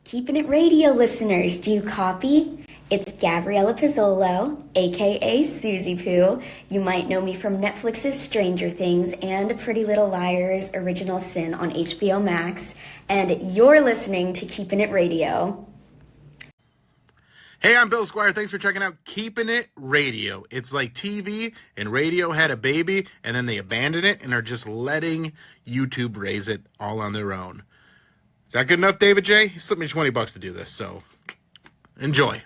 Keeping It Radio listeners, do you copy? It's Gabriella Pizzolo, aka Susie Pooh. You might know me from Netflix's Stranger Things and Pretty Little Liars Original Sin on HBO Max, and you're listening to Keeping It Radio. Hey, I'm Bill Squire. Thanks for checking out Keeping It Radio. It's like TV and radio had a baby, and then they abandoned it and are just letting YouTube raise it all on their own. Is that good enough, David J? He slipped me $20 to do this, so enjoy.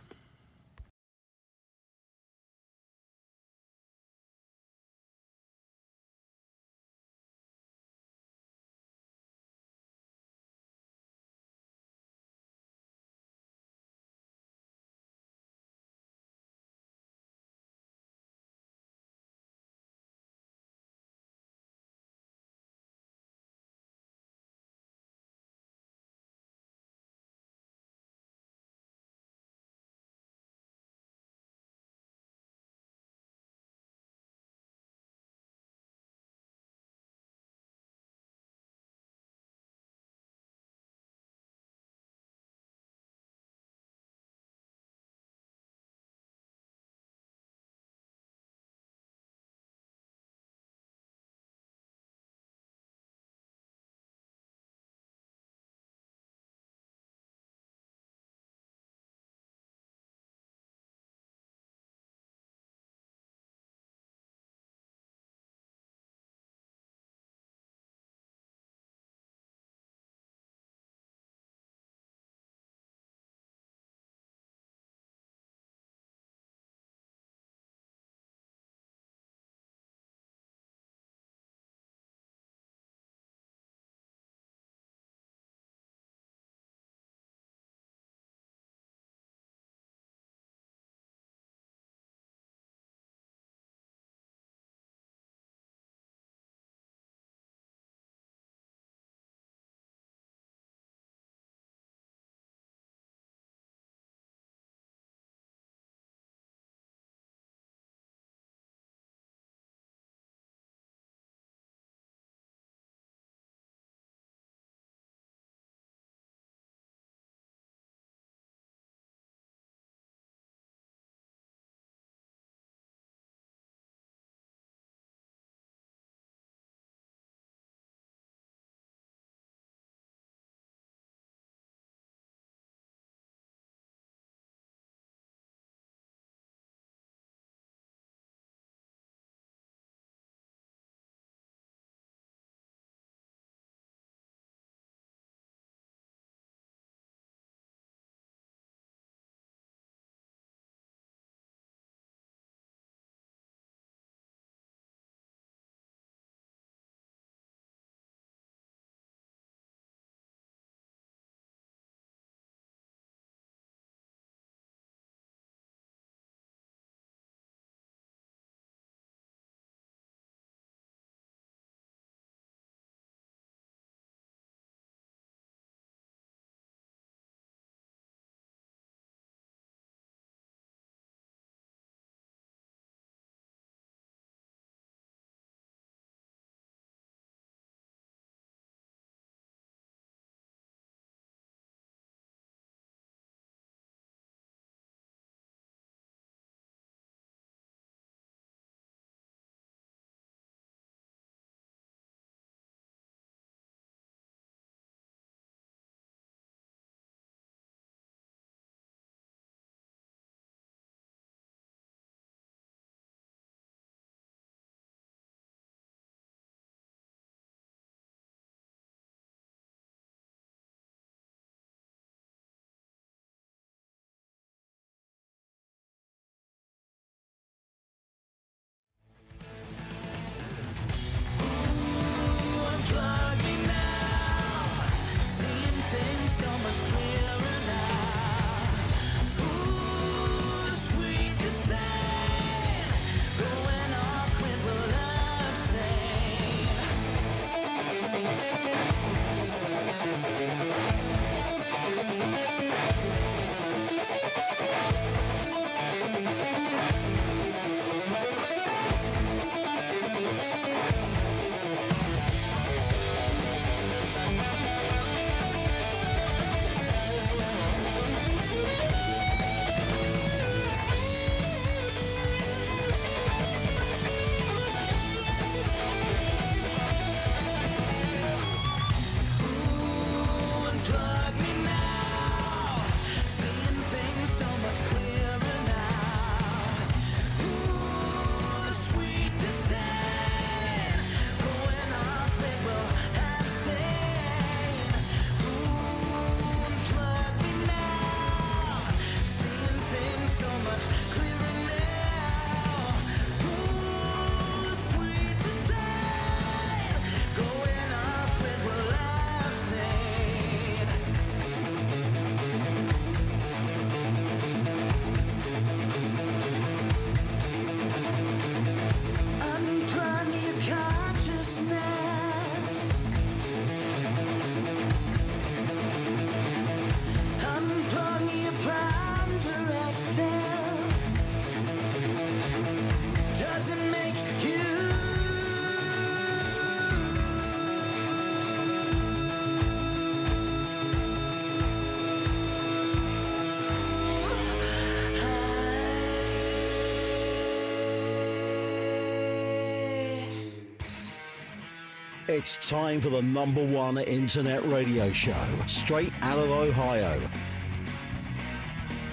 It's time for the #1 internet radio show, straight out of Ohio.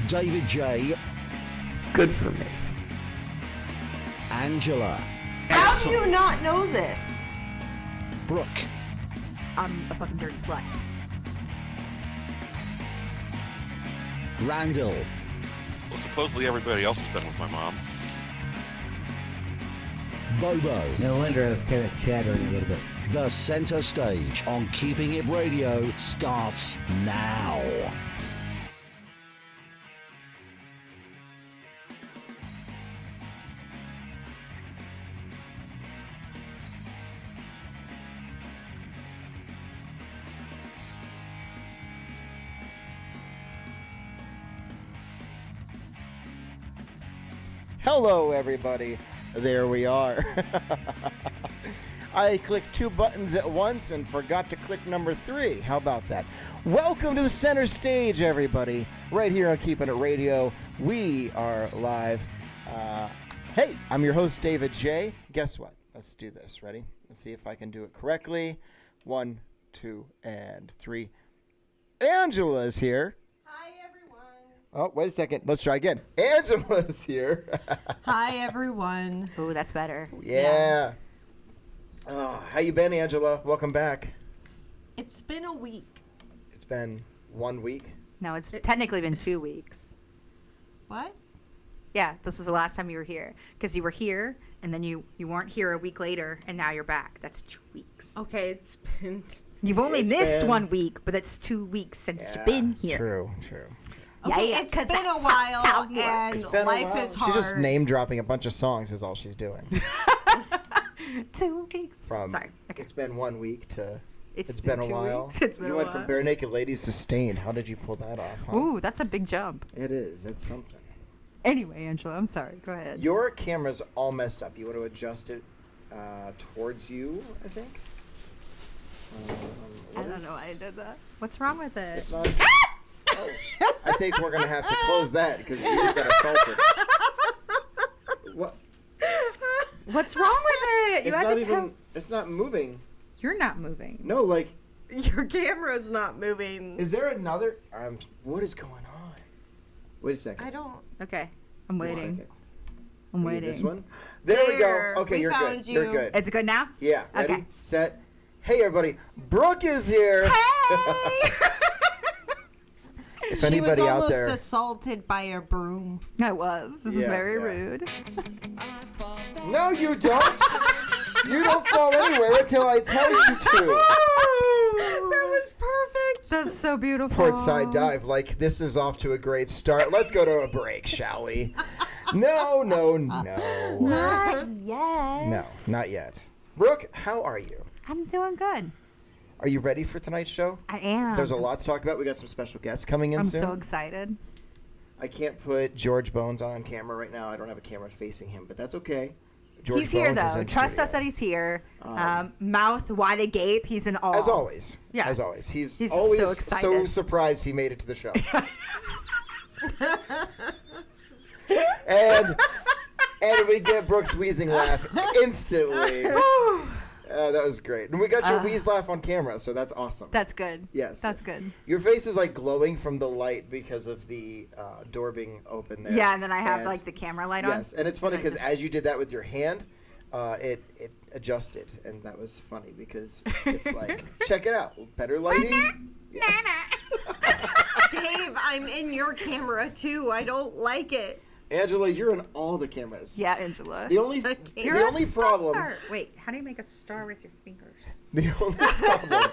David J. Good for me. Angela. How do you not know this? Brooke. I'm a fucking dirty slut. Randall. Well, supposedly everybody else has been with my mom. Bobo. No wonder I was kind of chattering a little bit. The center stage on Keeping It Radio starts now. Hello, everybody. There we are. I clicked 2 buttons at once and forgot to click number 3. How about that? Welcome to the center stage, everybody. Right here on Keeping It Radio. We are live. Hey, I'm your host, David J. Guess what? Let's do this. Ready? Let's see if I can do it correctly. 1, 2, and 3. Angela's here. Oh, wait a second. Let's try again. Angela's here. Hi, everyone. Ooh, that's better. Yeah. Oh, how you been, Angela? Welcome back. It's been a week. It's been 1 week. No, it's technically been 2 weeks. What? Yeah, this is the last time you were here. Because you were here, and then you weren't here a week later, and now you're back. That's 2 weeks. Okay, it's been... You've only It's missed been- 1 week, but it's 2 weeks since you've been here. True. Okay, Yeah, it's 'cause been a that's while, how it and works. It's been a life while. is hard. She's just name dropping a bunch of songs is all she's doing. 2 weeks. From Sorry. Okay. It's been 1 week to It's been a 2 while. weeks. It's been you a went while. from Bare Naked Ladies to Stained. How did you pull that off? Huh? Ooh, that's a big jump. It is. It's something. Anyway, Angela, I'm sorry. Go ahead. Your camera's all messed up. You want to adjust it towards you, I think? I don't know why I did that. What's wrong with it? It's not... Oh, I think we're going to have to close that because you just got assaulted. What? What's wrong with it? You It's had not to even... tell. It's not moving. You're not moving. No, like... Your camera's not moving. Is there another... what is going on? Wait a second. I don't... Okay. I'm Wait a waiting. second. I'm Maybe waiting. This one? There we There, go. Okay, we you're found good. you. You're good. Is it good now? Yeah. Ready? Okay. Set. Hey, everybody. Brooke is here. Hey! If She was anybody out almost there... assaulted by a broom. I was. This is Yeah, very yeah. rude. No, you don't. You don't fall anywhere until I tell you to. That was perfect. That's so beautiful. Port side dive. Like, this is off to a great start. Let's go to a break, shall we? No. Not yet. No, not yet. Brooke, how are you? I'm doing good. Are you ready for tonight's show? I am. There's a lot to talk about. We got some special guests coming in I'm soon. so excited. I can't put George Bones on camera right now. I don't have a camera facing him, but that's okay. George He's here, Bones is though. in Trust studio. us that he's here. Mouth wide agape. He's in awe. As always. Yeah. As always. He's He's always so so excited. surprised he made it to the show. and we get Brooke's wheezing laugh instantly. That was great. And we got your wheeze laugh on camera, so that's awesome. That's good. Yes. That's good. Your face is like glowing from the light because of the door being open there. Yeah, and then I have And- like the camera light on. Yes, and it's funny Like because this. as you did that with your hand, it adjusted, and that was funny because it's like, check it out, better lighting. Dave, I'm in your camera, too. I don't like it. Angela, you're in all the cameras. Yeah, Angela. The only You're a problem. star. Wait, how do you make a star with your fingers? The only problem.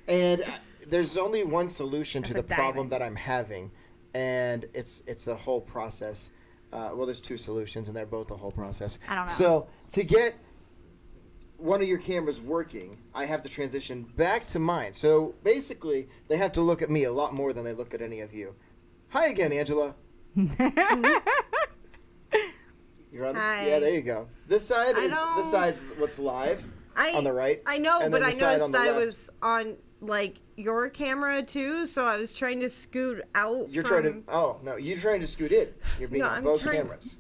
And there's only one solution to the That's a problem diamond. that I'm having, and it's a whole process. Well, there's 2 solutions, and they're both a whole process. I don't know. So to get one of your cameras working, I have to transition back to mine. So basically, they have to look at me a lot more than they look at any of you. Hi again, Angela. You're on. Hi. Yeah, there you go. This side I is don't- this side's what's live on the right. I know, and but then I the side on noticed the I left. was on, like, your camera, too, so I was trying to scoot out You're from... trying to. Oh no, you're trying to scoot in. You're being No, on I'm both trying- cameras.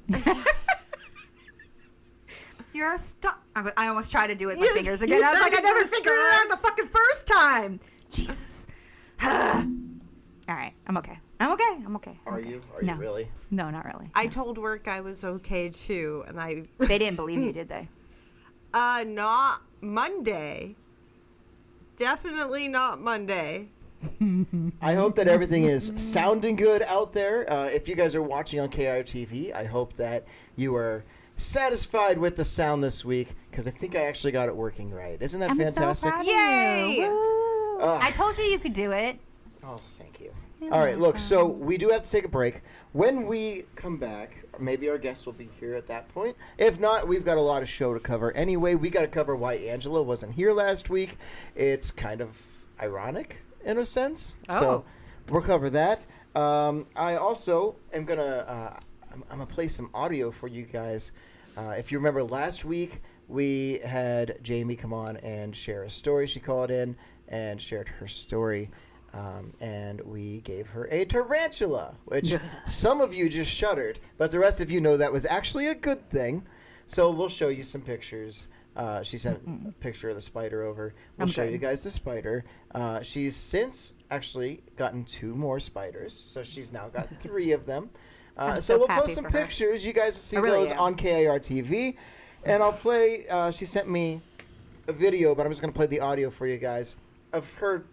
You're star. I almost tried to do it with my fingers again. I was like, I never figured it out the fucking first time. Jesus. All right, I'm okay. I'm okay. Are you? Are No. you really? No, not really. I told work I was okay too, and They didn't believe you, did they? not Monday. Definitely not Monday. I hope that everything is sounding good out there. If you guys are watching on Kir TV, I hope that you are satisfied with the sound this week, because I think I actually got it working right. Isn't that I'm fantastic? so proud of Yay! you. Woo. I told you could do it. Oh, thank you. All right, look, so we do have to take a break. When we come back, maybe our guests will be here at that point. If not, we've got a lot of show to cover anyway. We got to cover why Angela wasn't here last week. It's kind of ironic in a sense. So we'll cover that. I also am going to I'm going to play some audio for you guys. If you remember last week, we had Jamie come on and share a story. She called in and shared her story. And we gave her a tarantula, which some of you just shuddered, but the rest of you know that was actually a good thing. So we'll show you some pictures. She sent a picture of the spider over. We'll show you guys the spider. She's since actually gotten 2 more spiders, so she's now got 3 of them. So we'll post some pictures. You guys will see those on KIR TV. And I'll play, she sent me a video, but I'm just going to play the audio for you guys of her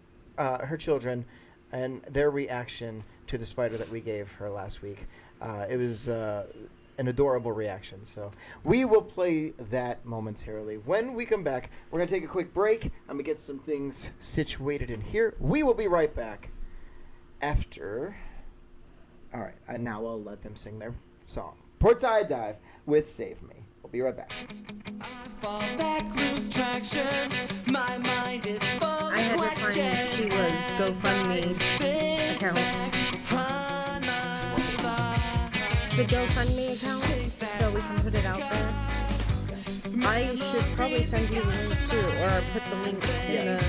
children and their reaction to the spider that we gave her last week. It was an adorable reaction. So we will play that momentarily. When we come back, we're going to take a quick break. I'm going to get some things situated in here. We will be right back after. All right, now I'll let them sing their song. Portside Dive with Save Me. We'll be right back. I fall back, lose traction. My mind is full of I had to find Sheila's GoFundMe account. The GoFundMe account, so we can put it out there. I should probably send you the link too, or put the link in the.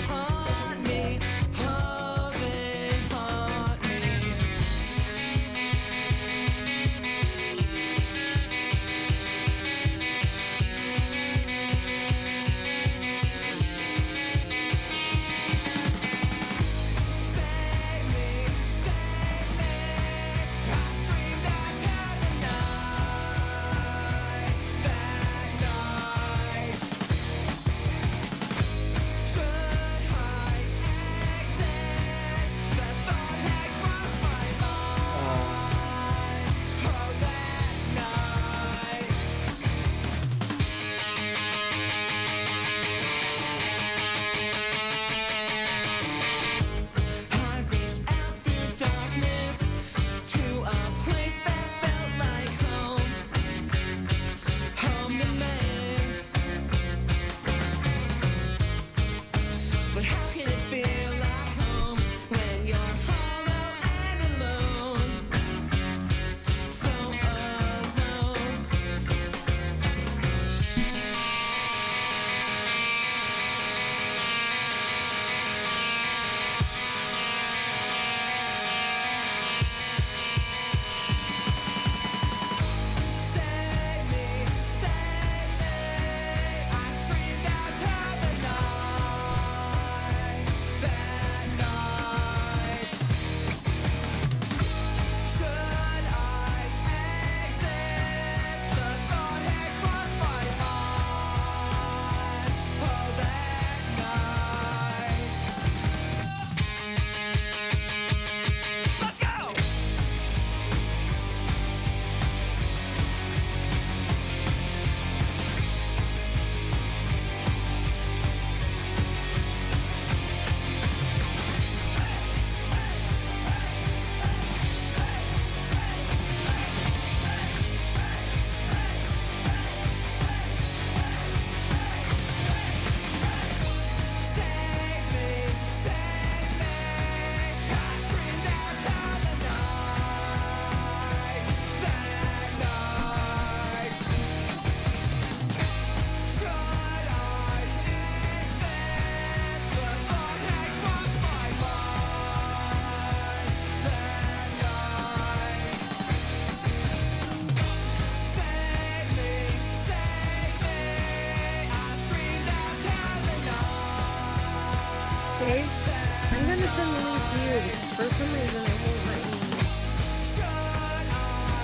send the link to you because for some reason it won't let me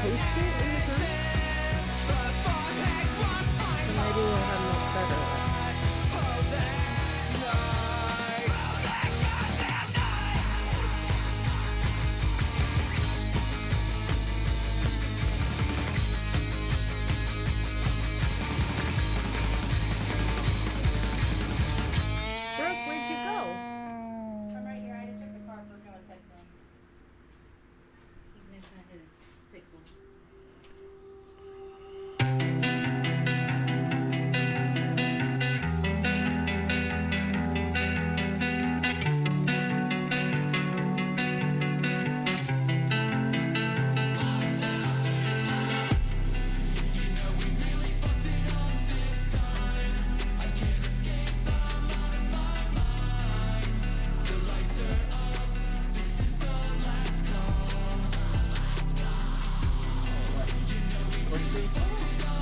post it in the group. So maybe we'll have much better luck. Brooke, where'd you go? I'm right here. I had to check the car for Noah's headphones. He's missing his pixels.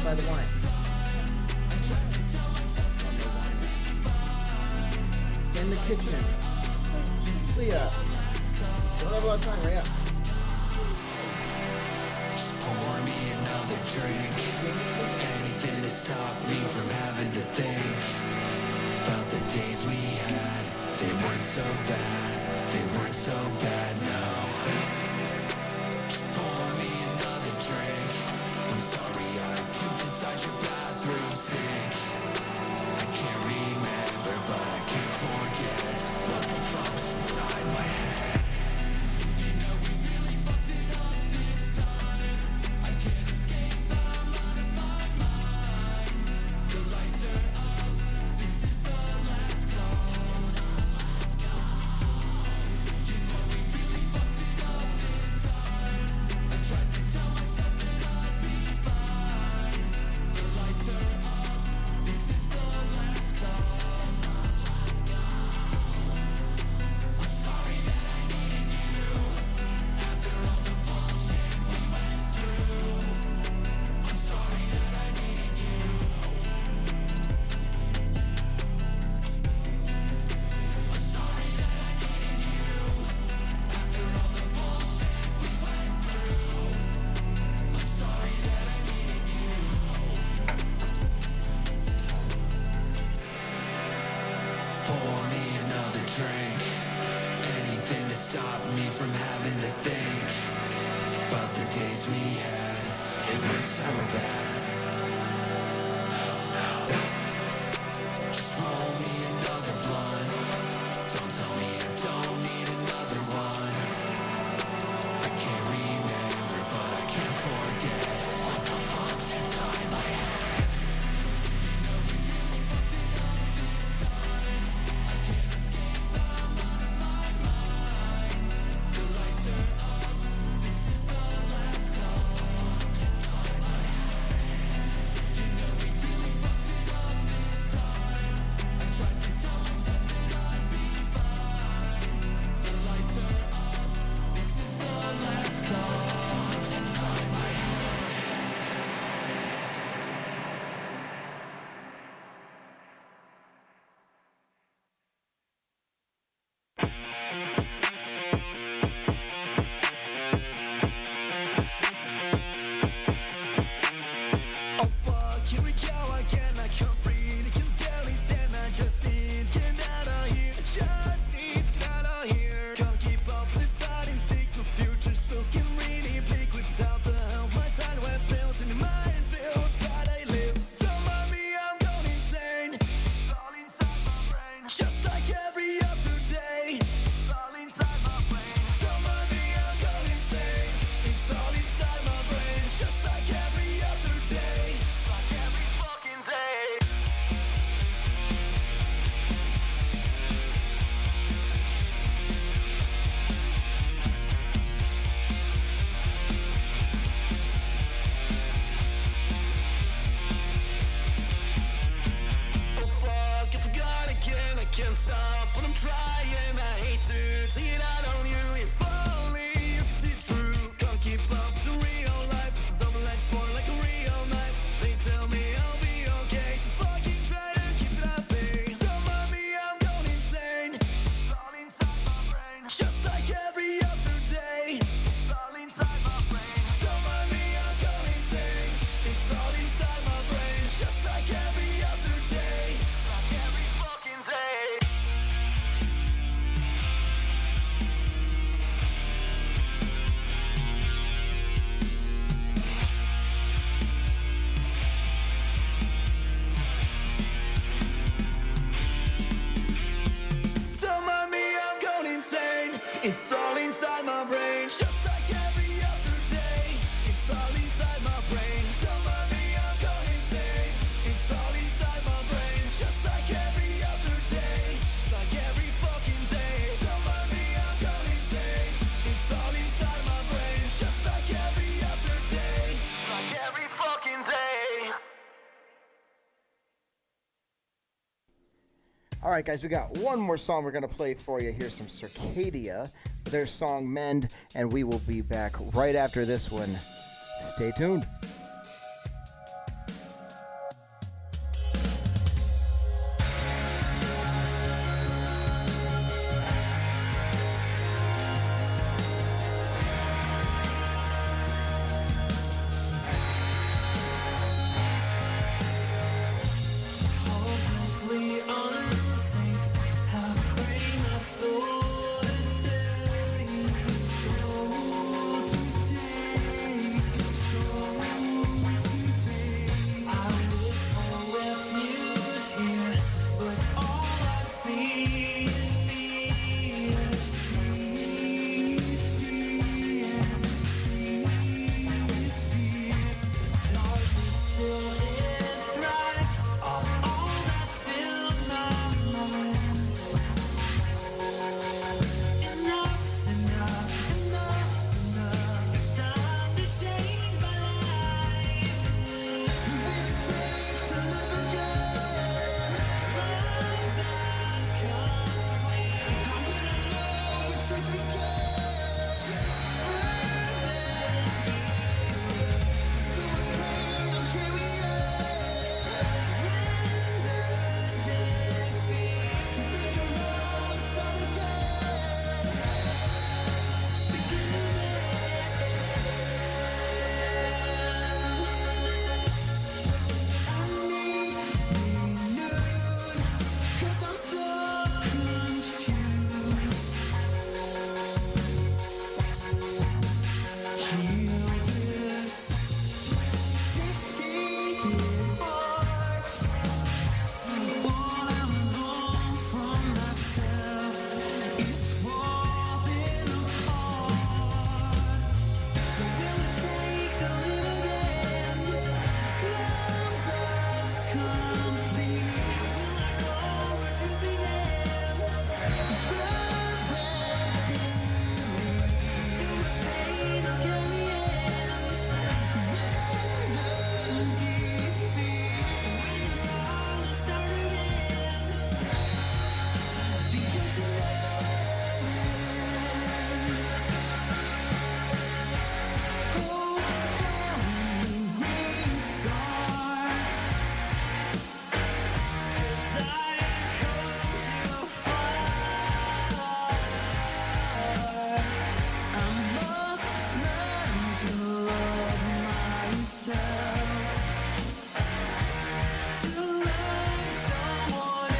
By the wine. In the kitchen. Leah. Don't have a lot of time, hurry up. Pour me another drink. Anything to stop me from having to think about the days we had. They weren't so bad. They weren't so bad, no. Just pour me another drink. I'm sorry I puked inside your bathroom sink. I can't remember, but I can't forget what the fuck was inside my head. You know we really fucked it up this time. I can't escape, I'm out of my mind. The lights are up, this is the last call. You know we really fucked it up this time. I tried to tell myself that I'd be fine. The lights are up, this is the last call. I'm sorry that I needed you. After all the bullshit we went through. I'm sorry that I needed you. I'm sorry that I needed you. After all the bullshit we went through. I'm sorry that I needed you. Pour me another drink. Anything to stop me from having to think about the days we had. They weren't so bad. No. Just roll me another blunt. Don't tell me I don't need another one. I can't remember, but I can't forget what the fuck's inside my head. You know we really fucked it up this time. I can't escape, I'm out of my mind. The lights are up, this is the last call. Inside my head. You know we really fucked it up It's all inside my brain, just like every other day. It's all inside my brain. Don't mind me, I'm going insane. It's all inside my brain, just like every other day. It's like every fucking day. Don't mind me, I'm going insane. It's all inside my brain, just like every other day. It's like every fucking day. All right, guys, we got one more song we're going to play for you. Here's some Circadia, their song Mend, and we will be back right after this one. Stay tuned. Hopelessly unsafe, I pray my soul to take, soul to take, soul to take. I wish for refuge here, but all I see is fear, see is fear, see is fear. Darkness still it thrives off all that's filled my mind. Enough's enough, enough's enough. It's time to change my life. What will it take to live again? Life that's complete. How will I know when truth begins? So much pain I'm carrying. So figure out and start again. I need renewed, 'cause I'm so confused. Heal this defeated heart. All I'm born from myself is falling apart. What will it take to live again? Love that's complete. Will I know where to begin? Love and believe. Too much pain I'm carrying. Random defeat. Figure out and start again. Begin to hold down and restart. 'Cause I've come too far. I must learn to love myself, to love someone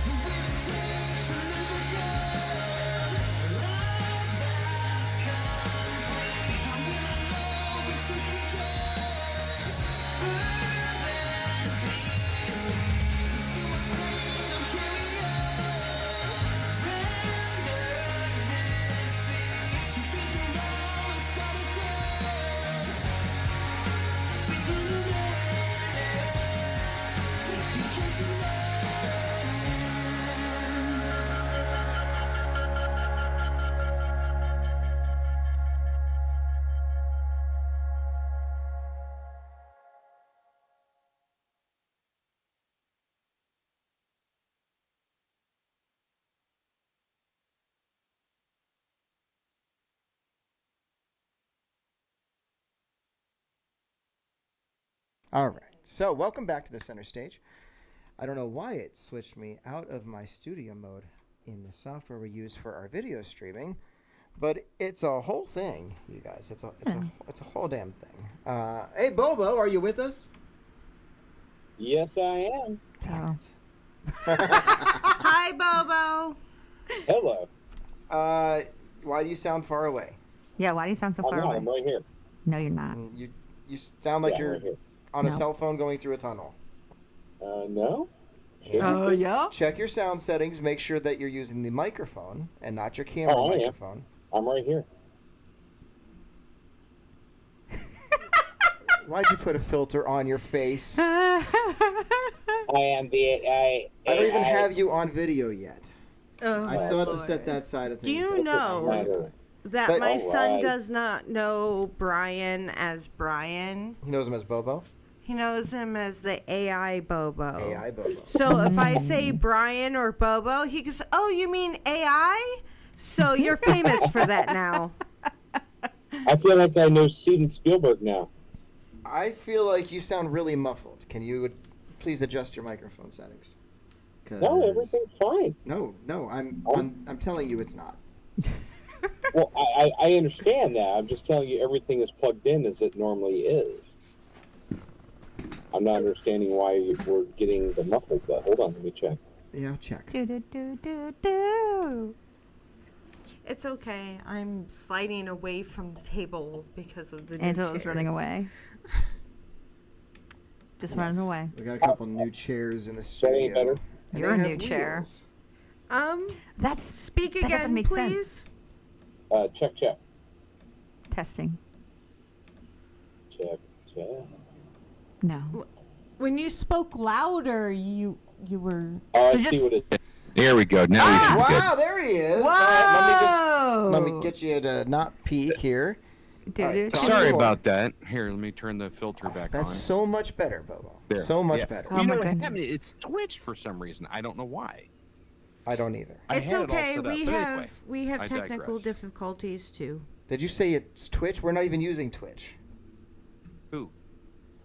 What will it take to live again? Life that's complete. How will I know when truth begins? Love and believe. Too much pain I'm carrying. Random defeat. So figure out and start again. We're gonna make it. Begin to learn. All right. So, welcome back to the center stage. I don't know why it switched me out of my studio mode in the software we use for our video streaming, but it's a whole thing, you guys. It's a whole damn thing. Hey, Bobo, are you with us? Yes, I am. Damn it. Hi, Bobo. Hello. Why do you sound far away? Yeah, why do you sound so I'm far not. away? I'm right here. No, you're not. You sound like Yeah, I'm you're right here. on a No. cell phone going through a tunnel. No? Yeah? Check your sound settings. Make sure that you're using the microphone and not your camera Oh, I am. microphone. I'm right here. Why'd you put a filter on your face? I am the I don't even have you on video yet. Oh, I still have to Lord. set that side of Do things. you know that But- my son Alright. does not know Brian as Brian? He knows him as Bobo. He knows him as the AI Bobo. AI Bobo. So if I say Brian or Bobo, he goes, "Oh, you mean AI? So you're famous for that now." I feel like I know Steven Spielberg now. I feel like you sound really muffled. Can you please adjust your microphone settings? No, everything's fine. No, I'm telling you it's not. Well, I understand that. I'm just telling you everything is plugged in as it normally is. I'm not understanding why we're getting the muffled, but hold on, let me check. Yeah, check. Do. It's okay. I'm sliding away from the table because of the new Angela's chairs. running away. Just running away. We got a couple new chairs in the Is that any studio. better? And You're they a new have chair. wheels. Speak that doesn't again, make please. Check. Testing. Check. No. When you spoke louder, you were. Oh, So I just- see what it is. There we go. Now we should be Wow, there he is. Whoa! All right, let me get you to not peek here. Do, All right, do, talk do. Sorry more. about that. Here, let me turn the filter back That's on. so much better, Bobo. There. So much Yeah. better. Oh You my know what goodness. happened? It switched for some reason. I don't know why. I don't either. I It's had it all okay. set up, We but have anyway, we have I technical digress. difficulties too. Did you say it's Twitch? We're not even using Twitch. Who?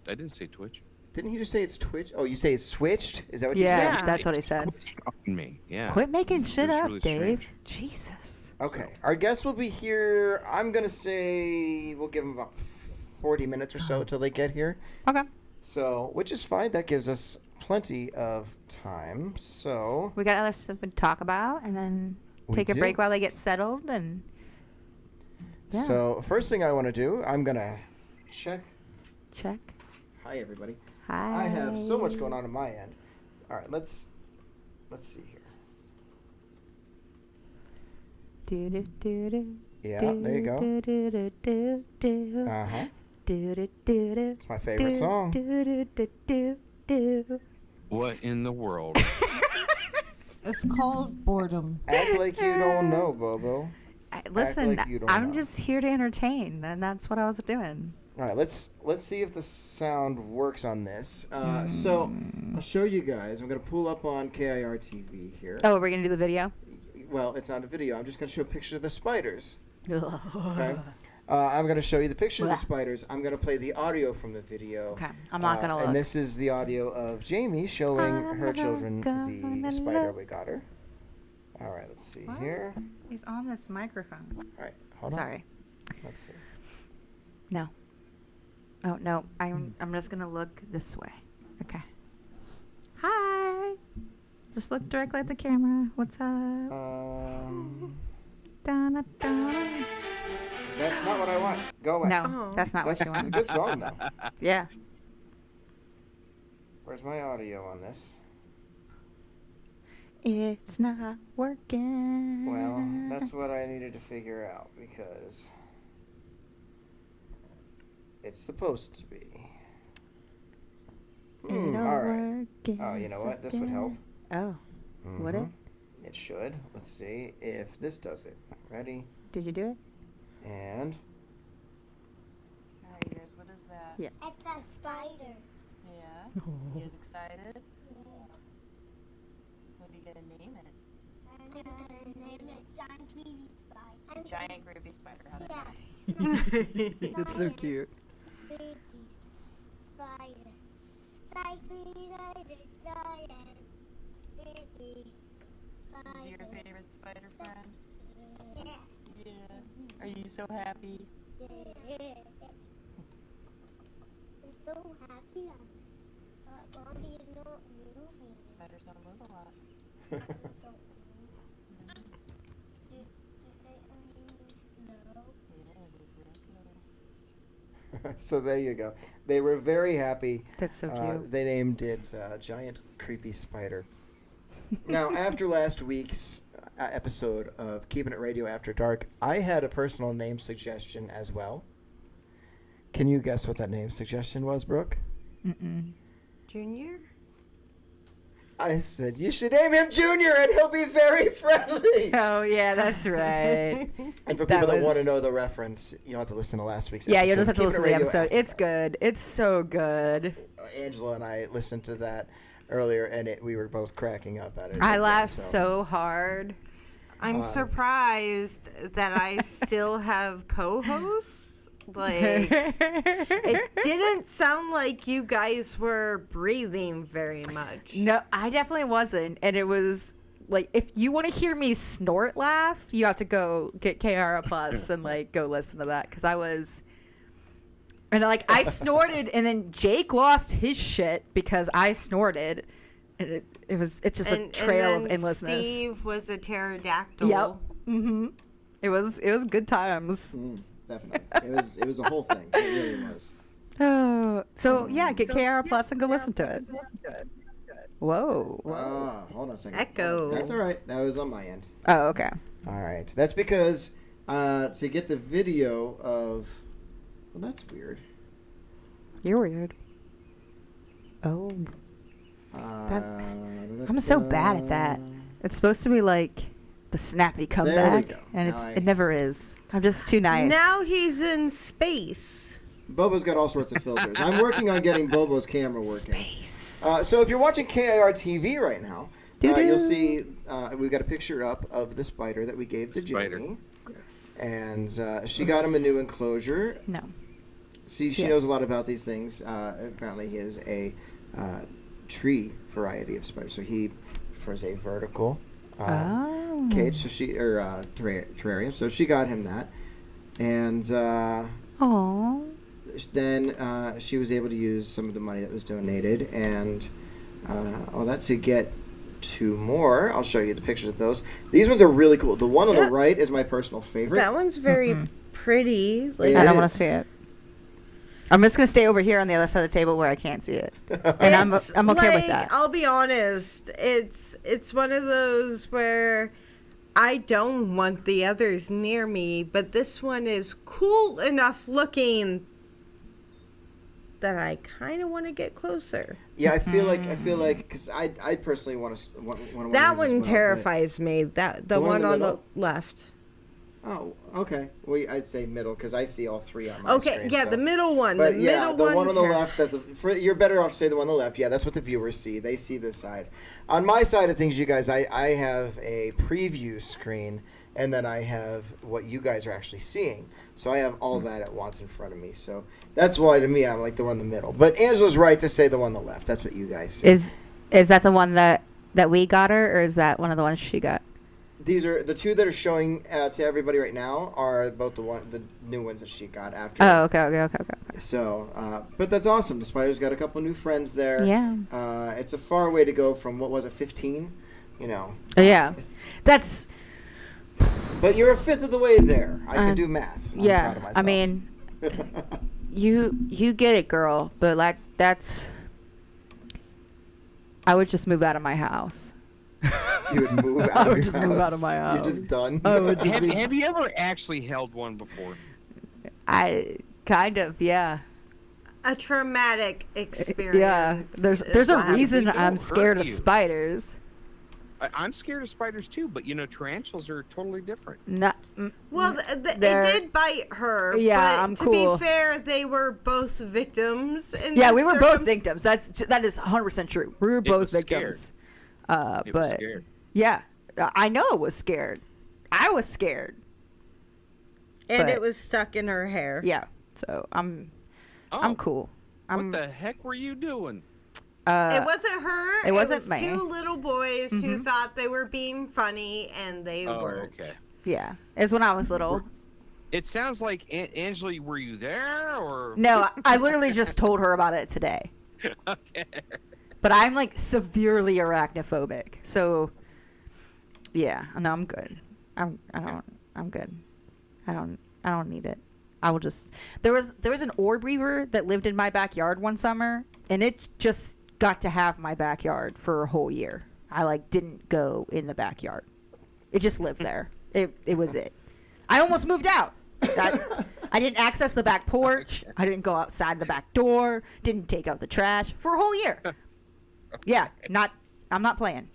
I didn't say Twitch. Didn't he just say it's Twitch? Oh, you say it's switched? Is that what you Yeah, said? that's what he said. On me. Yeah. Quit making shit was up, really Dave. strange. Jesus. Okay. Our guest will be here. I'm going to say we'll give them about 40 minutes or so till they get here. Okay. So, which is fine. That gives us plenty of time. So, We got other stuff to talk about, and then We take a do. break while they get settled, and yeah. so first thing I want to do, I'm going to check. Check. Hi, everybody. Hi. I have so much going on my end. All right, let's see here. Do, do, do, do. Yeah, there you go. Do, do, do, do, do. Uh-huh. Do, do, do, do. It's my favorite Do, song. do, do, do, do, do. What in the world? It's called boredom. Act like you don't know, Bobo. Listen, like you don't I'm know. just here to entertain, and that's what I was doing. All right, let's see if the sound works on this. So I'll show you guys. I'm gonna pull up on KIR TV here. Oh, we're gonna do the video. Well, it's not a video. I'm just gonna show a picture of the spiders. Okay. Okay. I'm gonna show you the picture of the spiders. I'm gonna play the audio from the video. Okay, I'm not gonna look. And this is the audio of Jamie showing her children the spider we got her. All right, let's see here. He's on this microphone. All right, hold on. Sorry. Let's see. No. Oh no, I'm just gonna look this way. Okay. Hi. Just look directly at the camera. What's up? Donna, Donna. That's not what I want. Go away. No, that's not what That's you a want. good song though. Yeah. Where's my audio on this? It's not working. Well, that's what I needed to figure out because it's supposed to be. It'll All right. work. Oh, you know what? This would help. Oh, would it? Mhm. It should. Let's see if this does it. Ready? Did you do it? And Alright, yours, what is that? Yeah. It's a spider. Yeah. You guys excited? What are you gonna name it? I'm gonna name it Giant Creepy Spider. Giant groovy spider. How Yeah. That's so cute. Creepy Spider. Like me, like a giant. Creepy Is Spider. your favorite spider friend? Yeah. Yeah. Are you so happy? Yeah. I'm so happy. Mommy is not moving. Spiders don't move a lot. Don't move. So there you go. They were very happy. That's so cute. They named it Giant Creepy Spider. Now, after last week's episode of Keeping It Radio After Dark, I had a personal name suggestion as well. Can you guess what that name suggestion was, Brooke? Junior? I said, you should name him Junior and he'll be very friendly. Oh, yeah, that's right. And for people that want to know the reference, you'll have to listen to last week's episode. Yeah, you'll just have to Keeping listen It to the Radio episode. After It's good. It's so good. Angela and I listened to that earlier, and we were both cracking up at it. I laughed so hard. I'm surprised that I still have co-hosts. Like, it didn't sound like you guys were breathing very much. No, I definitely wasn't. And it was like, if you want to hear me snort laugh, you have to go get KR Plus and like go listen to that. Cause I was, and like I snorted and then Jake lost his shit because I snorted. And it's just a trail of endlessness. Steve was a pterodactyl. Yep. Mm-hmm. It was good times. Definitely. It was a whole thing. It really was. Oh, so yeah, get KR Plus and go listen to it. Whoa. Hold on a second. Echo. That's all right. That was on my end. Oh, okay. All right. That's because to get the video of... Well, that's weird. You're weird. Oh. I'm so bad at that. It's supposed to be like the snappy comeback, and it never is. I'm just too nice. Now he's in space. Bobo's got all sorts of filters. I'm working on getting Bobo's camera working. Space. So if you're watching KIR TV right now, you'll see we've got a picture up of the spider that we gave to Jamie. And she got him a new enclosure. No. See, she knows a lot about these things. Apparently he is a tree variety of spider. So he prefers a vertical cage, so terrarium. So she got him that, and then she was able to use some of the money that was donated and all that to get 2 more. I'll show you the pictures of those. These ones are really cool. The one on the right is my personal favorite. That one's very pretty. Like, I don't want to see it. I'm just gonna stay over here on the other side of the table where I can't see it, and I'm okay with that. I'll be honest. It's one of those where I don't want the others near me, but this one is cool enough looking that I kind of want to get closer. Yeah, I feel like because I personally want to. That one terrifies me. The one on the left. Oh, okay. Well, I'd say middle because I see all 3 on my screen. Okay, yeah, so. the middle one. But the yeah, middle the one on the left. You're better off to say the one on the left. Yeah, that's what the viewers see. They see this side. On my side of things, you guys, I have a preview screen, and then I have what you guys are actually seeing. So I have all that at once in front of me. So that's why, to me, I'm like the one in the middle. But Angela's right to say the one on the left. That's what you guys see. Is that the one that we got her, or is that one of the ones she got? These are the 2 that are showing to everybody right now are both the new ones that she got after. Oh, okay. So, but that's awesome. The spider's got a couple new friends there. Yeah. It's a far way to go from, what was it, 15? You know. Yeah. That's... But you're a fifth of the way there. I can do math. I'm proud of myself. I mean, you get it, girl. But, like, that's... I would just move out of my house. You would move out of your house. Move out of my house. You're just done. Have you ever actually held one before? I kind of, yeah. A traumatic experience. Yeah, there's a reason I'm scared of spiders. I'm scared of spiders too, but tarantulas are totally different. Well, it did bite her. Yeah, but I'm cool. To be fair, they were both victims. Yeah, we were both victims. That is 100% true. We were both victims. It was scared. Yeah, I know it was scared. I was scared. And it was stuck in her hair. Yeah, so I'm cool. What the heck were you doing? It wasn't her. It wasn't was me. 2 little boys who thought they were being funny, and they weren't. Okay. Yeah, it's when I was little. It sounds like Angela. Were you there or? No, I literally just told her about it today. Okay. But I'm like severely arachnophobic, so yeah. No, I'm good. I'm good. I don't need it. I will just. There was an orb weaver that lived in my backyard one summer, and it just got to have my backyard for a whole year. I like didn't go in the backyard. It just lived there. It was it. I almost moved out. I didn't access the back porch. I didn't go outside the back door. Didn't take out the trash for a whole year. Yeah, I'm not playing.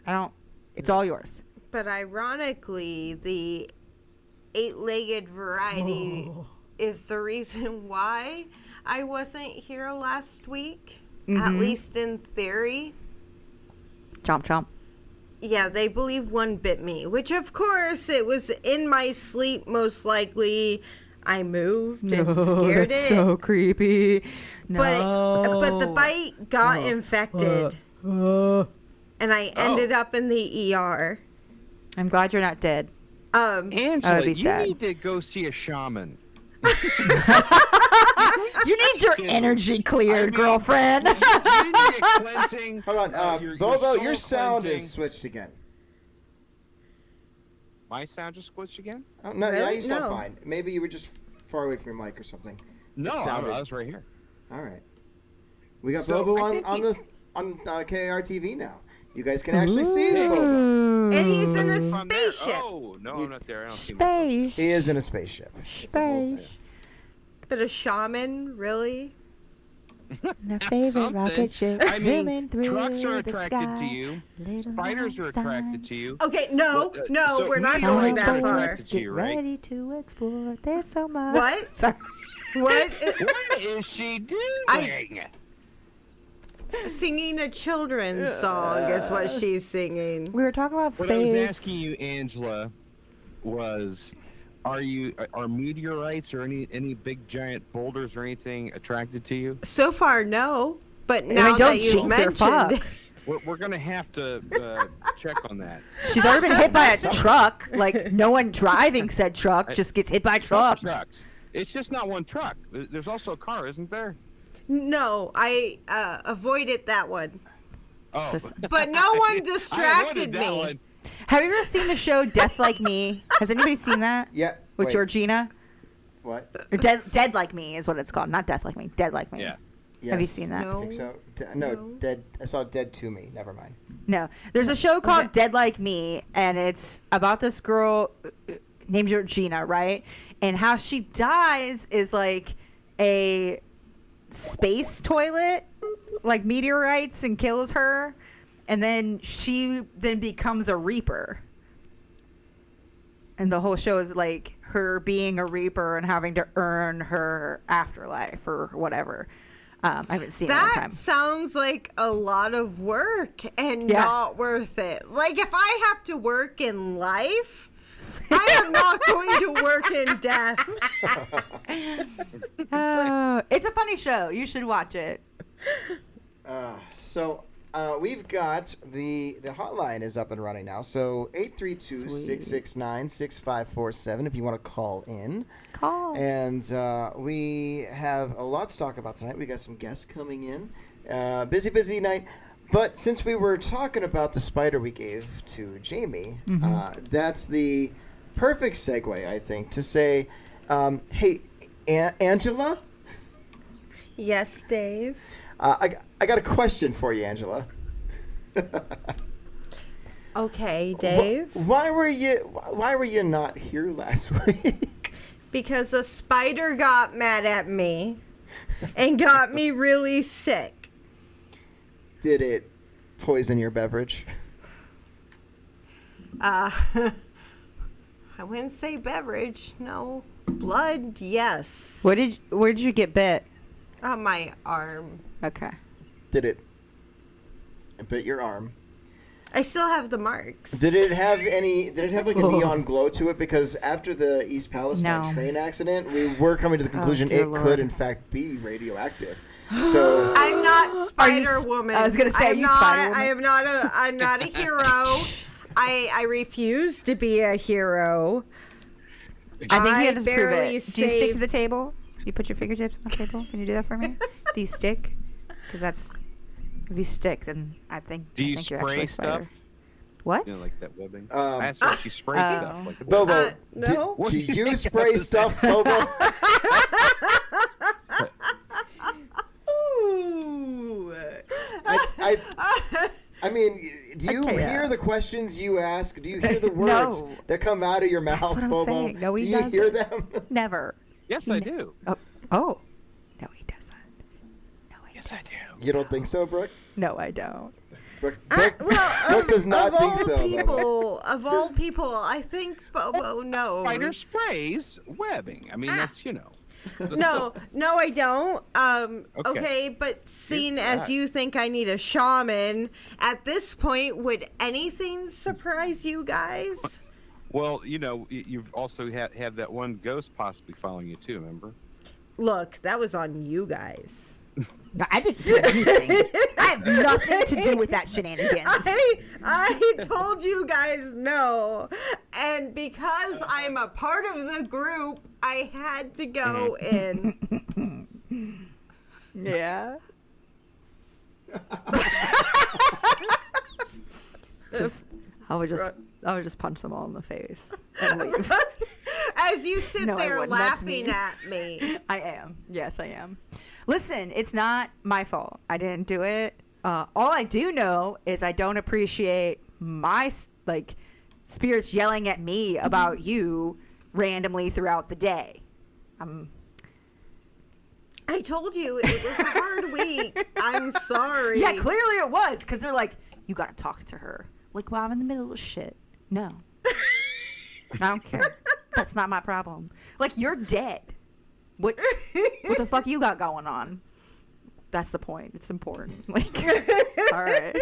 I don't. It's all yours. But ironically, the 8-legged variety is the reason why I wasn't here last week. At least in theory. Chomp chomp. Yeah, they believe one bit me, which of course it was in my sleep most likely. I moved and scared that's it. so creepy. But the bite got infected. And I ended up in the ER. I'm glad you're not dead. Angela, you sad. need to go see a shaman. You need your energy cleared, girlfriend. You need to get cleansing. Hold on, your Bobo, soul your sound cleansing. is switched again. My sound just glitched again? Oh, no, yeah, Really? you sound No. fine. Maybe you were just far away from your mic or something. No, It sounded- I was right here. All right. We got So, Bobo I on think on KAR TV now. You guys can actually see the Bobo. And he's in a From there- spaceship. Oh, no, I'm not there. I don't see myself. Space. He is in a spaceship. It's a whole thing. But a shaman, really? My favorite Something. rocket ship I zooming mean, through trucks are the attracted sky. to you. Little Spiders are attracted Einstein. to you. Okay, no, Well, no, so we're not meteorites going are that far. attracted to Get you, right? ready to explore. There's so much. What? Sorry. What? What is she doing? Singing a children's song is what she's singing. We were talking about What I was space. asking you, Angela, was are meteorites or any big giant boulders or anything attracted to you? So far, no. But mean, now don't that you've jinx her, mentioned fuck. We're gonna have to check on that. She's already been hit by a truck. Like, no one driving said truck, just gets hit by trucks. Trucks. It's just not one truck. There's also a car, isn't there? no, I avoided that one. Oh, But no one I distracted avoided that me. one. Have you ever seen the show Death Like Me? Has anybody seen that? Yeah. With wait, Georgina? What? Or Dead Like Me is what it's called. Not Death Like Me. Dead Like Me. Yeah. Have you Yes, seen that? I think so. No, Dead. I saw Dead to Me. Never mind. No. There's a show called Dead Like Me, and it's about this girl named Georgina, right? And how she dies is like a space toilet, like meteorites and kills her. And then she then becomes a reaper. And the whole show is like her being a reaper and having to earn her afterlife or whatever. I haven't seen it in a long That time. sounds like a lot of work and Yeah. not worth it. Like, if I have to work in life, I am not going to work in death. Oh, it's a funny show. You should watch it. So we've got the hotline is up and running now. So 832-669-6547 if you want to call in. Call. And we have a lot to talk about tonight. We got some guests coming in. Busy night. But since we were talking about the spider we gave to Jamie, that's the perfect segue, I think, to say, hey, Angela? Yes, Dave. I got a question for you, Angela. Okay, Dave. Why were you not here last week? Because a spider got mad at me and got me really sick. Did it poison your beverage? I wouldn't say beverage. No. Blood, yes. Where did you get bit? On my arm. Okay. Did it bit your arm? I still have the marks. Did it have like a neon glow to it? Because after the East Palestine No. train accident, we were coming to the conclusion dear it Lord. could in fact be radioactive. So I'm not Spider s- Woman. I was gonna say, are I'm you not, Spider Woman? I'm not a hero. I refuse to be a hero. I think I you have to prove barely it. Do you stick to saved- the table? You put your fingertips on the table? Can you do that for me? Do you stick? Because that's if you stick, then I think. Do you I think you're spray actually a stuff? spider. What? You know, like that webbing. Um, I asked her if she sprayed Oh. stuff. Like the Bobo, No. do you spray stuff, Bobo? Ooh. I mean, do you hear the questions you ask? Do you hear the words that come out of your mouth, That's what I'm Bobo? saying. No, he do you doesn't. hear them? Never. Yes, I do. Oh. No, he doesn't. Yes, I do. You don't think so, Brooke? No, I don't. Brooke does not think so. Bobo. Of all people, I think Bobo knows. Spider sprays webbing. I mean, that's, No, I don't. Okay, but seeing as you think I need a shaman, at this point, would anything surprise you guys? Well, you've also had that one ghost possibly following you too, remember? Look, that was on you guys. No, I didn't do anything. I have nothing to do with that shenanigans. I told you guys no. And because I'm a part of the group, I had to go in. Yeah. I would just punch them all in the face and leave. As you sit No, I there wouldn't. That's laughing me. at me. I am. Yes, I am. Listen, it's not my fault. I didn't do it. All I do know is I don't appreciate my spirits yelling at me about you randomly throughout the day. I told you it was a hard week. I'm sorry. Yeah, clearly it was, because they're like, you gotta talk to her. Like, well, I'm in the middle of shit. No. I don't care. That's not my problem. Like, you're dead. What the fuck you got going on? That's the point. It's important. Like, all right.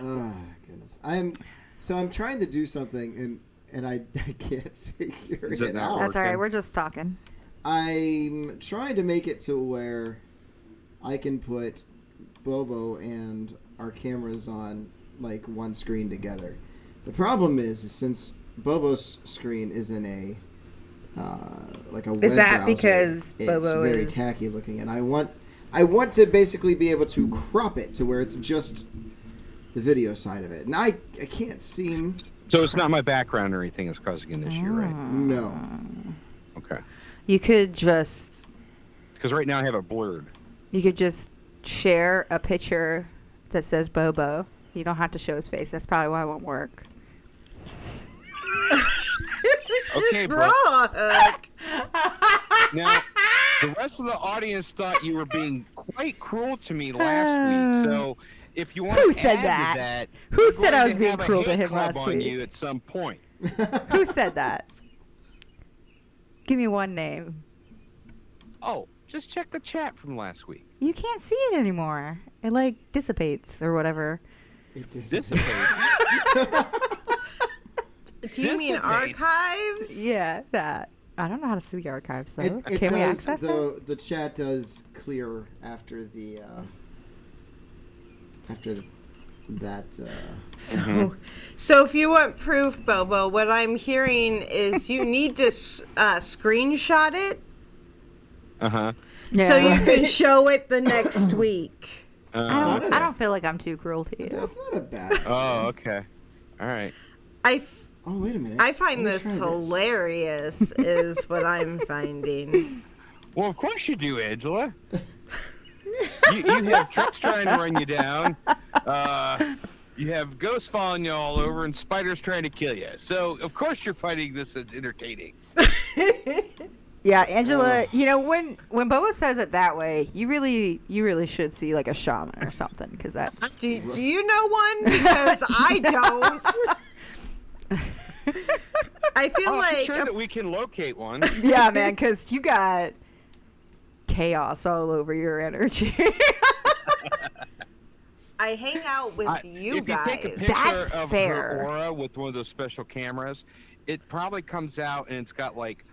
Oh goodness. I'm trying to do something and I can't figure it out. That's all right. We're just talking. I'm trying to make it to where I can put Bobo and our cameras on like one screen together. The problem is since Bobo's screen is in a like a web Is that browser, because Bobo it's very is tacky looking, and I want to basically be able to crop it to where it's just the video side of it, and I can't seem. So it's not my background or anything that's causing an issue, right? No. Okay. You could just. Because right now I have it blurred. You could just share a picture that says Bobo. You don't have to show his face. That's probably why it won't work. Okay, bro. Brooke. Now, the rest of the audience thought you were being quite cruel to me last week. So, if you want Who to said add that? to that, Who we're said going I was being have a cruel to hate him club last on week? you at some point. Who said that? Give me one name. Oh, just check the chat from last week. You can't see it anymore. It like dissipates or whatever. It dissipates. Do you mean archives? Yeah, that. I don't know how to see the archives though. It Can we does, access it? the chat does clear after the that. So if you want proof, Bobo, what I'm hearing is you need to screenshot it Uh-huh. so you can show it the next week. I don't feel like I'm too cruel to you. That's not a bad. Oh, okay. All right. Oh, wait a minute. I find Let me this try hilarious, is what I'm finding. Well, of course you do, Angela. you have trucks trying to run you down. You have ghosts following you all over and spiders trying to kill you. So, of course you're finding this as entertaining. Yeah, Angela, you know, when Boba says it that way, you really should see like a shaman or something, because that's. Do you know one? Because I don't. I feel I'm like sure that we can locate one. Yeah, man, because you got chaos all over your energy. I hang out with you if guys. you take a picture That's of fair. her aura with one of those special cameras, it probably comes out and it's got like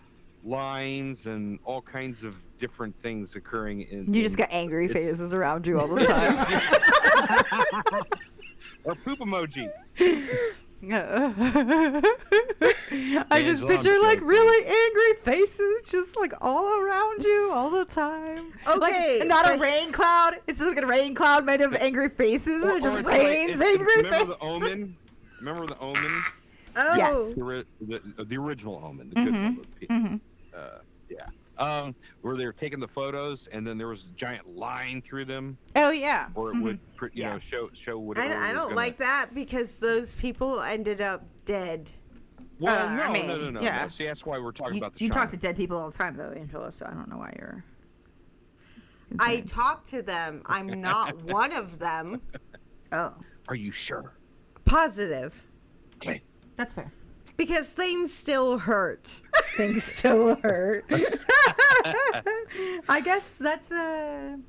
lines and all kinds of different things occurring in. You just got angry faces around you all the time. Or poop emoji. I just picture like really angry faces just like all around you all the time. Okay, like, not a rain cloud. It's just like a rain cloud made of angry faces, and it just it's rains like, angry remember faces. the Omen? Remember the Omen? Oh. Yes. The original Omen. The good one. Yeah. Where they were taking the photos, and then there was a giant line through them, Oh yeah. or it would, show whatever. I was don't gonna- like that because those people ended up dead. Well, I mean, no. yeah. See, that's why we're talking about the. You talk shaman. to dead people all the time, though, Angela. So I don't know why you're. I talk to them. I'm not one of them. Oh. Are you sure? Positive. Okay. That's fair. Because things still hurt. Things still hurt. I guess that's a.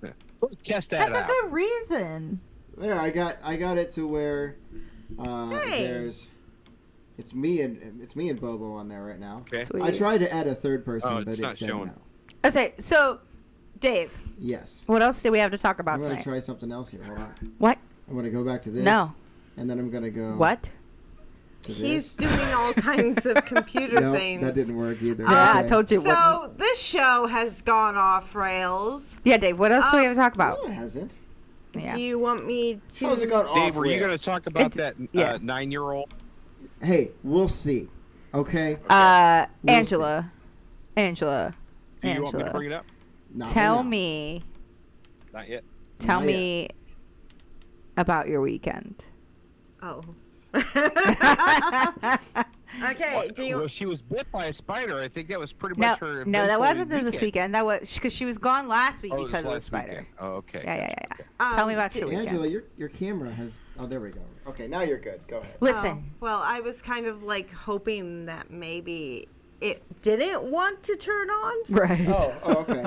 Test that That's out. a good reason. There, I got it to where there's it's me and Bobo on there right now. Okay. Sweet. I tried to add a third person, Oh, but it's it not said showing. no. Okay, so, Dave, Yes. what else do we have to talk about I'm gonna tonight? try something else here. Hold on. What? I'm gonna go back to this. No. And then I'm gonna go. What? To He's this. doing all kinds of computer No, things. that didn't work either. Yeah, I Okay. told you it wouldn't. So this show has gone off rails. Yeah, Dave, what else do we have to talk about? No, it hasn't. Yeah. Do you want me to? How's it gone Dave, off were you going rails? to talk about It's- that yeah. 9-year-old? Hey, we'll see. Okay. We'll Angela. Angela. Do you want me to bring Angela. it up? Not Tell right now. me. Not yet. Tell Not me about your weekend. Oh. Okay. Do you? Well, she was bit by a spider. I think that was pretty No, much her. no, that eventful wasn't this weekend. That was because she was gone last week Oh, it was because of the last spider. weekend. Oh, okay. Yeah. gotcha. Tell me about your Angela, weekend. your camera has. Oh, there we go. Okay, now you're good. Go ahead. Listen, Well, I was kind of like hoping that maybe it didn't want to turn on. right? Oh, okay.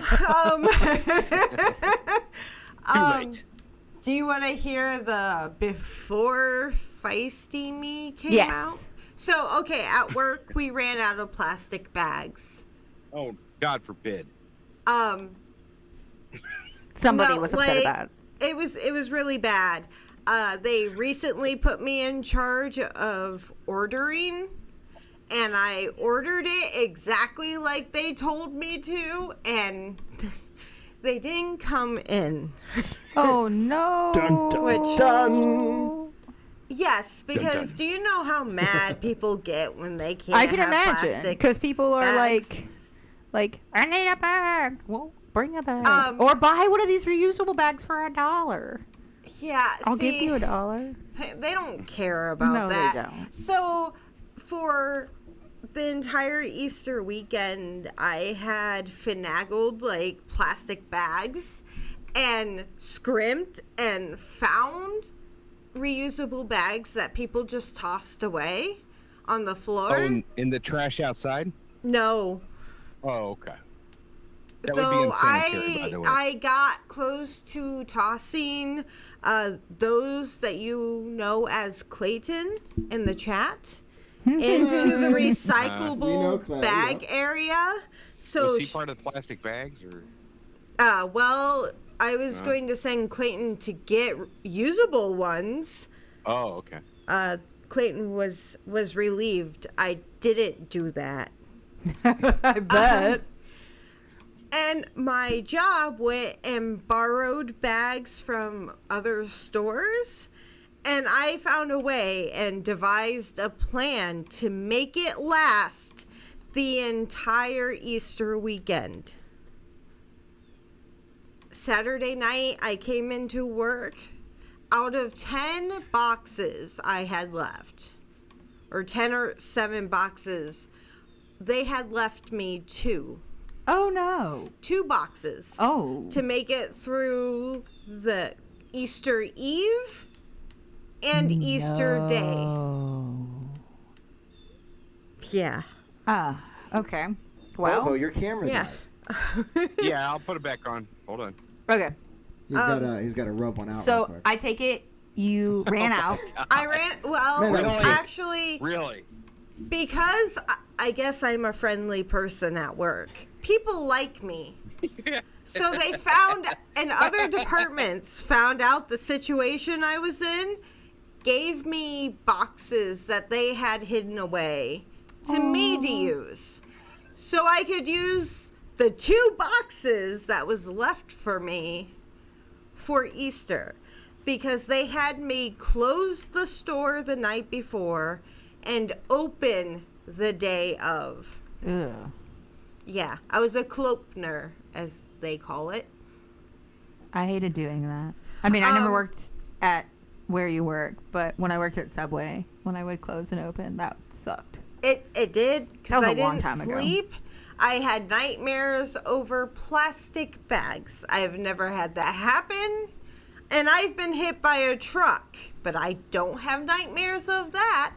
Too Um, late. Do you want to hear the before Feisty Me came Yes. out? So, okay, at work we ran out of plastic bags. Oh, God forbid. Somebody no, was upset like, about it. It was really bad. They recently put me in charge of ordering, and I ordered it exactly like they told me to, and they didn't come in. Oh no! Which Done. yes, because dun. do you know how mad people get when they can't? I can have imagine plastic because people are bags? like, I need a bag. Well, bring a bag, Um, or buy one of these reusable bags for $1. Yeah, I'll give see, you $1. They don't care about No, they that. don't. So, for the entire Easter weekend, I had finagled like plastic bags and scrimped and found reusable bags that people just tossed away on the floor. Oh, in the trash outside? No. Oh, okay. That would be Though insanitary, by the way. I got close to tossing those that you know as Clayton in the chat into the We know recyclable Clay, bag area. So, Was he part of the plastic bags? Or? well, I was going to send Clayton to get usable ones. Oh, okay. Clayton was relieved. I didn't do that. I bet. And my job went and borrowed bags from other stores. And I found a way and devised a plan to make it last the entire Easter weekend. Saturday night, I came into work. Out of 10 boxes I had left, or 10 or 7 boxes, they had left me 2. Oh no! 2 boxes Oh. to make it through the Easter Eve and Easter Day. Oh. Yeah. Ah. Okay. Well. Bobo, your camera Yeah. died. Yeah, I'll put it back on. Hold on. Okay. He's got to rub one out. real So quick. I take it you ran out. I ran, well, Man, that was quick. actually, Really? because I guess I'm a friendly person at work, people like me. So they found, and other departments found out the situation I was in, gave me boxes that they had hidden away to me to use. So I could use the 2 boxes that was left for me for Easter, because they had me close the store the night before and open the day of. Ugh. Yeah, I was a Klopner, as they call it. I hated doing that. I mean, I never worked at where you work, but when I worked at Subway, when I would close and open, that sucked. It did, because I long didn't time ago. sleep. I had nightmares over plastic bags. I have never had that happen. And I've been hit by a truck, but I don't have nightmares of that.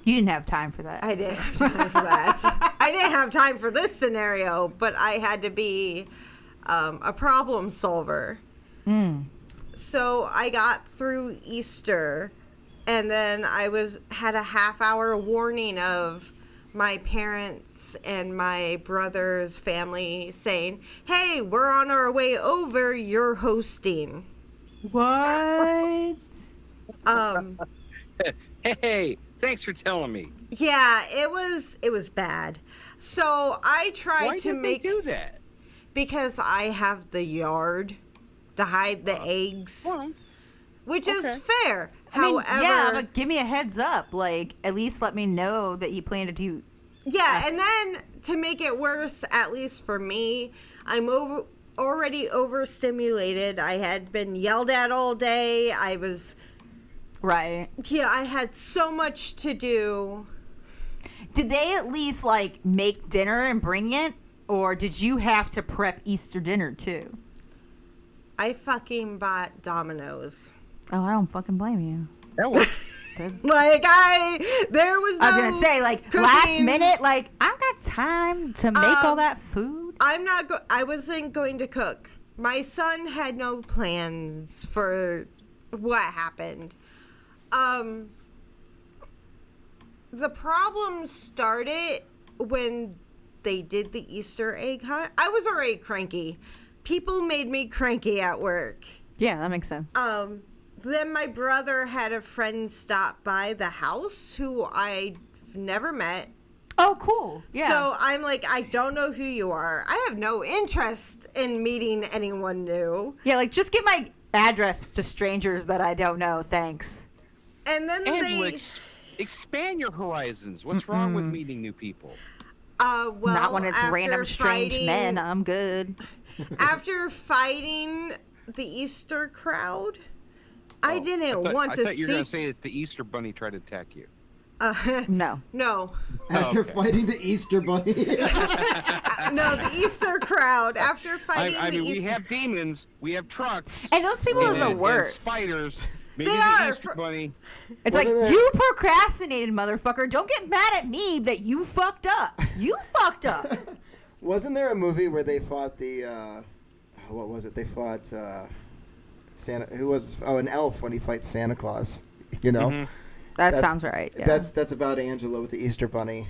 You didn't have time for that. I didn't have time for that. I didn't have time for this scenario, but I had to be a problem solver. So I got through Easter, and then I had a half-hour warning of my parents and my brother's family saying, "Hey, we're on our way over. You're hosting." What? Hey, thanks for telling me. Yeah, it was bad. So I tried Why to did make they do that? because I have the yard to hide the eggs, which is fair. I mean, However, yeah, but give me a heads up. Like, at least let me know that you plan to do. yeah, and then to make it worse, at least for me, I'm already overstimulated. I had been yelled at all day. I was Right. Yeah, I had so much to do. Did they at least, like, make dinner and bring it? Or did you have to prep Easter dinner, too? I fucking bought Domino's. Oh, I don't fucking blame you. That was Like, there was no I was going to say, like, cooking. last minute, like, I don't got time to make all that food. I wasn't going to cook. My son had no plans for what happened. The problem started when they did the Easter egg hunt. I was already cranky. People made me cranky at work. Yeah, that makes sense. Then my brother had a friend stop by the house who I've never met. Oh, cool. Yeah. So I'm like, I don't know who you are. I have no interest in meeting anyone new. Yeah, like, just give my address to strangers that I don't know. Thanks. And then Angela, expand your horizons. What's wrong with meeting new people? Well, not when it's after random strange fighting- men. I'm good. After fighting the Easter crowd, I didn't want to I thought you were going to see. say that the Easter Bunny tried to attack you. No. No. After okay. fighting the Easter Bunny. No, the Easter crowd. After fighting I mean, the we Easter... have demons, we have trucks, And those people are the and worst. spiders. Maybe They the are Easter Bunny. It's like, you procrastinated, motherfucker. Don't get mad at me that you fucked up. You fucked up. Wasn't there a movie where they fought the, what was it? They fought Santa, an elf when he fights Santa Claus, you know? Mm-hmm. That sounds right. Yeah. That's about Angela with the Easter Bunny.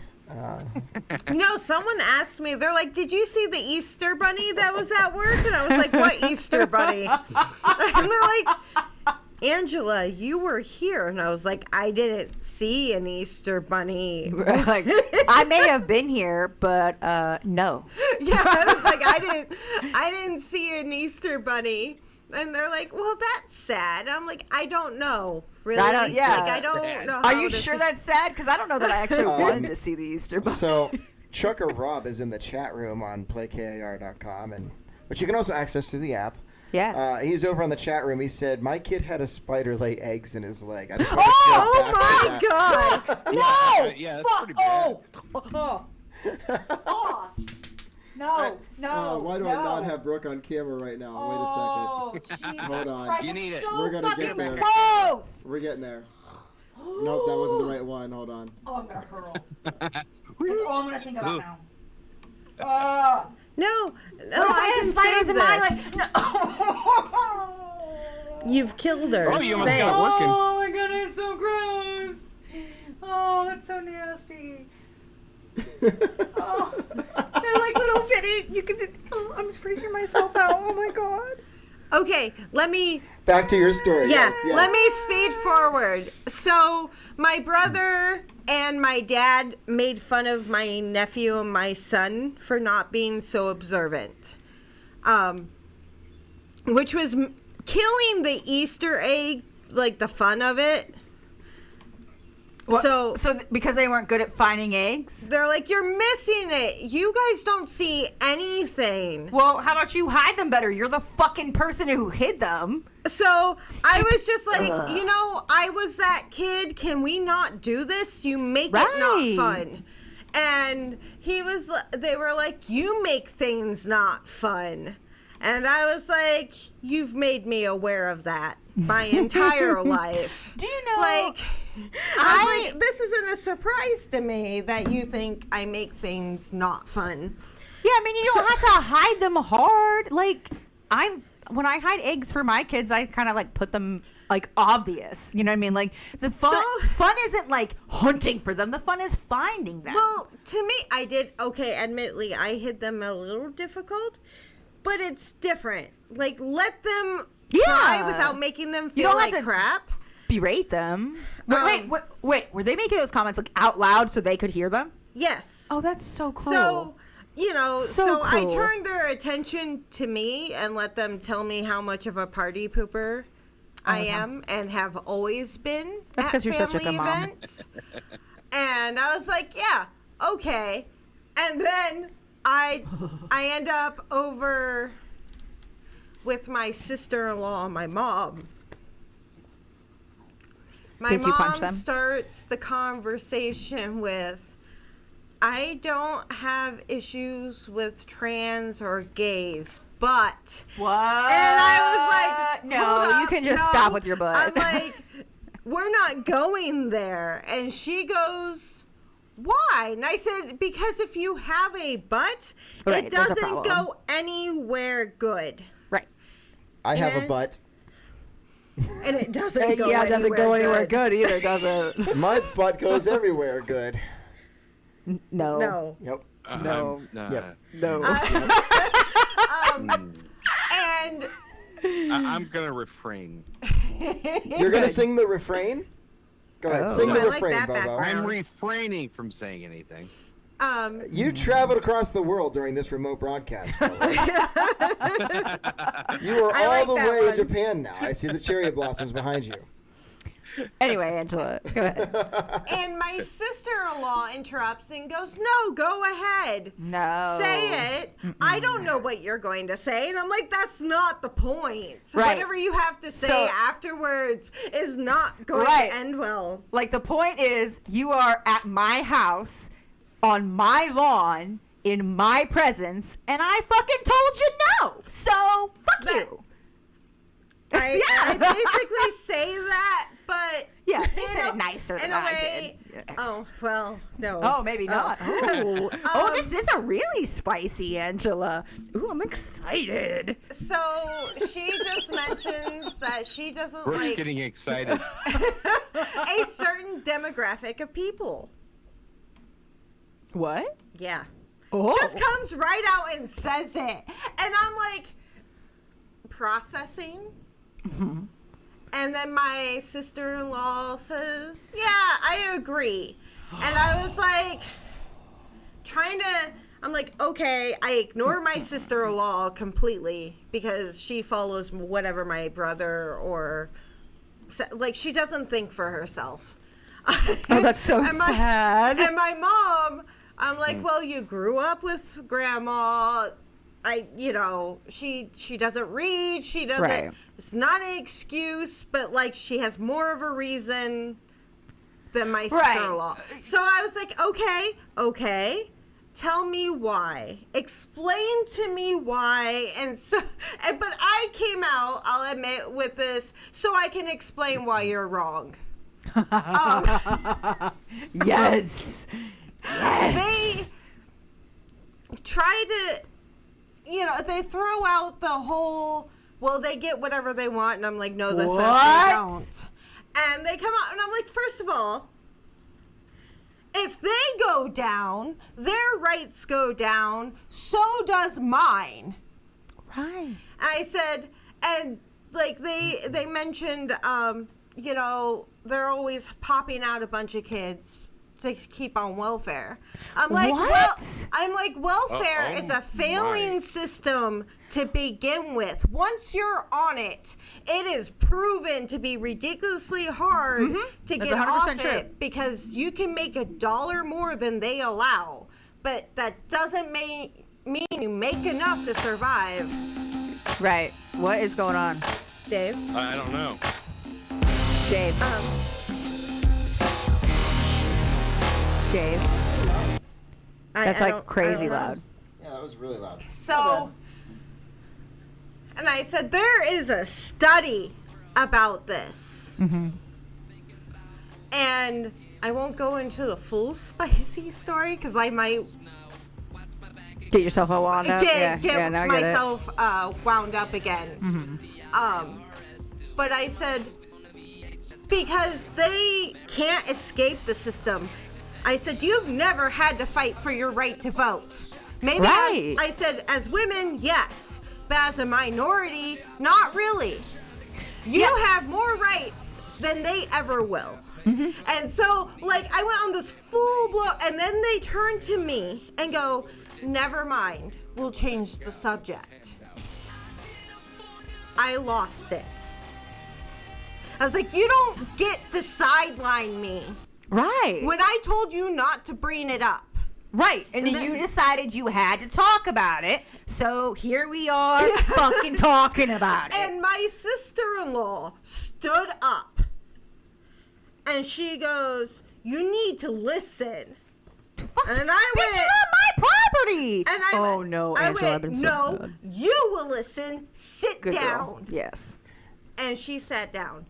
No, someone asked me, they're like, did you see the Easter Bunny that was at work? And I was like, what Easter Bunny? And they're like, Angela, you were here. And I was like, I didn't see an Easter Bunny. Like, I may have been here, but no. Yeah, I was like, I didn't see an Easter Bunny. And they're like, well, that's sad. I'm like, I don't know. Really? I don't- yeah. Like, I don't know. Are how you to- sure that's sad? Because I don't know that I actually wanted to see the Easter Bunny. So, Chucker Rob is in the chat room on playkar.com, which you can also access through the app. Yeah. He's over on the chat room. He said, my kid had a spider lay eggs in his leg. I just wanted to Oh feel my bad for that. God. No! Yeah, that's pretty bad. No, why do I not have Brooke on camera right now? Wait a second. Hold on. You need it. We're going to get there. Gross! We're getting there. Nope, that wasn't the right one. Hold on. Oh, I'm gonna hurl. That's all I'm gonna think about now. No, What if I can have spiders save in my this. leg? No. You've killed her. Oh, you almost Thanks. got it working. Oh my god, it's so gross. Oh, that's so nasty. Oh, they're like little bitty. You can. Oh, I'm freaking myself out. Oh my god. Okay, let me. Back to your story. Yes, Yes. let me speed forward. So, my brother and my dad made fun of my nephew and my son for not being so observant. Which was killing the Easter egg, like the fun of it, So because they weren't good at finding eggs? They're like, you're missing it. You guys don't see anything. Well, how about you hide them better? You're the fucking person who hid them. So I was just like, I was that kid. Can we not do this? You make it not fun. And they were like, you make things not fun. And I was like, you've made me aware of that my entire life. Do you know? Like, I was like, this isn't a surprise to me that you think I make things not fun. Yeah, I mean, you don't have to hide them hard. Like, when I hide eggs for my kids, I kind of like put them like obvious. You know what I mean? Like the fun isn't like hunting for them. The fun is finding them. Well, to me, I did admittedly, I hid them a little difficult, but it's different. Like, let them try without making them feel like crap. Berate them. Wait, were they making those comments like out loud so they could hear them? Yes. Oh, that's so cool. So, so I cool. turned their attention to me and let them tell me how much of a party pooper I am and have always been. That's because you're such a good mom. And I was like, yeah, okay. And then I end up over with my sister-in-law and my mom. My mom starts the conversation with, I don't have issues with trans or gays, but... What? And I was like, no, you can just stop with your butt. I'm like, we're not going there. And she goes, why? And I said, because if you have a butt, it doesn't go anywhere good. Right. I have a butt. And it doesn't go anywhere it doesn't go anywhere good either, does it? My butt goes everywhere good. No. Yep. No. Yep. No. And I'm gonna refrain. You're gonna sing the refrain? Go ahead, sing the refrain, Bobo. I'm refraining from saying anything. You traveled across the world during this remote broadcast. You are all the way to Japan now. I see the cherry blossoms behind you. Anyway, Angela, go ahead. And my sister-in-law interrupts and goes, no, go ahead. No. Say it. I don't know what you're going to say. And I'm like, that's not the point. So right. Whatever you have to say afterwards is not going to end well. Like, the point is, you are at my house on my lawn in my presence, and I fucking told you no. So, fuck you. I basically say that, but yeah, you said it nicer than I did. Oh, well, no. Oh, maybe not. Oh, this is a really spicy Angela. Ooh, I'm excited. So she just mentions that she doesn't Brooke's getting excited. a certain demographic of people. What? Yeah. Oh. Just comes right out and says it. And I'm like, processing. Mm-hmm. And then my sister-in-law says, yeah, I agree. And I was like, I'm like, okay, I ignore my sister-in-law completely because she follows whatever my brother or, like, she doesn't think for herself. Oh, that's so sad. And my mom, I'm like, well, you grew up with grandma. She doesn't read. She doesn't. Right. It's not an excuse, but like she has more of a reason than my sister-in-law. So I was like, okay, tell me why. Explain to me why. But I came out, I'll admit, with this so I can explain why you're wrong. Yes. Yes. They try to. They throw out the whole, well, they get whatever they want, and I'm like, no, the fuck they don't. And they come out, and I'm like, first of all, if they go down, their rights go down, so does mine. Right. I said, and like they mentioned, they're always popping out a bunch of kids to keep on welfare. I'm like, what? welfare is a failing system to begin with. Once you're on it, it is proven to be ridiculously hard to That's get off 100% true. it because you can make $1 more than they allow, but that doesn't mean you make enough to survive. Right. What is going on? Dave? I don't know. Dave. Dave. That's like crazy loud. Yeah, that was really loud. So, and I said, there is a study about this. And I won't go into the full spicy story because I might Get yourself all wound up. get now I get it. myself wound up again. But I said, because they can't escape the system. I said, you've never had to fight for your right to vote. Maybe Right. I said, as women, yes. But as a minority, not really. You have more rights than they ever will. And so, like, I went on this full blow, and then they turned to me and go, never mind, we'll change the subject. I lost it. I was like, you don't get to sideline me. Right. When I told you not to bring it up. Right. And then you decided you had to talk about it. So here we are fucking talking about it. And my sister-in-law stood up. And she goes, you need to listen. And I went, you're on my property. And I Oh, went, no, I Angela, I've went, been so no, bad. you will listen. Sit Good down. girl. Yes. And she sat down.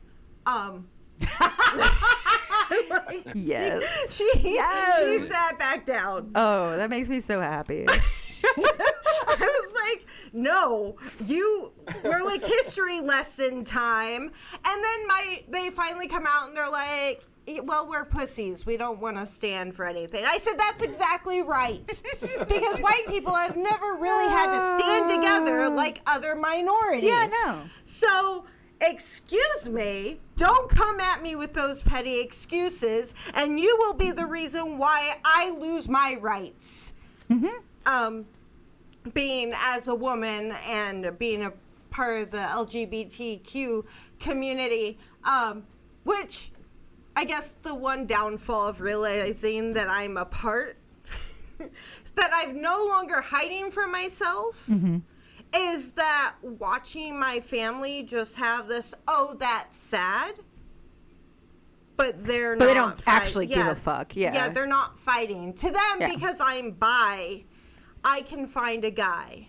Yes. She sat back down. Oh, that makes me so happy. I was like, no, we're like history lesson time. And then they finally come out and they're like, well, we're pussies. We don't want to stand for anything. I said, that's exactly right. Because white people have never really had to stand together like other minorities. Yeah, no. So, excuse me, don't come at me with those petty excuses, and you will be the reason why I lose my rights. Being as a woman and being a part of the LGBTQ community, which I guess the one downfall of realizing that I'm a part, that I'm no longer hiding from myself, is that watching my family just have this, oh, that's sad, but they're not. But they don't actually give a fuck. Yeah. Yeah, they're not fighting. To them, Yeah. because I'm bi, I can find a guy.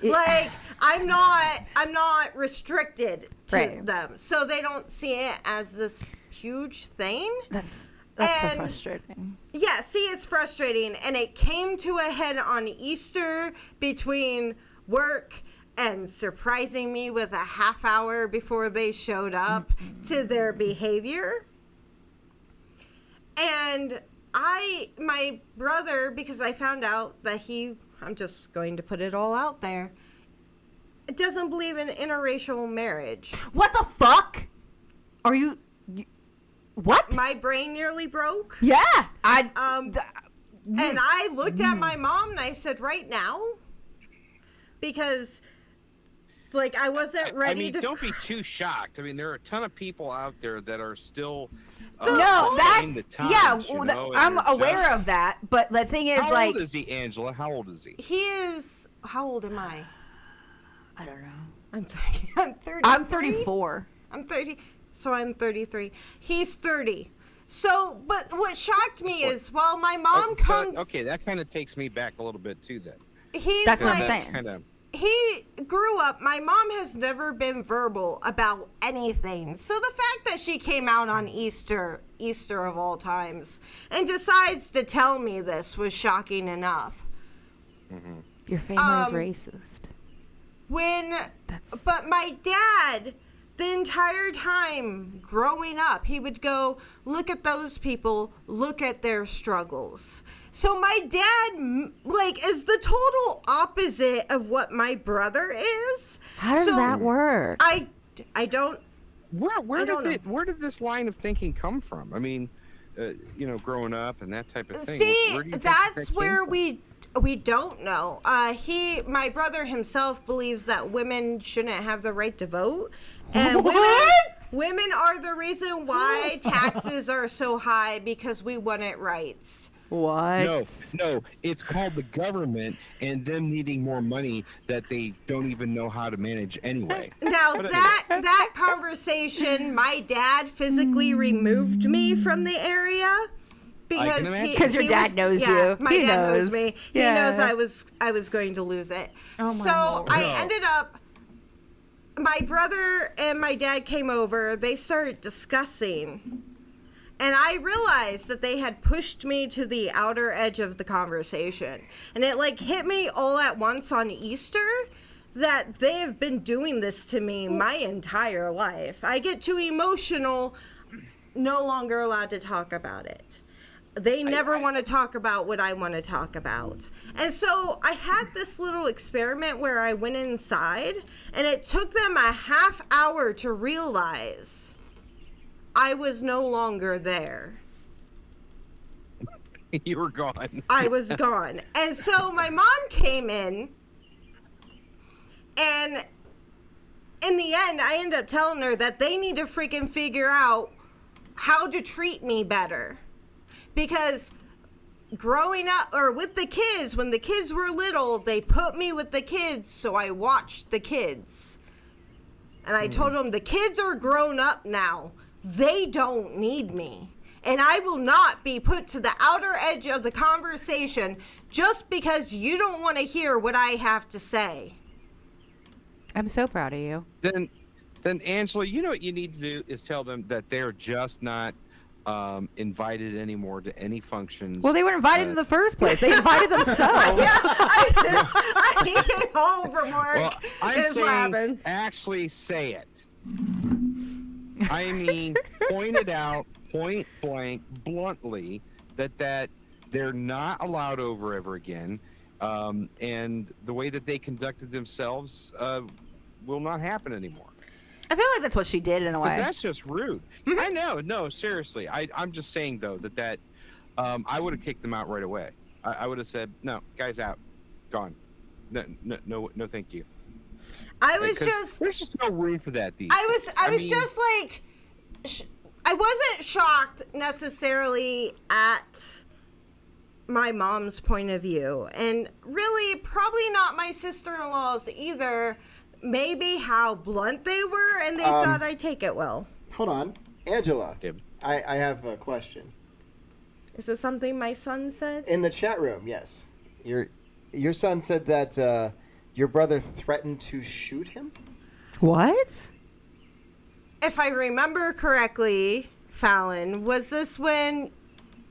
Like, I'm not restricted to Right. them. So they don't see it as this huge thing. That's And- so frustrating. Yeah, see, it's frustrating. And it came to a head on Easter between work and surprising me with a half hour before they showed up to their behavior. And my brother, because I found out that I'm just going to put it all out there, doesn't believe in interracial marriage. What the fuck? Are you what? My brain nearly broke. Yeah. And I looked at my mom and I said, right now? Because, like, I wasn't ready I mean, to... don't be too shocked. I mean, there are a ton of people out there that are still. No, in that's the times, yeah. you well, know, and I'm they're aware just- of that, but the thing is, How like, old is he, Angela? How old is he? He is... How old am I? I don't know. I'm 30. I'm 34. I'm 30. So I'm 33. He's 30. So, but what shocked me is, while my mom comes... Okay, that kind of takes me back a little bit to that. He's That's what like... I'm saying. Kind of. He grew up, my mom has never been verbal about anything. So the fact that she came out on Easter of all times, and decides to tell me this was shocking enough. Your family is racist. But my dad, the entire time growing up, he would go, look at those people, look at their struggles. So my dad, like, is the total opposite of what my brother is. How does that work? I don't. Where I don't know. where did this line of thinking come from? I mean, growing up and that type of thing. See, Where do you think that's that came where from? We don't know. My brother himself believes that women shouldn't have the right to vote. And women are the reason why taxes are so high, because we wanted rights. What? No, it's called the government and them needing more money that they don't even know how to manage anyway. Now that conversation, my dad physically removed me from the area because your dad knows you. My He dad knows knows. me. Yeah. He knows I was going to lose it. Oh, my so Lord. I ended up. My brother and my dad came over. They started discussing. And I realized that they had pushed me to the outer edge of the conversation. And it like hit me all at once on Easter that they have been doing this to me my entire life. I get too emotional, no longer allowed to talk about it. They never want to talk about what I want to talk about. And so I had this little experiment where I went inside, and it took them a half hour to realize I was no longer there. You were gone. I was gone. And so my mom came in, and in the end, I ended up telling her that they need to freaking figure out how to treat me better. Because growing up, or with the kids, when the kids were little, they put me with the kids, so I watched the kids. And I told them, the kids are grown up now. They don't need me. And I will not be put to the outer edge of the conversation just because you don't want to hear what I have to say. I'm so proud of you. Then Angela, you know what you need to do is tell them that they're just not invited anymore to any functions. Well, they were invited in the first place. They invited themselves. I came home from work. Well, I'm and saying laughing. actually say it. I mean, point it out, point blank, bluntly, that they're not allowed over ever again, and the way that they conducted themselves will not happen anymore. I feel like that's what she did in a way. That's just rude. I know. No, seriously. I'm just saying though that I would have kicked them out right away. I would have said, no, guys out, gone. No, thank you. There's just no room for that. I was just like, I wasn't shocked necessarily at my mom's point of view, and really probably not my sister-in-law's either. Maybe how blunt they were, and they thought I'd take it well. Hold on, Angela. I have a question. Is this something my son said? In the chat room, yes. Your son said that your brother threatened to shoot him? What? If I remember correctly, Fallon, was this when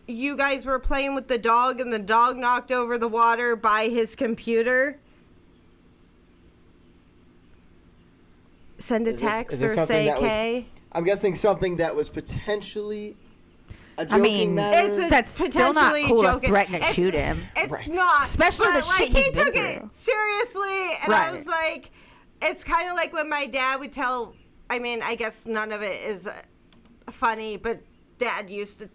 you guys were playing with the dog and the dog knocked over the water by his computer? Send a text or say K. I'm guessing something that was potentially a joking matter. That's still not cool to threaten to shoot him. It's not. Especially the shit he he's been took it through. seriously, and I was like, it's kind of like when my dad would tell, I mean, I guess none of it is funny, but Dad used to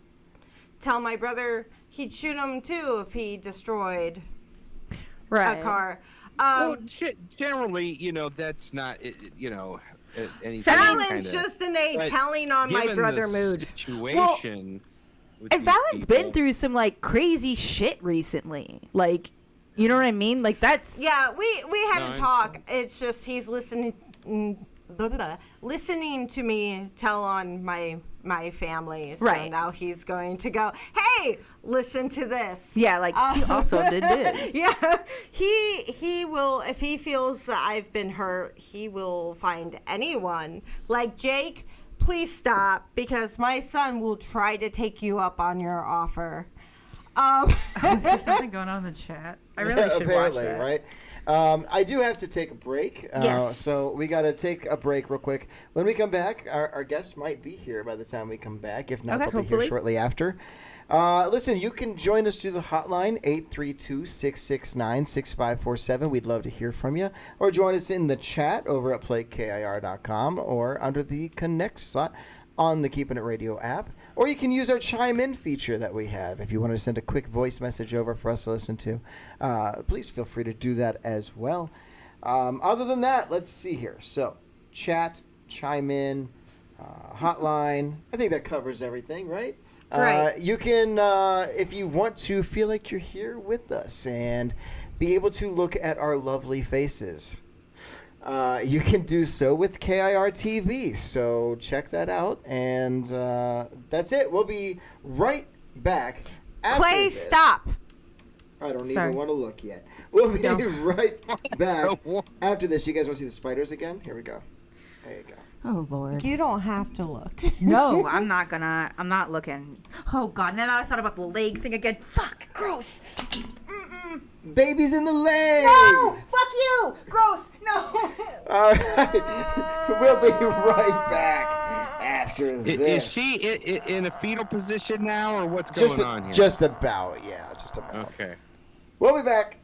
tell my brother he'd shoot him too if he destroyed a car. Well, generally, that's not, anything. Fallon's just in a telling on my brother mood. Situation. And Fallon's been through some crazy shit recently. You know what I mean? That's we had a talk. It's just he's listening to me tell on my family. So now he's going to go, hey, listen to this. Yeah, he also did this. Yeah, he will, if he feels that I've been hurt, he will find anyone. Like Jake, please stop, because my son will try to take you up on your offer. Is there something going on in the chat? I really should watch that. Right? I do have to take a break. Yes. So we got to take a break real quick. When we come back, our guest might be here by the time we come back. If not, they'll be here shortly after. Listen, you can join us through the hotline, 832-669-6547. We'd love to hear from you. Or join us in the chat over at playkir.com or under the Connect slot on the Keeping It Radio app, or you can use our Chime In feature that we have. If you want to send a quick voice message over for us to listen to, please feel free to do that as well. Other than that, let's see here. So, chat, Chime In, hotline. I think that covers everything, right? Right. You can, if you want to feel like you're here with us and be able to look at our lovely faces, you can do so with KIR TV. So check that out. And that's it. We'll be right back. Clay, this. stop. I don't Sorry. even want to look yet. We'll be No. right back after this. You guys want to see the spiders again? Here we go. There you go. Oh Lord. You don't have to look. No, I'm not looking. Oh God. And then I thought about the leg thing again. Fuck. Gross. Babies in the leg. No. Fuck you. Gross. No. All right. We'll be right back after this. Is she in a fetal position now, or what's going on here? Just about, yeah. Just about. Okay. We'll be back.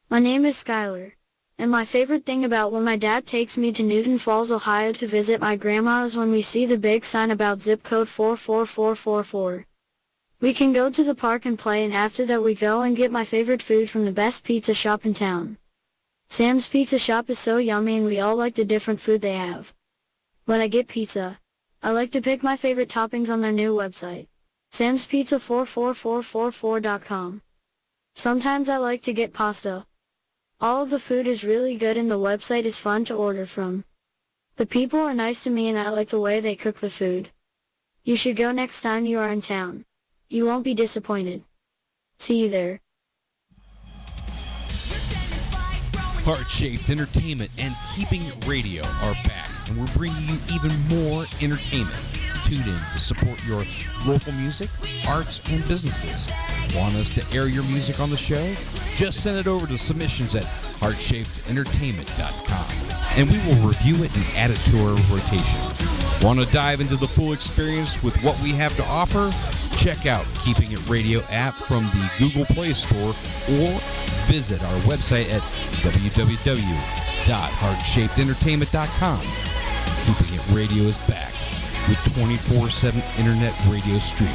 My name is Skylar, and my favorite thing about when my dad takes me to Newton Falls, Ohio to visit my grandma is when we see the big sign about zip code 44444. We can go to the park and play, and after that we go and get my favorite food from the best pizza shop in town. Sam's Pizza Shop is so yummy and we all like the different food they have. When I get pizza, I like to pick my favorite toppings on their new website, samspizza44444.com. Sometimes I like to get pasta. All of the food is really good and the website is fun to order from. The people are nice to me and I like the way they cook the food. You should go next time you are in town. You won't be disappointed. See you there. Heart-Shaped Entertainment and Keeping It Radio are back, and we're bringing you even more entertainment. Tune in to support your local music, arts, and businesses. Want us to air your music on the show? Just send it over to submissions at heartshapedentertainment.com, and we will review it and add it to our rotation. Want to dive into the full experience with what we have to offer? Check out Keeping It Radio app from the Google Play Store or visit our website at www.heartshapedentertainment.com. Keeping It Radio is back with 24/7 internet radio streaming,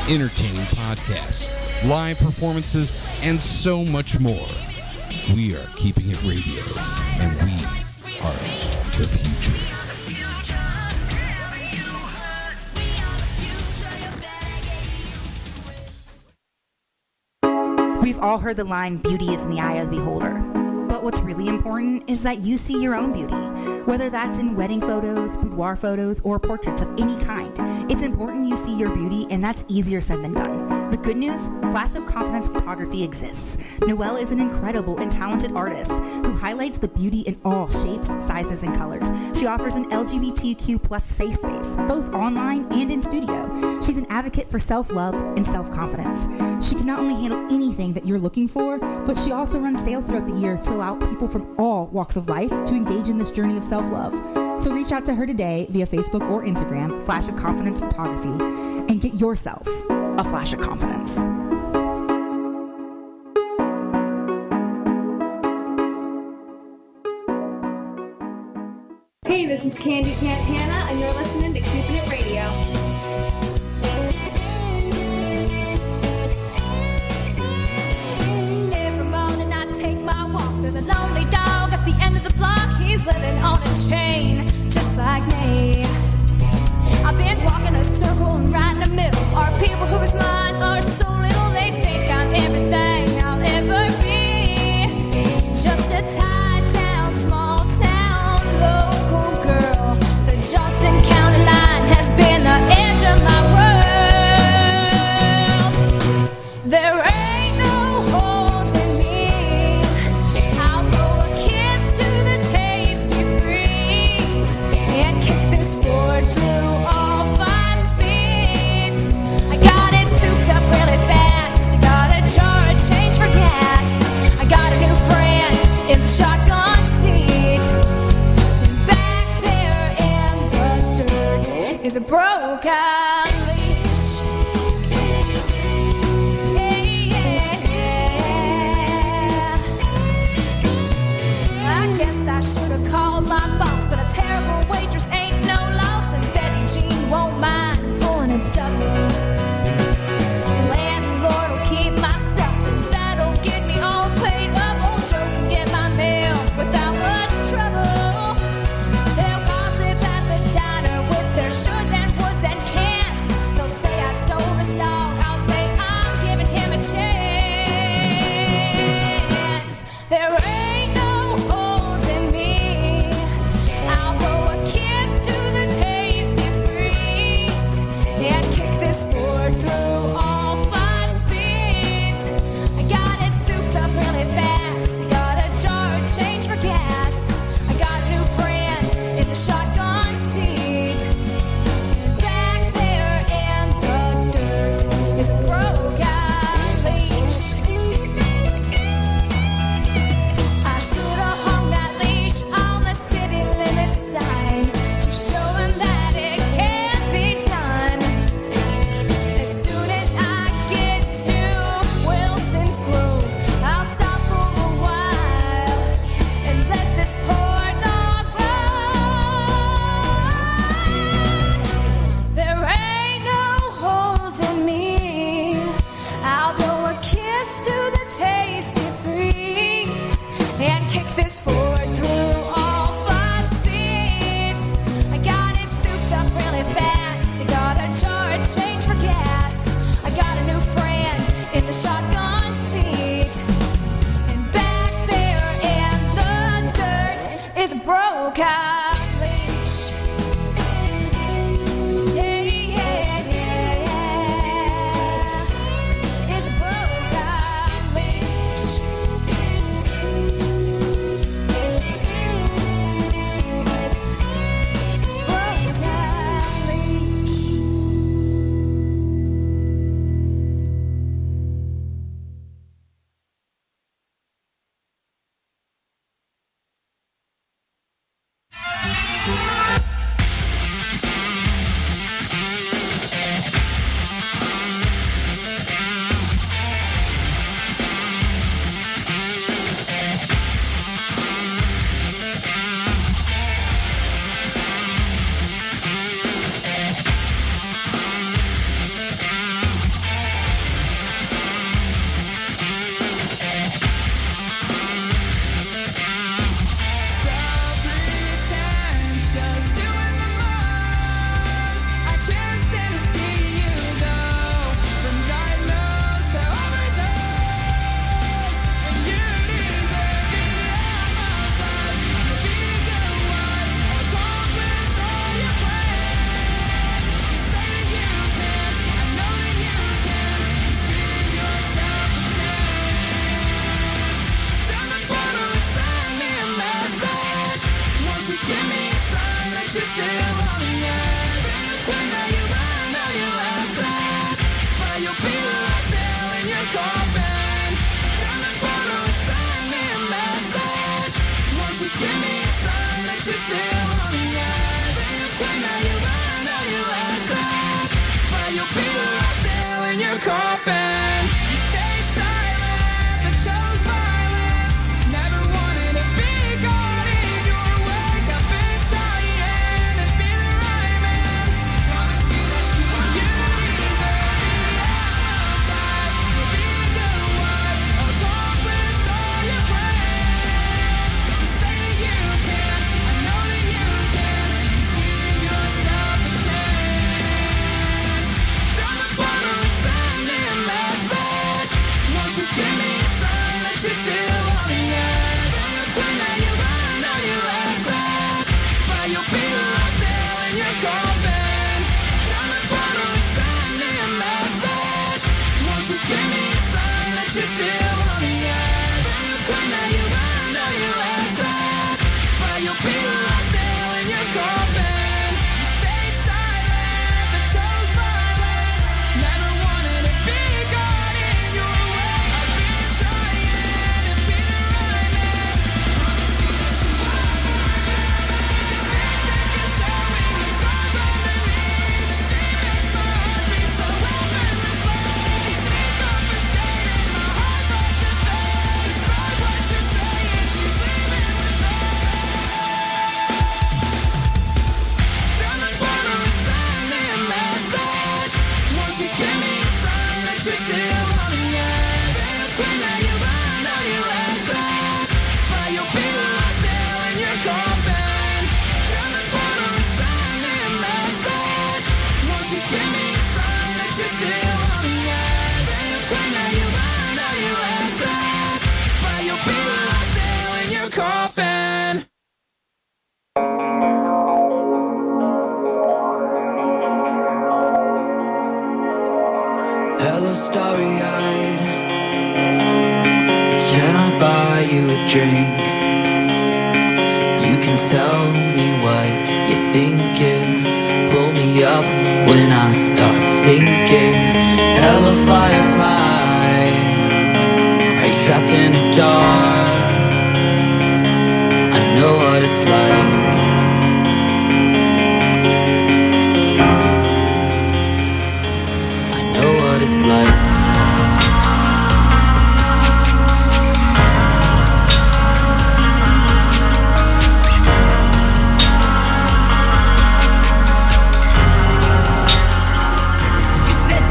entertaining podcasts, live performances, and so much more. We are Keeping It Radio, and we are the future. We've all heard the line, beauty is in the eye of the beholder. But what's really important is that you see your own beauty. Whether that's in wedding photos, boudoir photos, or portraits of any kind, it's important you see your beauty, and that's easier said than done. The good news, Flash of Confidence Photography exists. Noelle is an incredible and talented artist who highlights the beauty in all shapes, sizes, and colors. She offers an LGBTQ+ safe space, both online and in studio. She's an advocate for self-love and self-confidence. She can not only handle anything that you're looking for, but she also runs sales throughout the years to allow people from all walks of life to engage in this journey of self-love. So reach out to her today via Facebook or Instagram, Flash of Confidence Photography, and get yourself a flash of confidence. Hey, this is Candy Hannah, and you're listening to Keeping It Radio. Every morning I take my walk. There's a lonely dog at the end of the block. He's living on a chain, just like me. I've been walking a circle and right in the middle are people whose minds are so little they think I'm everything I'll ever be. Just a tied down, small town, local girl. The Johnson County line has been the edge of my world. There ain't no holding me. I'll blow a kiss to the tasty freeze and kick this forward through all 5 speeds. I got it souped up really fast. I got a jar of change for gas. I got a new friend in the shotgun seat. Back there in the dirt is a broken leash. I guess I should have called my boss, but a terrible waitress ain't no loss, and Betty Jean won't mind pulling a double. Landlord will keep my stuff, and that'll get me all paid up. Old Joe can get my mail without much trouble. They'll gossip at the diner with their shoulds and woods and cans. They'll say I stole this dog. I'll say I'm giving him a chance. There ain't no holding me. I'll blow a kiss to the tasty freeze and kick this board through all 5 speeds. I got it souped up really fast. I got a jar of change for gas. I got a new friend in the shotgun seat. Back there in the dirt is a broken leash. I should have hung that leash on the city limit sign to show them that it can be done. As soon as I get to Wilson's Grove, I'll stop for a while and let this poor dog run. There ain't no holding me. I'll blow a kiss to the tasty freeze and kick this forward through all 5 speeds. I got it souped up really fast. I got a jar of change for gas. I got a new friend in the shotgun seat. And back there in the dirt is a broken leash. Yeah, yeah, yeah, yeah. It's a broken your coffin. You stayed silent, but chose violence. Never wanted to be God in your wake. I've been trying to be the right man. Promise me that you deserve the outside. To be a good wife, accomplish all your plans. You say that you can, I know that you can. Just give yourself a chance. Turn the bottle and send me a message. Won't you give me a sign that you're still on the edge? The queen that you run on your SS, but you'll be the last nail in your coffin. Turn the bottle and send me a message. Won't you give me a sign that you're still on the edge? The queen that you run on your SS, but you'll be the last nail in your coffin. You stayed silent, but chose violence. Never wanted to be God in your way. I've been trying to be the right man. Promise me that you won't forget. 6 seconds showing the scars underneath. She makes my heart beat so effortlessly. She confiscated my heart like the theft. Despite what you're saying, she's leaving with me. Turn the bottle and send me a message. Won't you give me a sign that you're still on the edge? The queen that you run on your SS, but you'll be the last nail in your coffin. Turn the bottle and send me a message. Won't you give me a sign that you're still on the edge? The queen that you run on your SS, but you'll be the last nail in your coffin. Hello, starry-eyed. Can I buy you a drink? You can tell me what you're thinking. Pull me up when I start sinking. Hello, firefly. Are you trapped in the dark? I know what it's like. I know what it's like. She said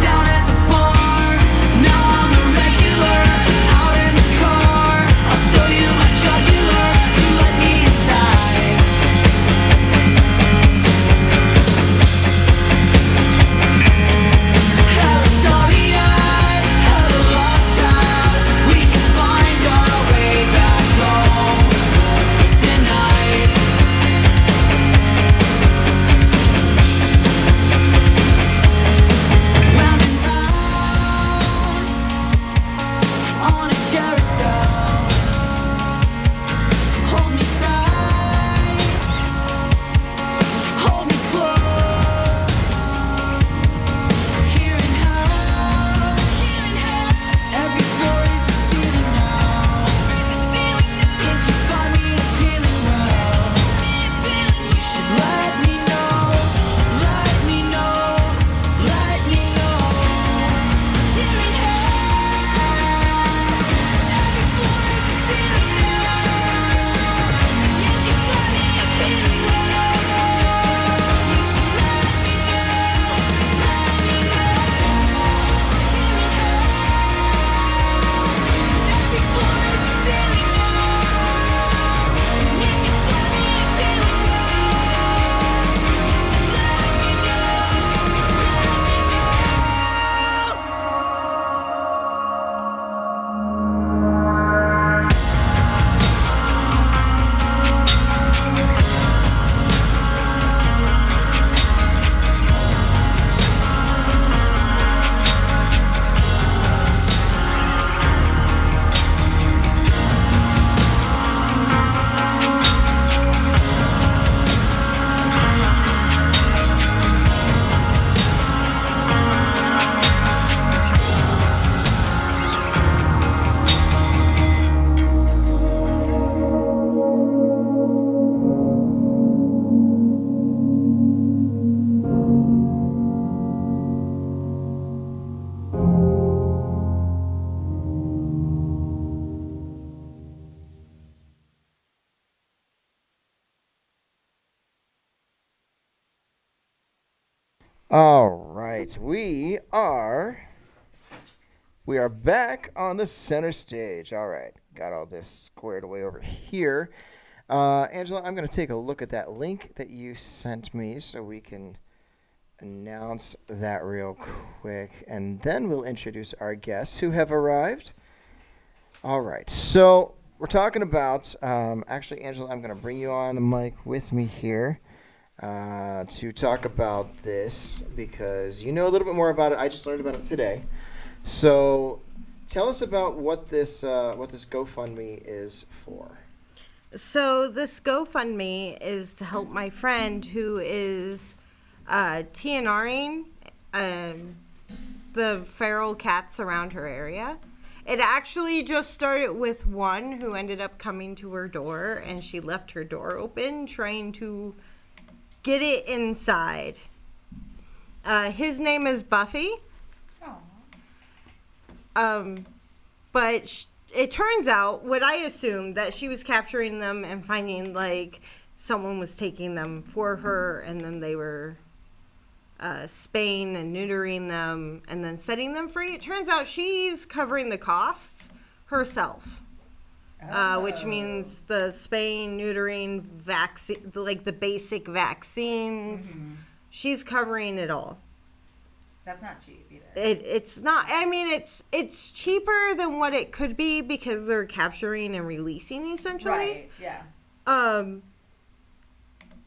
All right, we are back on the center stage. All right, got all this squared away over here. Angela, I'm going to take a look at that link that you sent me so we can announce that real quick, and then we'll introduce our guests who have arrived. All right, so we're talking about, actually, Angela, I'm going to bring you on the mic with me here to talk about this because you know a little bit more about it. I just learned about it today. So tell us about what this GoFundMe is for. So this GoFundMe is to help my friend who is TNRing the feral cats around her area. It actually just started with one who ended up coming to her door, and she left her door open trying to get it inside. His name is Buffy. But it turns out what I assumed, that she was capturing them and finding like someone was taking them for her, and then they were spaying and neutering them and then setting them free. It turns out she's covering the costs herself. Which means the spaying, neutering, vaccine, like the basic vaccines. Mm-hmm. She's covering it all. That's not cheap either. It's not. I mean, it's cheaper than what it could be because they're capturing and releasing essentially. Right. Yeah.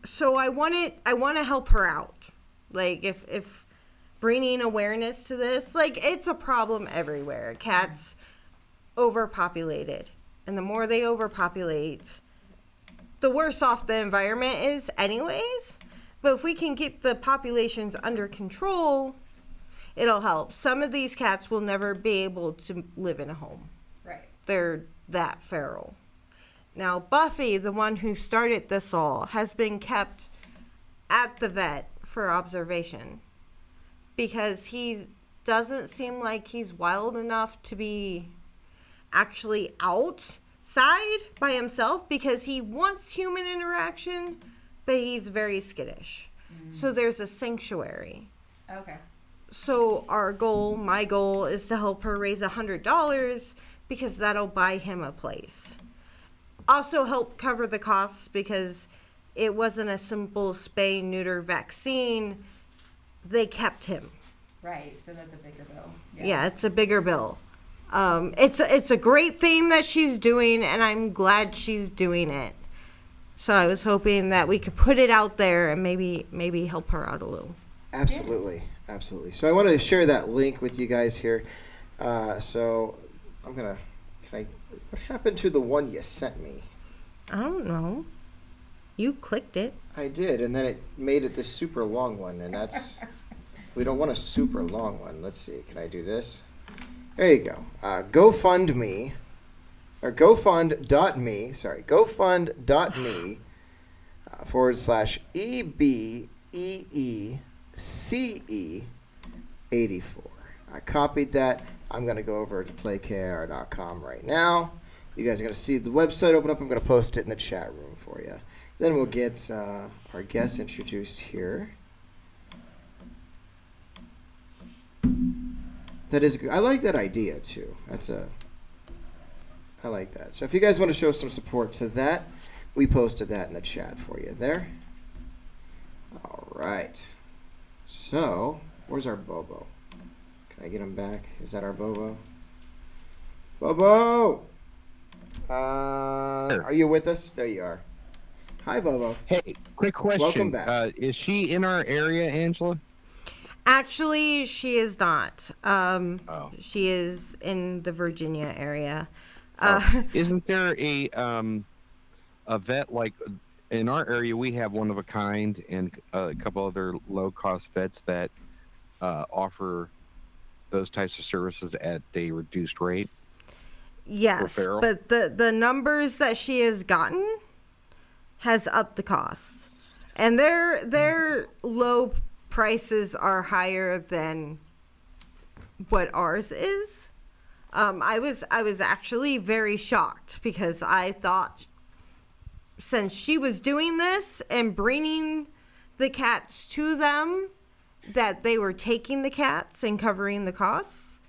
So I want to help her out. Like if bringing awareness to this, like it's a problem everywhere. Cats overpopulated. And the more they overpopulate, the worse off the environment is anyways. But if we can keep the populations under control, it'll help. Some of these cats will never be able to live in a home. Right. They're that feral. Now, Buffy, the one who started this all, has been kept at the vet for observation because he doesn't seem like he's wild enough to be actually outside by himself because he wants human interaction, but he's very skittish. Mm-hmm. So there's a sanctuary. Okay. So my goal is to help her raise $100 because that'll buy him a place. Also help cover the costs because it wasn't a simple spay neuter vaccine. They kept him. Right. So that's a bigger bill. Yeah, it's a bigger bill. It's a great thing that she's doing, and I'm glad she's doing it. So I was hoping that we could put it out there and maybe help her out a little. Absolutely, absolutely. So I want to share that link with you guys here. So what happened to the one you sent me? I don't know. You clicked it. I did, and then it made it this super long one, and that's we don't want a super long one. Let's see. Can I do this? There you go. GoFundMe, or GoFund.me, sorry, GoFund.me /EBEECE84. I copied that. I'm going to go over to playkr.com right now. You guys are going to see the website open up. I'm going to post it in the chat room for you. Then we'll get our guests introduced here. That is good. I like that idea too. I like that. So if you guys want to show some support to that, we posted that in the chat for you there. All right. So where's our Bobo? Can I get him back? Is that our Bobo? Bobo! Are you with us? There you are. Hi, Bobo. Hey, quick question. Welcome back. Is she in our area, Angela? Actually, she is not. She is in the Virginia area. Isn't there a vet like in our area? We have one of a kind and a couple other low cost vets that offer those types of services at a reduced rate. Yes, but the numbers that she has gotten has upped the costs, and their low prices are higher than what ours is. I was actually very shocked because I thought since she was doing this and bringing the cats to them that they were taking the cats and covering the costs.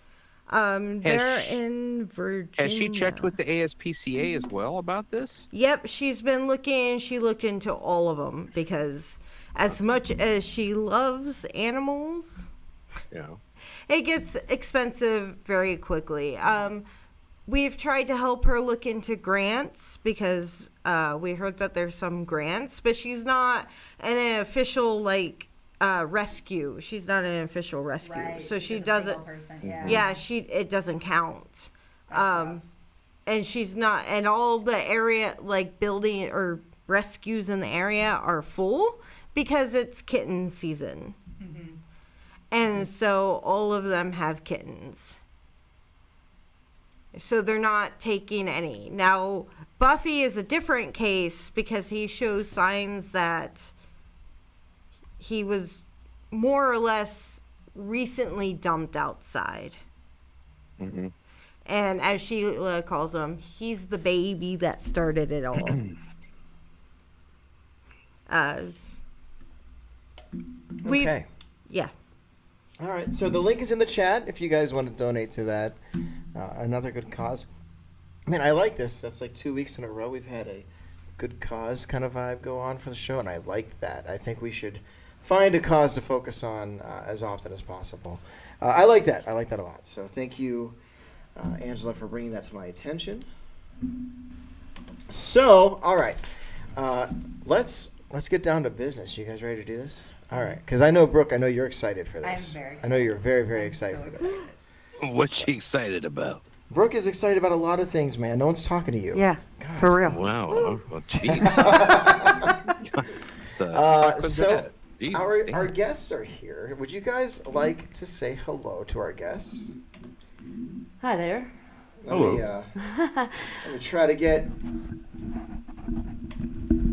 They're in Virginia. Has she checked with the ASPCA as well about this? Yep, she's been looking. She looked into all of them because as much as she loves animals, Yeah. it gets expensive very quickly. We've tried to help her look into grants because we heard that there's some grants, but she's not an official rescue. She's not an official rescue, Right, so she's she just a doesn't. single person, yeah. Yeah, it doesn't count. And she's not. And all the area building or rescues in the area are full because it's kitten season, and so all of them have kittens. So they're not taking any. Now, Buffy is a different case because he shows signs that he was more or less recently dumped outside. Mm-hmm. And as Sheila calls him, he's the baby that started it all. Okay. Yeah. All right. So the link is in the chat if you guys want to donate to that. Another good cause. Man, I like this. That's like 2 weeks in a row we've had a good cause kind of vibe go on for the show, and I like that. I think we should find a cause to focus on as often as possible. I like that. I like that a lot. So thank you, Angela, for bringing that to my attention. So, all right. Let's get down to business. You guys ready to do this? All right. Because I know, Brooke, I know you're excited for this. I'm very excited. I know you're very, very excited for this. What's she excited about? Brooke is excited about a lot of things, man. No one's talking to you. Yeah, for real. Wow. Oh, well, geez. So our guests are here. Would you guys like to say hello to our guests? Hi there. Let me try to get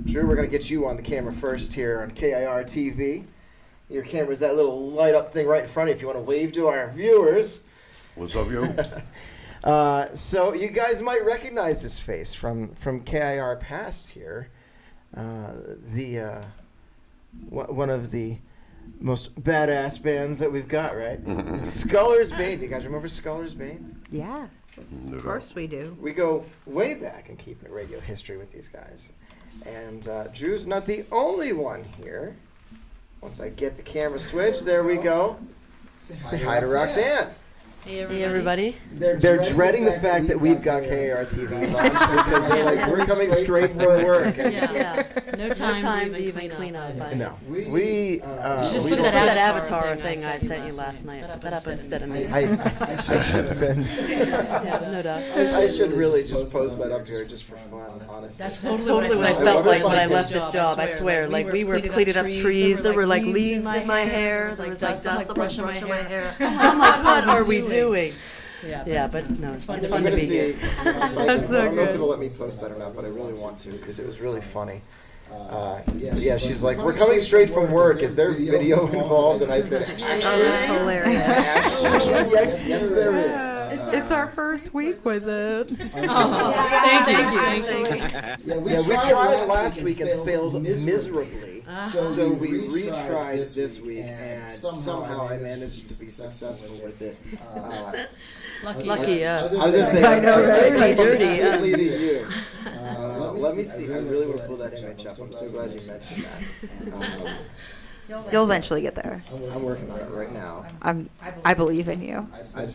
Drew. We're gonna get you on the camera first here on KIR TV. Your camera's that little light up thing right in front of you if you want to wave to our viewers. What's up, yo? So you guys might recognize this face from KIR past here. One of the most badass bands that we've got, right? Sculler's Bane. Do you guys remember Sculler's Bane? Yeah. Of course we do. We go way back in Keeping It Radio history with these guys. And Drew's not the only one here. Once I get the camera switched, there we go. Say hi to Roxanne. Hey everybody. They're dreading the fact that we've got KAR TV live because they're like, we're coming straight from work. Yeah. No time to even clean up. No. We just put that avatar thing I sent you last night. Put that up instead of me. I should send. Yeah, no doubt. I should really just post that up here just for fun, honestly. That's totally what I felt like when I left this job. I swear, like we were cleaning up trees. There were like leaves in my hair. There was like dust brushing my hair. I'm like, what are we doing? Yeah, but no, it's fun to be here. That's so good. I don't know if it'll let me post that or not, but I really want to because it was really funny. Yeah, she's like, we're coming straight from work. Is there video involved? And I said, that's hilarious. Yes, there is. It's our first week with it. Thank you. Yeah, we tried last week and failed miserably. So we retried this week, and somehow I managed to be successful with it. Lucky us. I was just saying, I know, right? My duty to you. Let me see. I really want to pull that image up. I'm so glad you mentioned that. You'll eventually get there. I'm working on it right now. I believe in you. I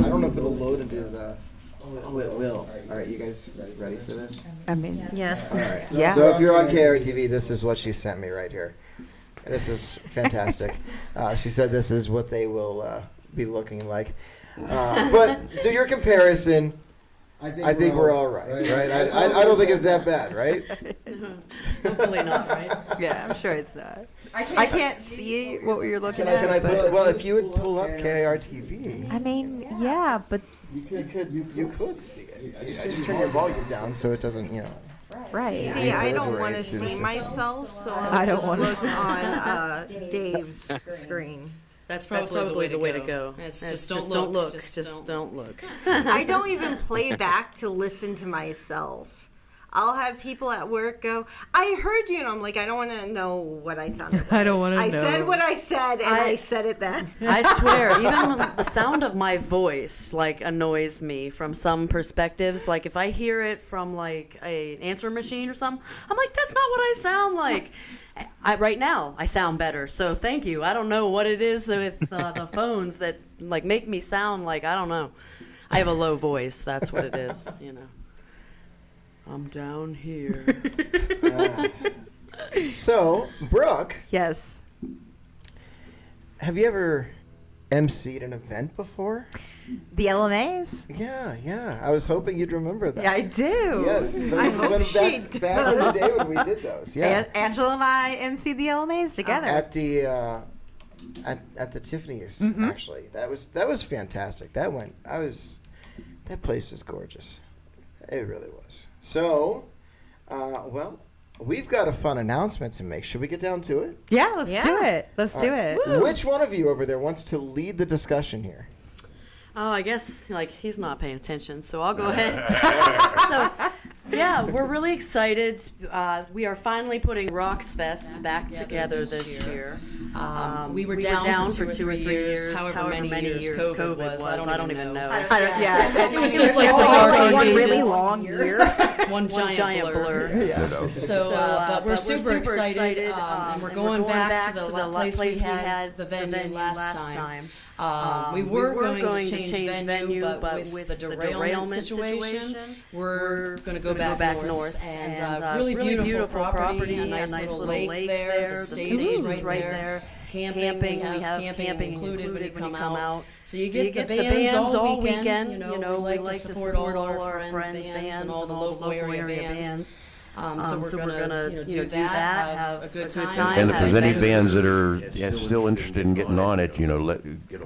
don't know if it'll load into the. Oh, it will. All right, you guys ready for this? I mean, yes. All right. Yeah. So if you're on KR TV, this is what she sent me right here. This is fantastic. She said this is what they will be looking like. But do your comparison. I think we're all right? I don't think it's that bad, right? Hopefully not, right? Yeah, I'm sure it's not. I can't see what you're looking at. Can I well, if you would pull up KIR TV. I mean, yeah, but you could see it. You just turn your volume down so it doesn't, right. See, I don't want to see myself, so I don't want to look on Dave's screen. That's probably the way to go. It's just don't look. Just don't look. I don't even play back to listen to myself. I'll have people at work go, I heard you, and I'm like, I don't want to know what I sounded like. I don't want to know. I said what I said, and I said it then. I swear, even the sound of my voice like annoys me from some perspectives. Like if I hear it from like a answer machine or something, I'm like, that's not what I sound like. Right now, I sound better, so thank you. I don't know what it is with the phones that like make me sound like, I don't know. I have a low voice. That's what it is, you know. I'm down here. So, Brooke. Yes. Have you ever emceed an event before? The LMAs? Yeah. I was hoping you'd remember that. Yeah, I do. Yes. I hope she back in the day when we did those. Yeah. Angela and I emceed the LMAs together. At the Tiffany's, actually. That was fantastic. That place was gorgeous. It really was. So, well, we've got a fun announcement to make. Should we get down to it? Yeah, let's do it. Let's do it. Woo. Which one of you over there wants to lead the discussion here? Oh, I guess like he's not paying attention, so I'll go ahead. So, yeah, we're really excited. We are finally putting Rocks Fest back together this year. We were down for 2 or 3 years, however many years COVID was. I don't even know. It was just like one really long year. One giant blur. So, but we're super excited, and we're going back to the place we had the venue last time. We were going to change venue, but with the derailment situation, we're going to go back north. And really beautiful property, a nice little lake there, the stage is right there. Camping, we have camping included when you come out. So you get the bands all weekend. You know, we like to support all our friends' bands and all the local area bands. So we're gonna do that, have a good time. And if there's any bands that are still interested in getting on it,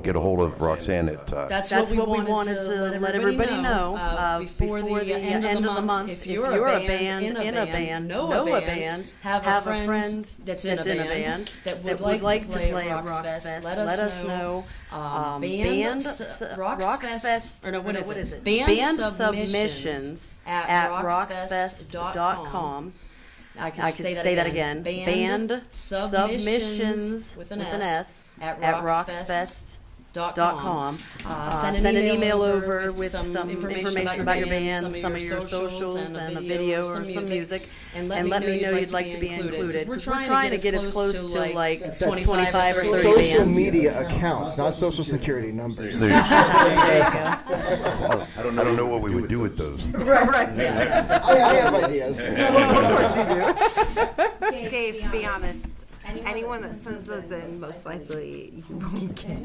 get a hold of Roxanne at. That's what we wanted to let everybody know before the end of the month. If you're a band in a band, know a band, have a friend that's in a band that would like to play at Rocks Fest, let us know. Band submissions at rocksfest.com. I can say that again. Band submissions with an S at rocksfest.com. Send an email over with some information about your band, some of your socials, and a video or some music, and let me know you'd like to be included. We're trying to get as close to like 25 or 30 bands. Social media accounts, not social security numbers. There you go. I don't know what we would do with those. Right. Yeah. I have ideas. Dave, to be honest, anyone that sends those in, most likely you won't get.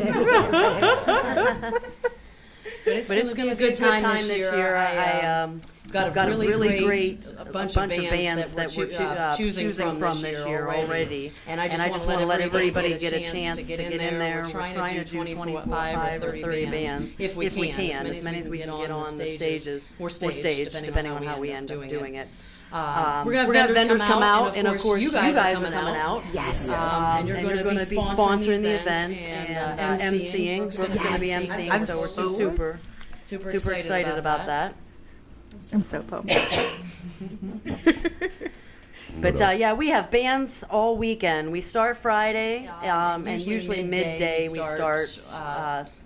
But it's going to be a good time this year. I got a really great bunch of bands that we're choosing from this year already. And I just want to let everybody get a chance to get in there. We're trying to do 25 or 30 bands if we can, as many as we can get on the stages or stage, depending on how we end up doing it. We're going to have vendors come out, and of course you guys are coming out. Yes. And you're going to be sponsoring the event and emceeing. We're going to be emceeing, so we're super excited about that. I'm so pumped. But yeah, we have bands all weekend. We start Friday, and usually midday we start.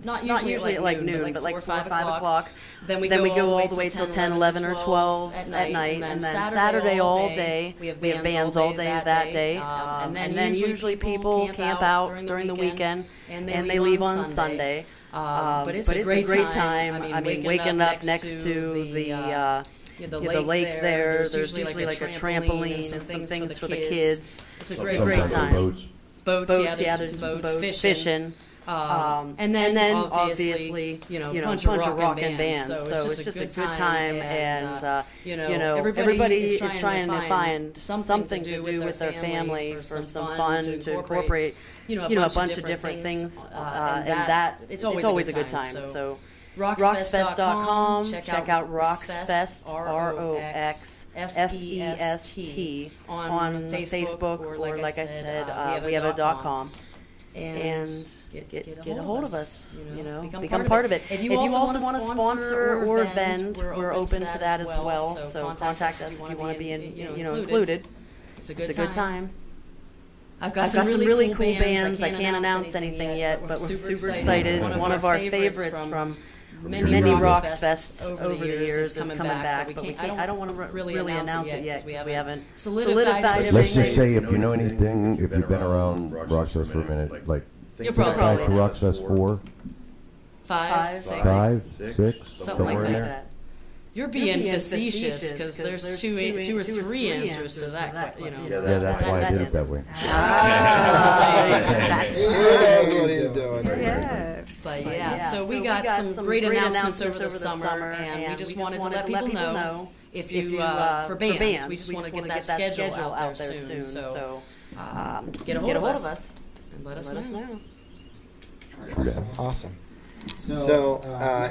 Not usually at like noon, but like 4 or 5 o'clock. Then we go all the way till 10, 11, or 12 at night. And then Saturday all day, we have bands all day that day. And then usually people camp out during the weekend, and they leave on Sunday. But it's a great time. I mean, waking up next to the lake there. There's usually like a trampoline and some things for the kids. It's a great time. Boats, yeah, there's boats, fishing. And then obviously, a bunch of rockin' bands. So it's just a good time, and everybody is trying to find something to do with their family for some fun, to incorporate a bunch of different things, and that it's always a good time. So rocksfest.com, check out Rocksfest, ROXFEST on Facebook, or like I said, we have a .com. and get a hold of us. Become part of it. If you also want to sponsor or vend, we're open to that as well. So contact us if you want to be included. It's a good time. I've got some really cool bands. I can't announce anything yet, but we're super excited. One of our favorites from many Rocks Fests over the years is coming back, but I don't want to really announce it yet because we haven't solidified everything. Let's just say, if you know anything, if you've been around Rocks Fest for a minute, like You're think probably back to Rocks Fest 4, 5, 6, 5, 6, something like in that. there. You're being facetious because there's two or three answers to that. Yeah, that's why I did it that way. That's what he's doing. But yeah, so we got some great announcements over the summer, and we just wanted to let people know if you for bands, we just want to get that schedule out there soon. So get a hold of us and let us know. Awesome. So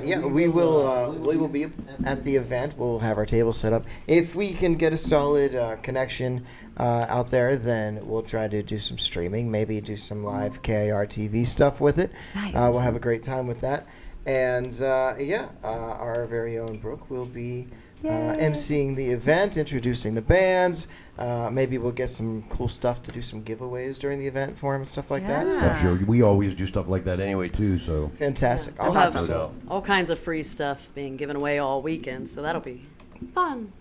yeah, we will be at the event. We'll have our table set up. If we can get a solid connection out there, then we'll try to do some streaming, maybe do some live KIR TV stuff with it. Nice. We'll have a great time with that. And yeah, our very own Brooke will be emceeing the event, introducing the bands. Maybe we'll get some cool stuff to do some giveaways during the event for him and stuff like that. So I'm sure we always do stuff like that anyway too. So fantastic. We'll have all kinds of free stuff being given away all weekend, so that'll be fun.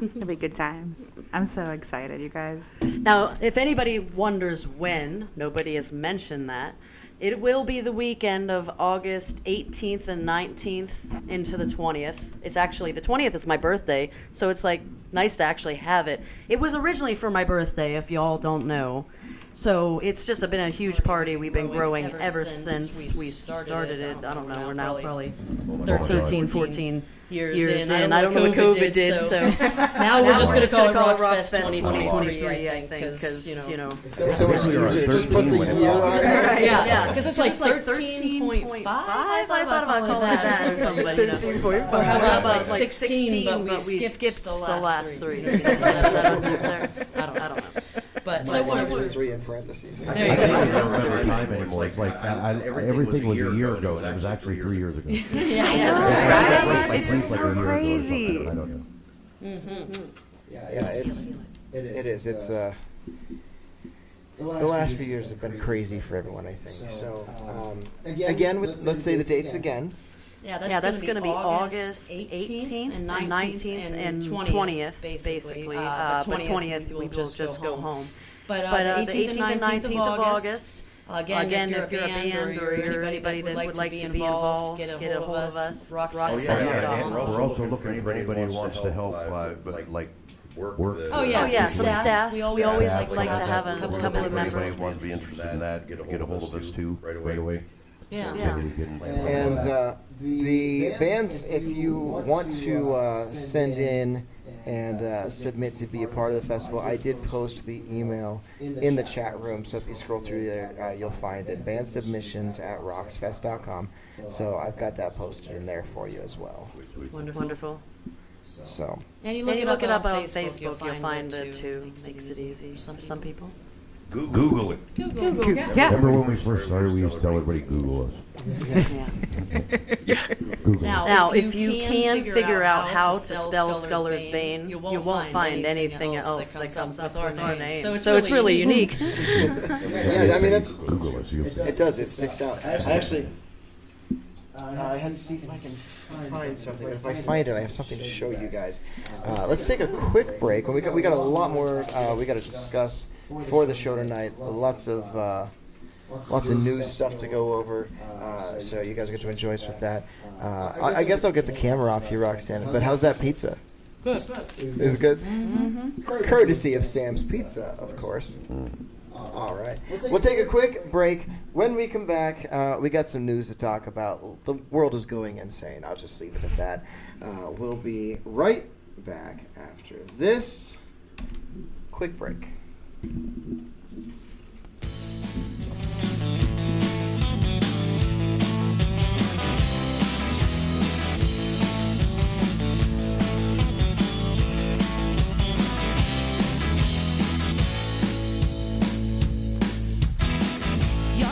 It'll be good times. I'm so excited, you guys. Now, if anybody wonders when, nobody has mentioned that, it will be the weekend of August 18th and 19th into the 20th. It's actually, the 20th is my birthday, so it's like nice to actually have it. It was originally for my birthday, if y'all don't know. So it's just been a huge party. We've been growing ever since we started it. I don't know, we're now probably 13, 14 years in. I don't know what COVID did, so now we're just going to call it Rocks Fest Fest 2023, I think, because, So just put the year on it. Yeah, because it's like 13.5. I thought about calling it that or something. 13.5. Or how about like 16, but we skipped the last three. I don't know. But so there's 3 in parentheses. There you I go. don't remember time anymore. It's like everything was a year ago, and it was actually 3 years ago. It's so crazy. I don't know. Yeah, it is. It's the last few years have been crazy for everyone, I think. So again, let's say the dates again. Yeah, that's going to be August 18th and 19th and 20th, basically. But 20th, we will just go home. But the 18th and 19th of August, again, if you're a band or anybody that would like to be involved, get a hold of us. We're also looking for anybody who wants to help, like work. Oh yeah, some staff. We always like to have a couple of members. Anybody wants to be interested in that, get a hold of us too right away. Yeah. And the bands, if you want to send in and submit to be a part of the festival, I did post the email in the chat room, so if you scroll through there, you'll find it. Band submissions at rocksfest.com. So I've got that posted in there for you as well. Wonderful. So. And you look it up on Facebook, you'll find it too. Makes it easy for some people. Google it. Google. Yeah. Remember when we first started, we used to tell everybody Google us. Google. Now, if you can figure out how to spell Sculler's Vein, you won't find anything else that comes up with our name. So it's really unique. Yeah, I mean, that's Google us. it does. It sticks out. Actually, I have to see if I can find something. If I find it, I have something to show you guys. Let's take a quick break. We got a lot more we got to discuss for the show tonight. Lots of news stuff to go over. So you guys get to enjoy us with that. I guess I'll get the camera off you, Roxanne. But how's that pizza? Good. Is it good? Courtesy of Sam's Pizza, of course. All right. We'll take a quick break. When we come back, we got some news to talk about. The world is going insane. I'll just leave it at that. We'll be right back after this quick break. You're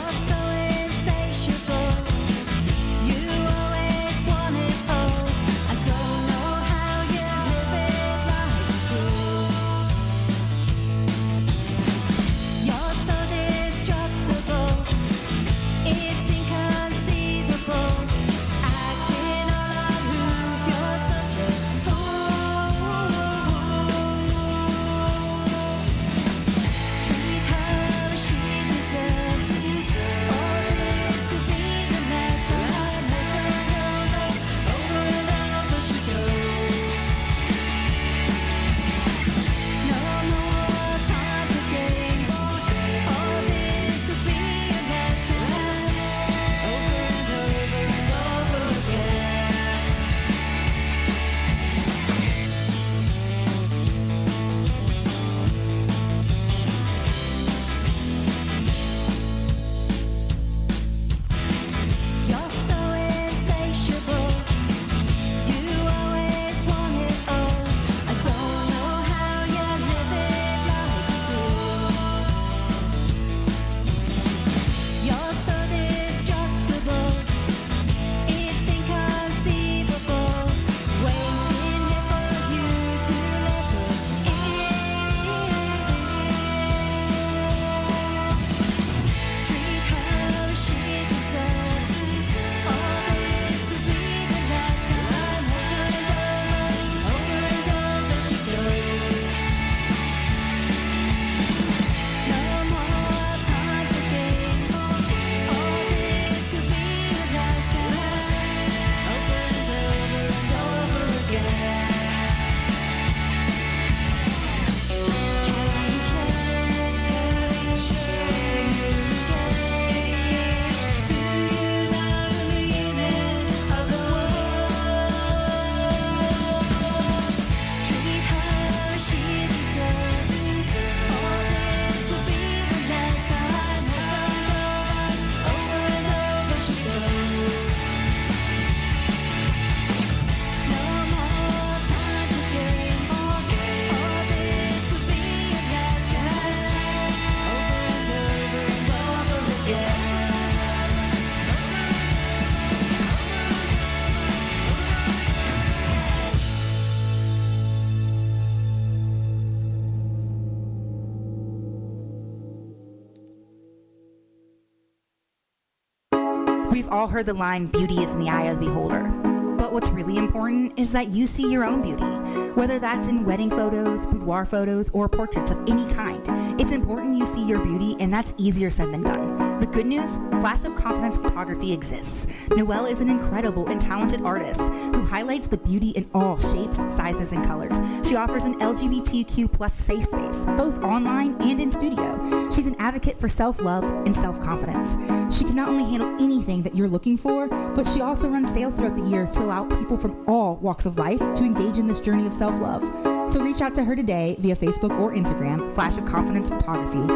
all heard the line, beauty is in the eye of the beholder. But what's really important is that you see your own beauty, whether that's in wedding photos, boudoir photos, or portraits of any kind. It's important you see your beauty, and that's easier said than done. The good news, Flash of Confidence Photography exists. Noelle is an incredible and talented artist who highlights the beauty in all shapes, sizes, and colors. She offers an LGBTQ plus safe space, both online and in studio. She's an advocate for self-love and self-confidence. She can not only handle anything that you're looking for, but she also runs sales throughout the years to allow people from all walks of life to engage in this journey of self-love. So reach out to her today via Facebook or Instagram, Flash of Confidence Photography,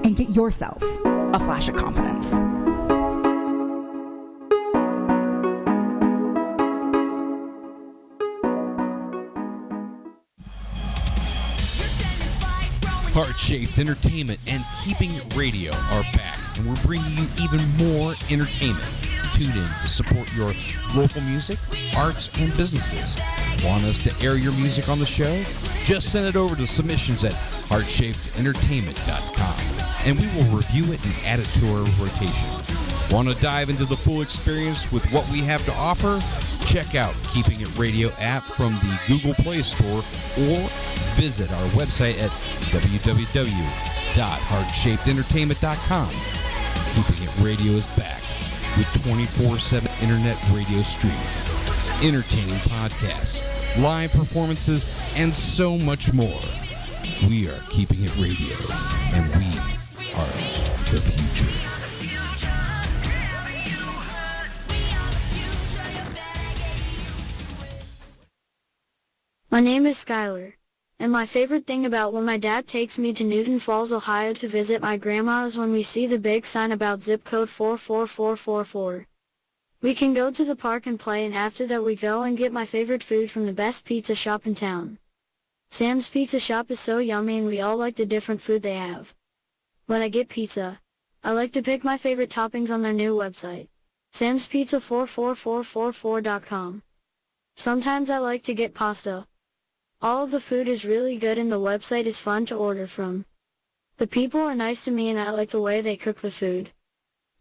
and get yourself a flash of confidence. Heart-Shaped Entertainment and Keeping It Radio are back, and we're bringing you even more entertainment. Tune in to support your local music, arts, and businesses. Want us to air your music on the show? Just send it over to submissions at heartshapedentertainment.com, and we will review it and add it to our rotation. Want to dive into the full experience with what we have to offer? Check out Keeping It Radio app from the Google Play Store or visit our website at www.heartshapedentertainment.com. Keeping It Radio is back with 24/7 internet radio streaming, entertaining podcasts, live performances, and so much more. We are Keeping It Radio, and we are the future. My name is Skylar, and my favorite thing about when my dad takes me to Newton Falls, Ohio to visit my grandma is when we see the big sign about zip code 44444. We can go to the park and play, and after that we go and get my favorite food from the best pizza shop in town. Sam's Pizza Shop is so yummy, and we all like the different food they have. When I get pizza, I like to pick my favorite toppings on their new website, samspizza44444.com. Sometimes I like to get pasta. All of the food is really good and the website is fun to order from. The people are nice to me and I like the way they cook the food.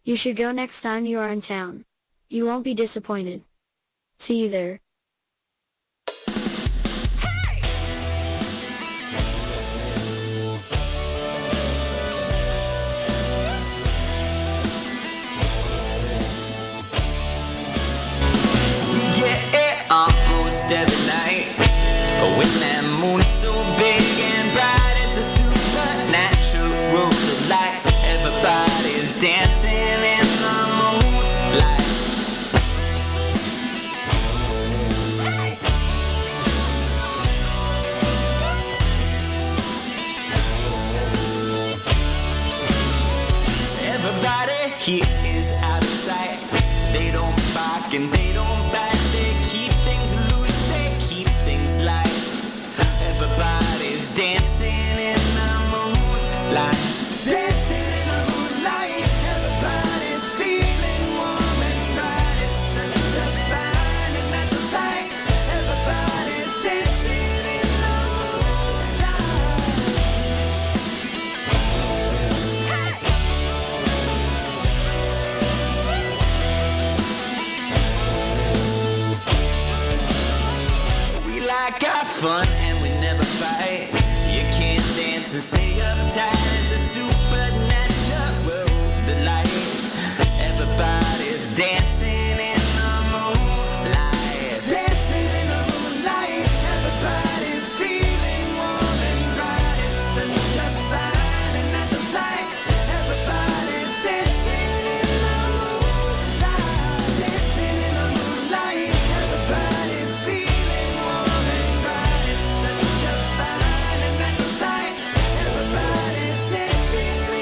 You should go next time you are in town. You won't be disappointed. See you there. We get it almost every night. When that moon's so big and bright, it's a supernatural delight. Everybody's dancing in the moonlight. Everybody here is out of sight. They don't bark and they don't bite. They keep things loose, they keep things light. Everybody's dancing in the moonlight. Dancing in the moonlight. Everybody's feeling warm and bright. It's such a fine and natural sight. Everybody's dancing in the moonlight. We like our fun and we never fight. You can't dance and stay uptight. It's a supernatural delight. Everybody's dancing in the moonlight. Dancing in the moonlight. Everybody's feeling warm and bright. It's such a fine and natural sight. Everybody's dancing in the moonlight. Dancing in the moonlight. Everybody's feeling warm and bright. It's such a fine and natural sight. Everybody's dancing in the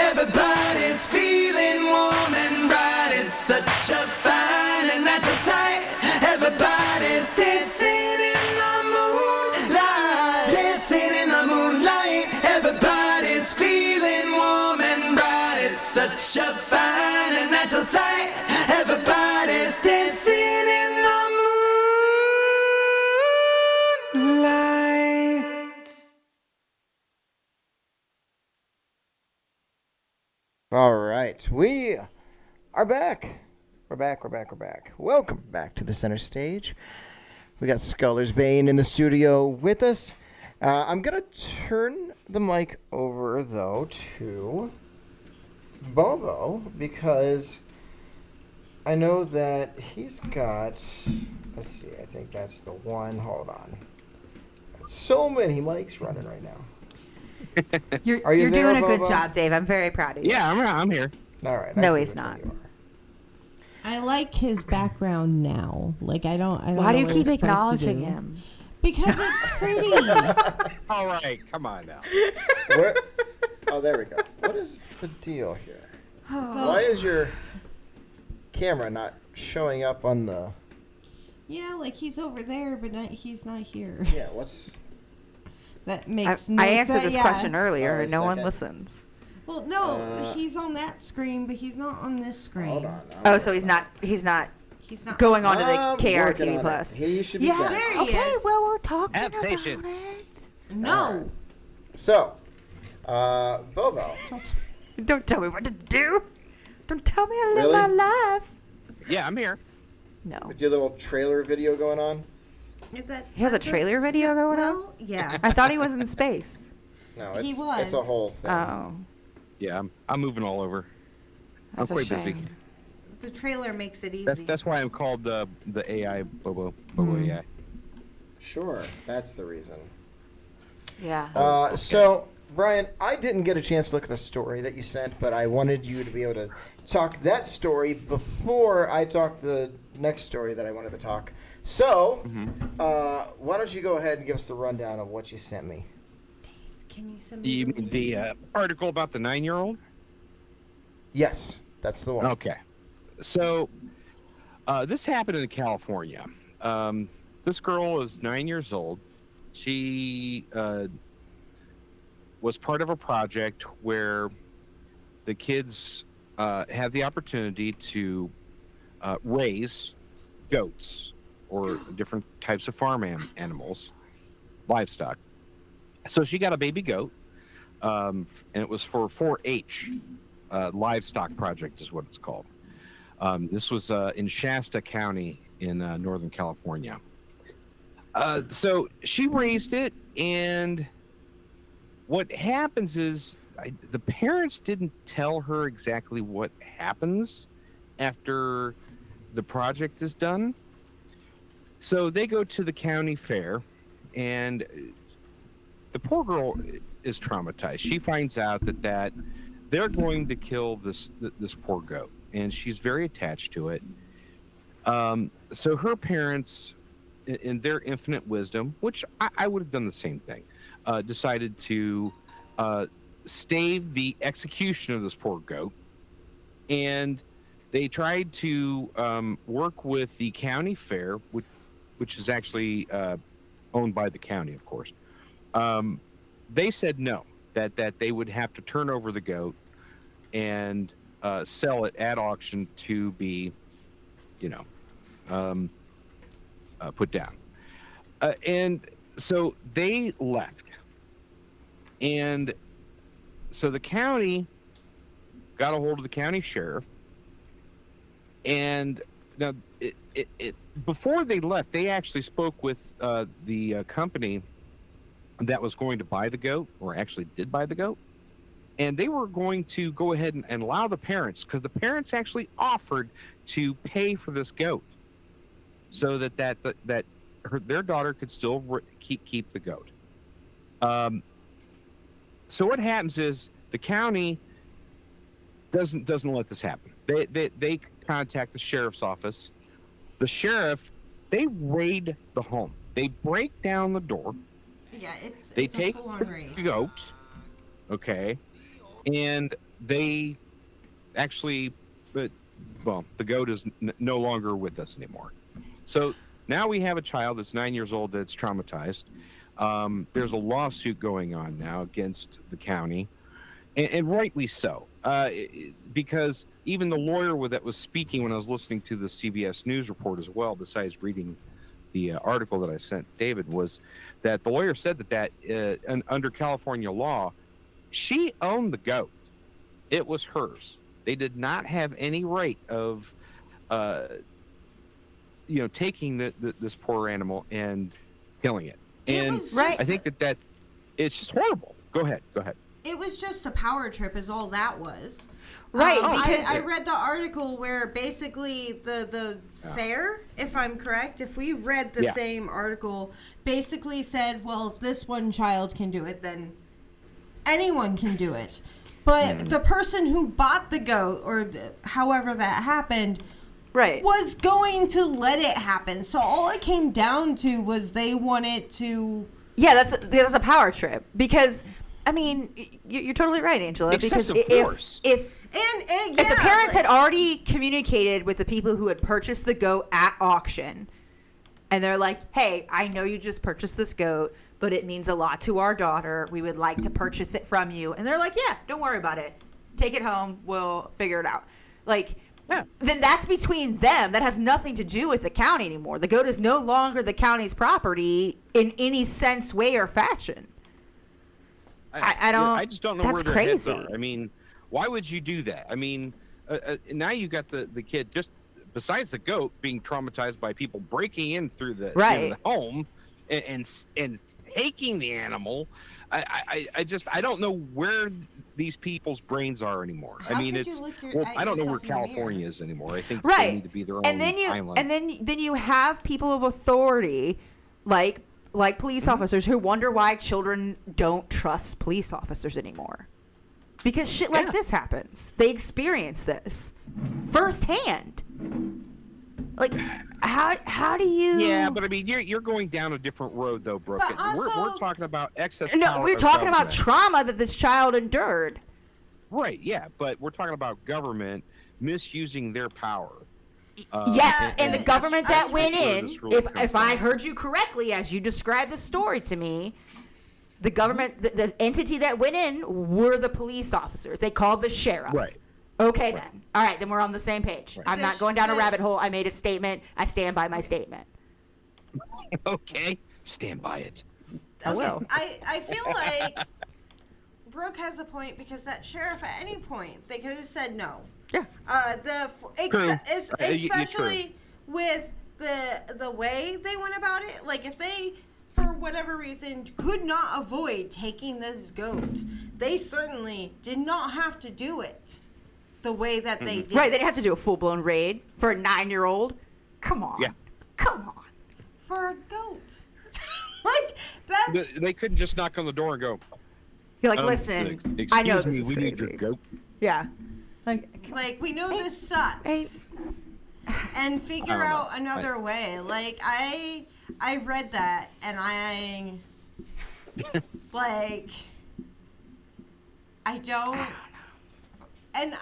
Everybody's feeling warm and bright. It's such a fine and natural sight. Everybody's dancing in the moonlight. Dancing in the moonlight. Everybody's feeling warm and bright. It's such a fine and natural sight. Everybody's dancing in the moonlight. All right, we are back. We're back. Welcome back to the center stage. We got Scullers Bane in the studio with us. I'm going to turn the mic over, though, to Bobo, because I know that he's got, let's see, I think that's the one. Hold on. So many mics running right now. You're Are you there, doing a good Bobo? job, Dave. I'm very proud of you. Yeah, I'm here. All right. No, he's not. I like his background now. Like I don't Why do you know what keep it's supposed to acknowledging do. him? Because it's pretty. All right, come on now. Where? Oh, there we go. What is the deal here? Why is your camera not showing up on the... Yeah, like he's over there, but he's not here. Yeah, what's... That makes no I answered sense. this Yeah. question earlier, Oh, and no one second. listens. Well, no, he's on that screen, but he's not on this screen. Hold on. Oh, so he's not He's not going on to the I'm working KRTV on Plus. it. He should be Yeah, back. There he okay, is. well, we'll talk Have about patience. it. No. So, Bobo. Don't tell me what to do. Don't tell me how to live Really? my life. Yeah, I'm here. No. With your little trailer video going on? He has a trailer video going on? Well, yeah. I thought he was in space. No, He it's was. a whole thing. Oh. Yeah, I'm moving all over. That's I'm a quite busy. shame. The trailer makes it easy. That's why I'm called the AI Bobo AI. Sure, that's the reason. Yeah. So, Brian, I didn't get a chance to look at the story that you sent, but I wanted you to be able to talk that story before I talk the next story that I wanted to talk. So, why don't you go ahead and give us the rundown of what you sent me? Can you send me You mean the article about the 9-year-old? Yes, that's the one. Okay. So, this happened in California. This girl is 9 years old. She was part of a project where the kids had the opportunity to raise goats or different types of farm animals, livestock. So she got a baby goat, and it was for 4-H. Livestock project is what it's called. This was in Shasta County in Northern California. So she raised it, and what happens is the parents didn't tell her exactly what happens after the project is done. So they go to the county fair, and the poor girl is traumatized. She finds out that they're going to kill this poor goat, and she's very attached to it. So her parents, in their infinite wisdom, which I would have done the same thing, decided to stave the execution of this poor goat, and they tried to work with the county fair, which is actually owned by the county, of course. They said no, that they would have to turn over the goat and sell it at auction to be, put down. And so they left. And so the county got a hold of the county sheriff. And now, before they left, they actually spoke with the company that was going to buy the goat, or actually did buy the goat. And they were going to go ahead and allow the parents, because the parents actually offered to pay for this goat, so that their daughter could still keep the goat. So what happens is the county doesn't let this happen. They contact the sheriff's office. The sheriff, they raid the home. They break down the door. Yeah, They it's take a full-on raid. the goat, okay, and they actually, well, the goat is no longer with us anymore. So now we have a child that's 9 years old that's traumatized. There's a lawsuit going on now against the county, and rightly so, because even the lawyer that was speaking when I was listening to the CBS News report as well, besides reading the article that I sent David, was that the lawyer said that under California law, she owned the goat. It was hers. They did not have any right of, taking this poor animal and killing it. And I think that it's just horrible. Go ahead. It was just a power trip is all that was. Right, because I read the article where basically the fair, if I'm correct, if we read the same article, basically said, well, if this one child can do it, then anyone can do it. But the person who bought the goat, or however that happened, was going to let it happen. So all it came down to was they wanted to... Yeah, that's a power trip. Because, I mean, you're totally right, Angela. Excessive force. If the parents had already communicated with the people who had purchased the goat at auction, and they're like, hey, I know you just purchased this goat, but it means a lot to our daughter. We would like to purchase it from you. And they're like, yeah, don't worry about it. Take it home. We'll figure it out. Then that's between them. That has nothing to do with the county anymore. The goat is no longer the county's property in any sense, way, or fashion. I just don't know that's where their heads crazy. are. I mean, why would you do that? I mean, now you got the kid, just besides the goat being traumatized by people breaking in through the home and taking the animal. I don't know where these people's brains are anymore. I mean, I don't know where California is anymore. I think they need to be their own island. And then you have people of authority, like police officers, who wonder why children don't trust police officers anymore. Because shit like this happens. They experience this firsthand. Like, how do you? Yeah, but I mean, you're going down a different road, though, Brooke. We're talking about excess. No, power we're of talking about government. trauma that this child endured. Right. Yeah, but we're talking about government misusing their power. Yes, and the government that went where in, this really comes if I from. heard you correctly, as you described the story to me, the government, the entity that went in were the police officers. They called the sheriff. Right. Okay, then. All right, then we're on the same page. Right. I'm not going down a rabbit hole. I made a statement. I stand by my statement. Okay, stand by it. I will. I feel like Brooke has a point, because that sheriff at any point, they could have said no. Yeah. Especially with the way they went about it. Like, if they, for whatever reason, could not avoid taking this goat, they certainly did not have to do it the way that they did. Right, they didn't have to do a full-blown raid for a 9-year-old. Come on. Yeah. Come on. For a goat. Like, that's... They couldn't just knock on the door and go, You're like, listen, excuse I know me, this is we need your crazy. goat. Yeah. Like, we know this sucks. And figure out another way. Like, I read that, and I don't. And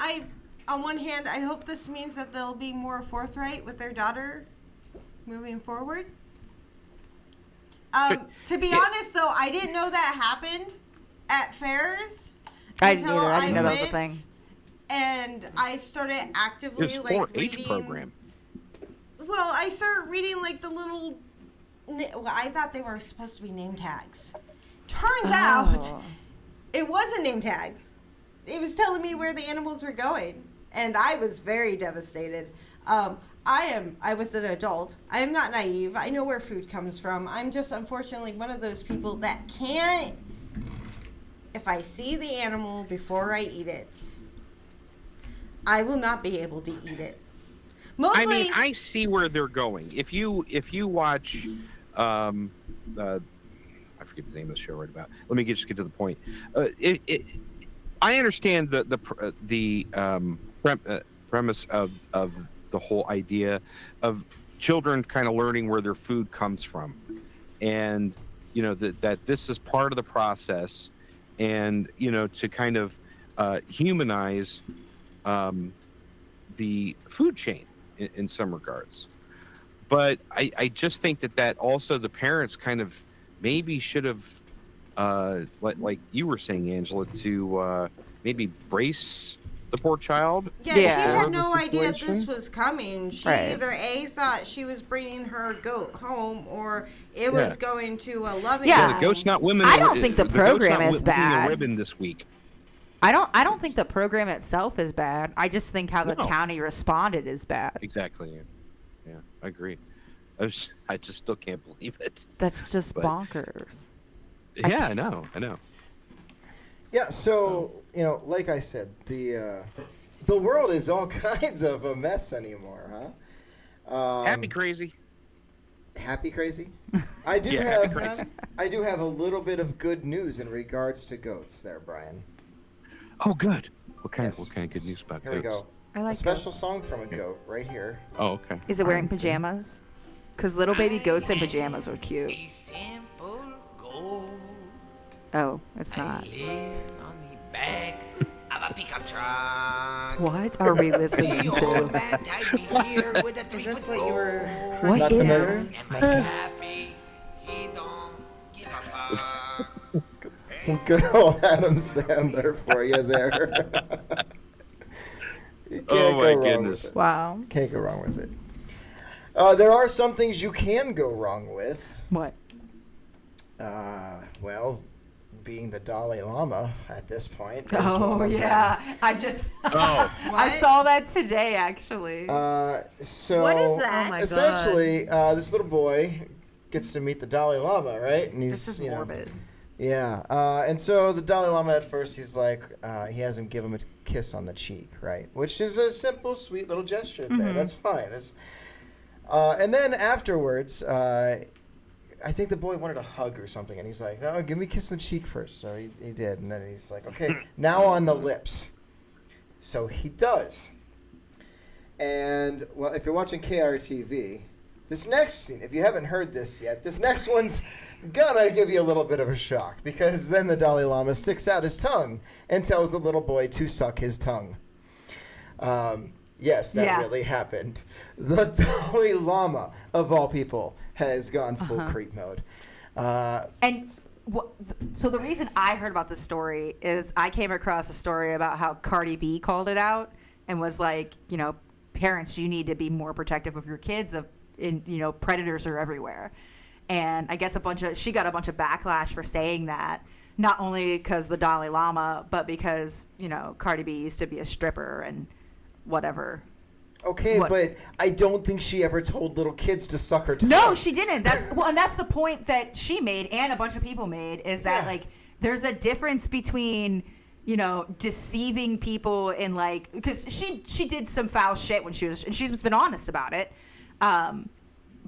on one hand, I hope this means that they'll be more forthright with their daughter moving forward. To be honest, though, I didn't know that happened at fairs. I didn't either. I didn't know that was a thing. And I started actively It's like 4-H reading. program. Well, I started reading like the little. Well, I thought they were supposed to be name tags. Turns out, it wasn't name tags. It was telling me where the animals were going, and I was very devastated. I was an adult. I am not naive. I know where food comes from. I'm just unfortunately one of those people that can't. If I see the animal before I eat it, I will not be able to eat it. Mostly, I mean, I see where they're going. If you watch, I forget the name of the show right about. Let me just get to the point. I understand the premise of the whole idea of children kind of learning where their food comes from, and that this is part of the process, and to kind of humanize the food chain in some regards. But I just think that also the parents kind of maybe should have, like you were saying, Angela, to maybe brace the poor child. Yeah, she had for the no idea situation. this was coming. She Right. either A, thought she was bringing her goat home, or it was going to a loving Yeah. The goat's not women. I don't think the program is A bad. ribbon this week. I don't think the program itself is bad. I just think how the No. county responded is bad. Exactly. Yeah, I agree. I just still can't believe it. That's just But- bonkers. Yeah, I know. Yeah, so, like I said, the world is all kinds of a mess anymore, huh? Happy crazy. Happy crazy? I do Yeah, happy crazy. I do have a little bit of good news in regards to goats there, Brian. Oh, good. What kind Yes. of good news about Here we goats? go. I like a special song from a goat right here. Oh, okay. Is it wearing pajamas? Because little baby goats in pajamas are cute. Oh, it's not. What are we listening to? Is this what you were... What Not is familiar? this? Some good old Adam Sandler for you there. You can't Oh, my go wrong goodness. with it. Wow. Can't go wrong with it. There are some things you can go wrong with. What? Well, being the Dalai Lama at this point. is Oh one of yeah, I just Oh. I saw that today actually. So What is that? Oh my essentially, this little boy gets to meet the Dalai Lama, right? And he's This is you know, morbid. Yeah, and so the Dalai Lama at first, he's like, he has him give him a kiss on the cheek, right? Which is a simple, sweet little gesture there. Mhm. That's fine. And then afterwards, I think the boy wanted a hug or something, and he's like, no, give me a kiss on the cheek first. So he did, and then he's like, okay, now on the lips. So he does. And, well, if you're watching Kir Tv, this next scene, if you haven't heard this yet, this next one's gonna give you a little bit of a shock, because then the Dalai Lama sticks out his tongue and tells the little boy to suck his tongue. Yes, that really happened. The Dalai Lama, of all people, has gone full creep mode. And so the reason I heard about this story is I came across a story about how Cardi B called it out and was like, parents, you need to be more protective of your kids. Predators are everywhere. And I guess she got a bunch of backlash for saying that, not only because the Dalai Lama, but because, Cardi B used to be a stripper and whatever. Okay, but I don't think she ever told little kids to suck her tongue. No, she didn't. And that's the point that she made and a bunch of people made, is that there's a difference between, deceiving people and because she did some foul shit and she's been honest about it.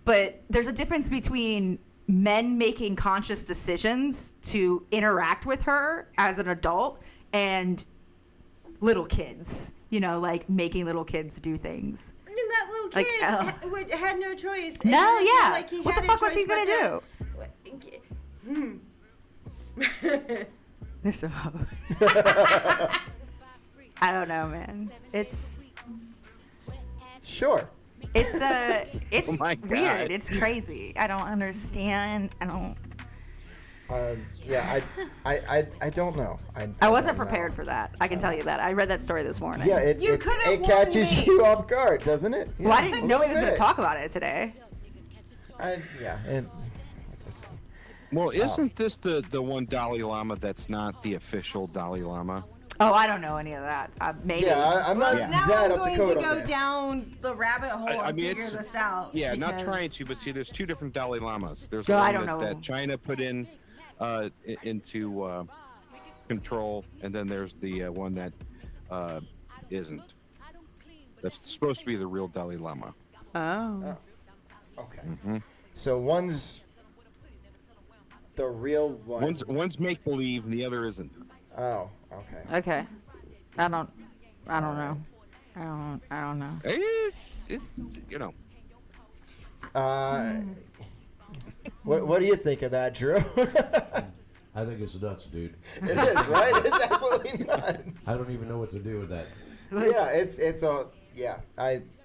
But there's a difference between men making conscious decisions to interact with her as an adult and little kids, making little kids do things. And that little kid had no choice. It No, didn't feel yeah. like he What had the a fuck was he choice gonna but to- They're so I don't know, man. It's sure. It's Oh my God. weird. It's crazy. I don't understand. I don't. I don't know. I wasn't prepared for that. I can tell you that. I read that story this morning. Yeah, it catches you off guard, doesn't it? Well, I Yeah, didn't a know he little was going to bit. talk about it today. That's the thing. Well, isn't this the one Dalai Lama that's not the official Dalai Lama? Oh, I don't know any of that. Maybe. Yeah, I'm not Now that I'm up to going code to on go this. down the rabbit hole and figure it's- this out. Yeah, not because- trying to, but see, there's two different Dalai Lamas. There's Yeah, I one don't know. that China put into control, and then there's the one that isn't. That's supposed to be the real Dalai Lama. Oh. Okay. Mm-hmm. So one's the real one. One's make believe, and the other isn't. Oh, okay. Okay. I don't know. I don't know. It's What do you think of that, Drew? I think it's nuts, dude. It is, right? It's absolutely nuts. I don't even know what to do with that. Yeah, it's a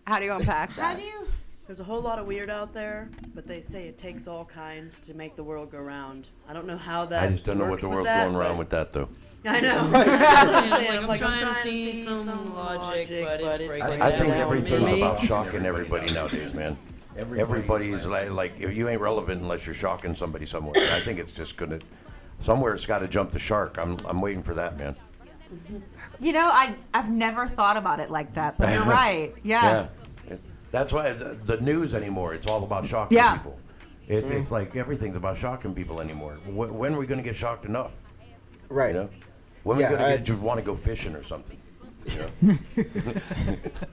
How do you unpack that? How do you? There's a whole lot of weird out there, but they say it takes all kinds to make the world go round. I don't know how that I just don't know what works the with world's that, going around but- with that, though. I know. I'm trying to see some logic, but it's breaking I think down for everything's me. about shocking everybody nowadays, man. Everybody's like, you ain't relevant unless you're shocking somebody somewhere. I think it's just gonna, somewhere it's got to jump the shark. I'm waiting for that, man. You know, I've never thought about it like that, but you're right. Yeah. That's why the news anymore, it's all about shocking Yeah. people. It's like everything's about shocking people anymore. When are we going to get shocked enough? Right. You know? When are we going to want to go fishing or something? You know?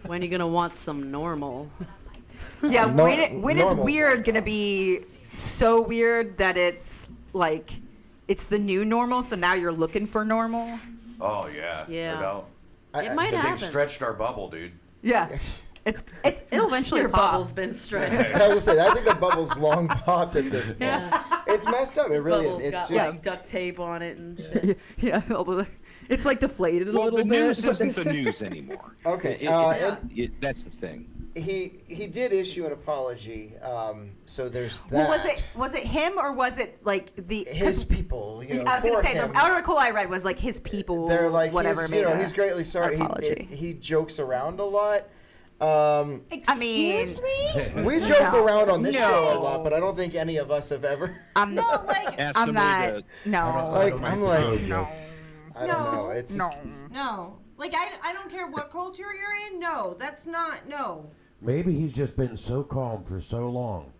When are you gonna want some normal? Yeah, when is weird gonna be so weird that it's like it's the new normal? So now you're looking for normal. Oh yeah. Yeah. No doubt. It might They've happen. stretched our bubble, dude. Yeah. It'll eventually Your pop. bubble's been stretched. I was gonna say, I think the bubble's long popped at this point. Yeah. It's messed up. It This really is. bubble's It's got just like duct tape on it and shit. Yeah, it's like deflated a Well, little the bit. news isn't the news anymore. Okay, That's the thing. he did issue an apology. So there's that. Well, was it him or was it like his people? You know, I was gonna for say him. the article I read was like his people. They're like whatever. he's greatly sorry. He jokes around a lot. Excuse me? We joke No. around on this No. show a lot, but I don't think any of us have ever. I'm No, like I'm not. No. Like I'm like No. I don't know. It's no. Like I don't care what culture you're in. No, that's not no. Maybe he's just been so calm for so long.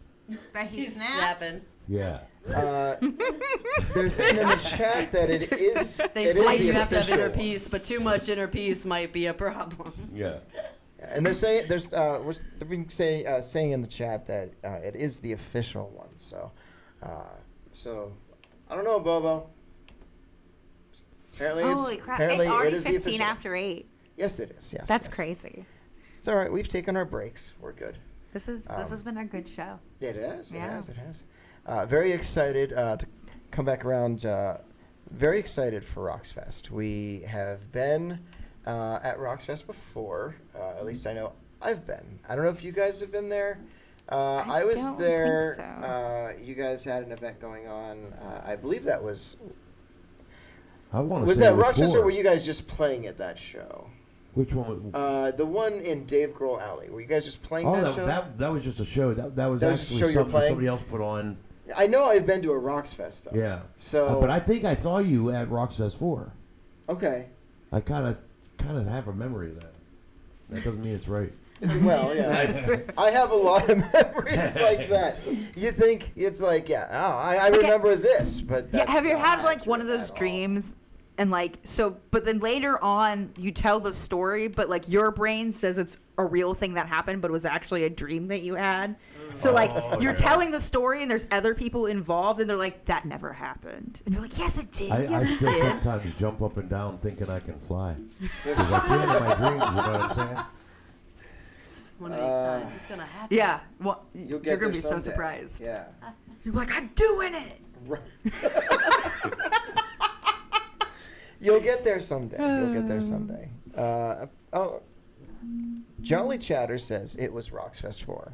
That he's snapping. Yeah. They're saying in the chat that it is. They it say is you the have to have official inner one. peace, but too much inner peace might be a problem. Yeah. And they're saying they're being saying in the chat that it is the official one. So I don't know, Bobo. Apparently Holy it's crap! apparently It's already it is the 15 official. after 8. Yes, it is. Yes, That's yes. crazy. It's all right. We've taken our breaks. We're good. This has been a good show. It has. It Yeah. has. It has. Very excited to come back around. Very excited for Roxfest. We have been at Roxfest before. At least I know I've been. I don't know if you guys have been there. I was don't there. think You guys had an event going on. I believe that was. I want to Was say that it was Roxfest, or 4. were you guys just playing at that show? Which one? The one in Dave Grohl Alley. Were you guys just playing Oh, that show? that was just a show. That was That was just a actually show you were something playing? somebody else put on. I know I've been to a Roxfest though. Yeah. So, but I think I saw you at Roxfest 4. Okay. I kind of have a memory of that. That doesn't mean it's right. Well, yeah, I have a lot of memories like that. You think it's like, yeah, I remember this, but Yeah, that's have you not had like one of accurate those at all. dreams and like so but then later on you tell the story but like your brain says it's a real thing that happened but it was actually a dream that you had. So like you're telling the story and there's other people involved and they're like that never happened. And you're like yes it did. I yes it still did. sometimes jump up and down thinking I can fly. Because I feel in my dreams, you know what I'm saying? One of these times it's gonna happen. Yeah. Well, You'll you're get going to there be so someday. surprised. Yeah. You're like I'm doing it. You'll get there someday. You'll get there someday. Jolly Chatter says it was Roxfest 4.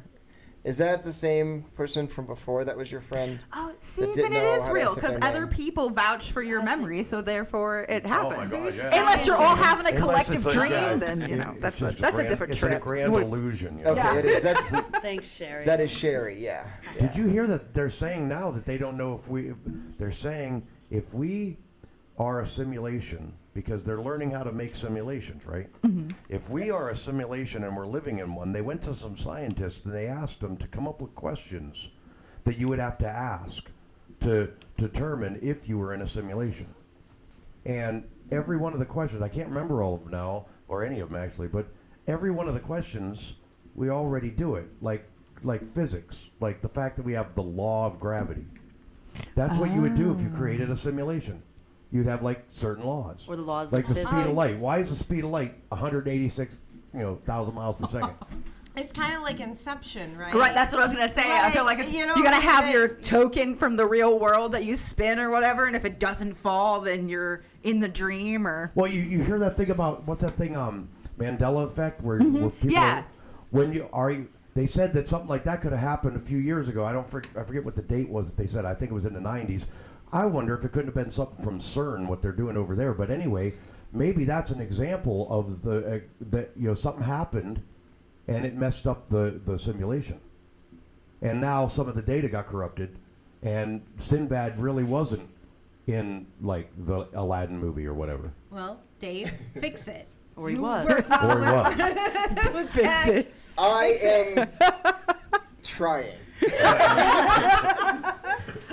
Is that the same person from before that was your friend? Oh, see, that didn't then it know is how to real say because their other name? people vouch for your memory, so therefore it happened. God, yeah. Unless you're all having a Unless collective it's like, dream, yeah, then you know it's that's just a different it's trip. a grand illusion. You know? Okay, it is. That's Thanks, Sherry. that is Sherry. Yeah. Did you hear that they're saying now that they don't know they're saying if we are a simulation, because they're learning how to make simulations, right? Mm-hmm. If we are a simulation and we're living in one, they went to some scientists and they asked them to come up with questions that you would have to ask to determine if you were in a simulation. And every one of the questions, I can't remember all of them now, or any of them actually, but every one of the questions, we already do it. Like physics, like the fact that we have the law of gravity. That's what you would do if you created a simulation. You'd have like certain laws. Or the laws like of the speed of physics. light. Why is the speed of light 186, 1,000 miles per second? It's kind of like Inception, right? Right, that's what I was gonna say. I feel like it's, you gotta have your token from the real world that you spin or whatever, and if it doesn't fall, then you're in the dream. Or Well, you hear that thing about what's that thing? Mandela effect, where people Yeah. when you are. They said that something like that could have happened a few years ago. I forget what the date was that they said. I think it was in the 90s. I wonder if it couldn't have been something from CERN, what they're doing over there. But anyway, maybe that's an example of that something happened, and it messed up the simulation. And now some of the data got corrupted, and Sinbad really wasn't in like the Aladdin movie or whatever. Well, Dave, fix it. Or he was. Or he was. Fix it. I am trying.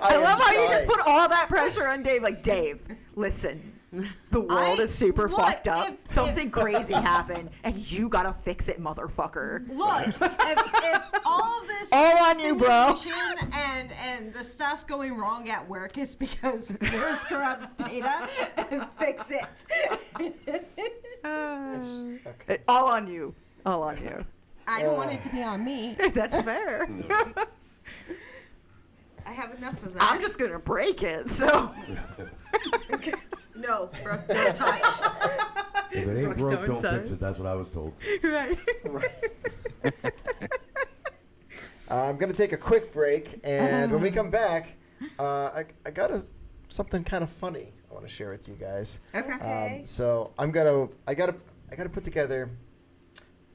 I love how you just put all that pressure on Dave. Like, Dave, listen, the world is super fucked up. Something crazy happened, and you gotta fix it, motherfucker. Look, if all this all on you, bro. simulation and the stuff going wrong at work is because there's corrupt data, fix it. All on you. All on you. I don't want it to be on me. That's fair. I have enough of that. I'm just gonna break it. So. No, Brooke, don't touch. If it ain't broke, don't fix it. That's what I was told. Right. I'm gonna take a quick break, and when we come back, I got something kind of funny I want to share with you guys. Okay. So I gotta put together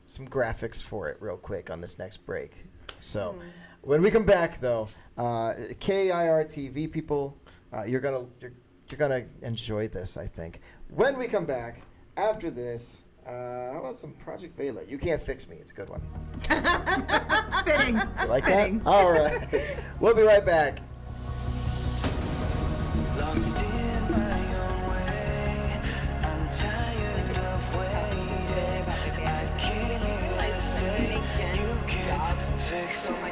some graphics for it real quick on this next break. So when we come back, though, KIR TV people, you're gonna enjoy this, I think. When we come back after this, how about some Project Vela? You Can't Fix Me. It's a good one. Fitting. You like that? All right. We'll be right back. So much.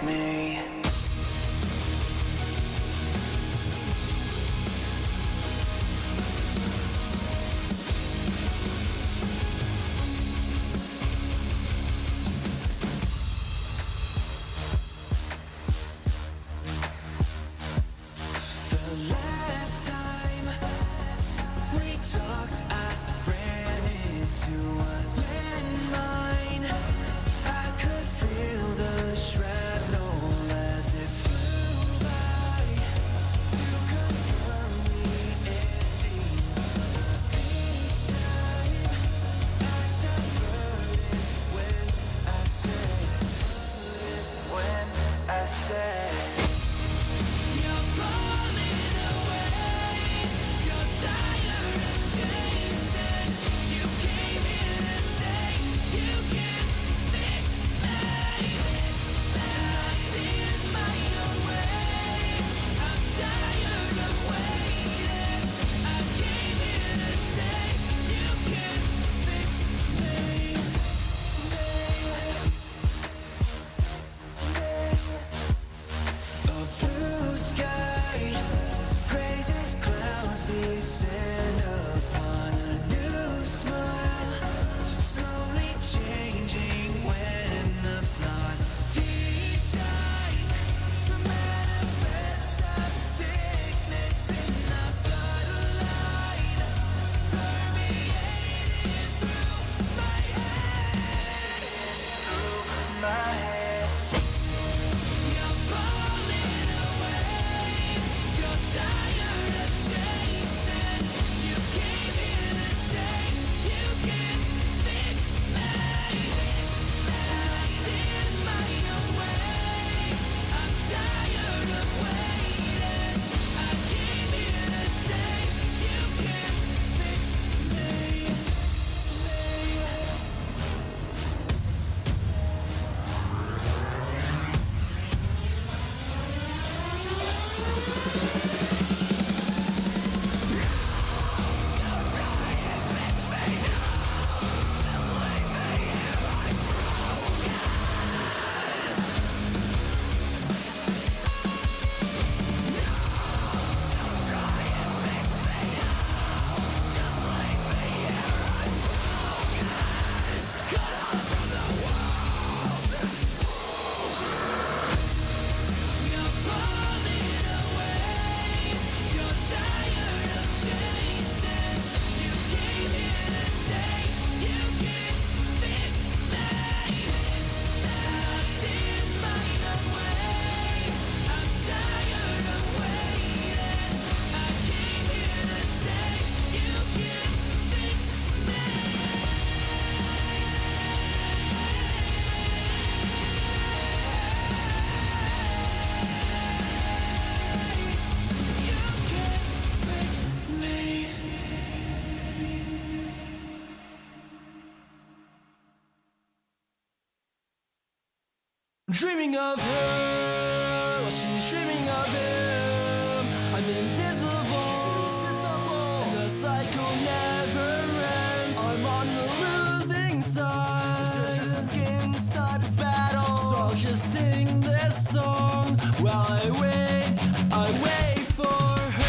Dreaming of her, she's dreaming of him. I'm invisible, and the cycle never ends. I'm on the losing side. Search for some skins type of battle. So I'll just sing this song while I wait for her.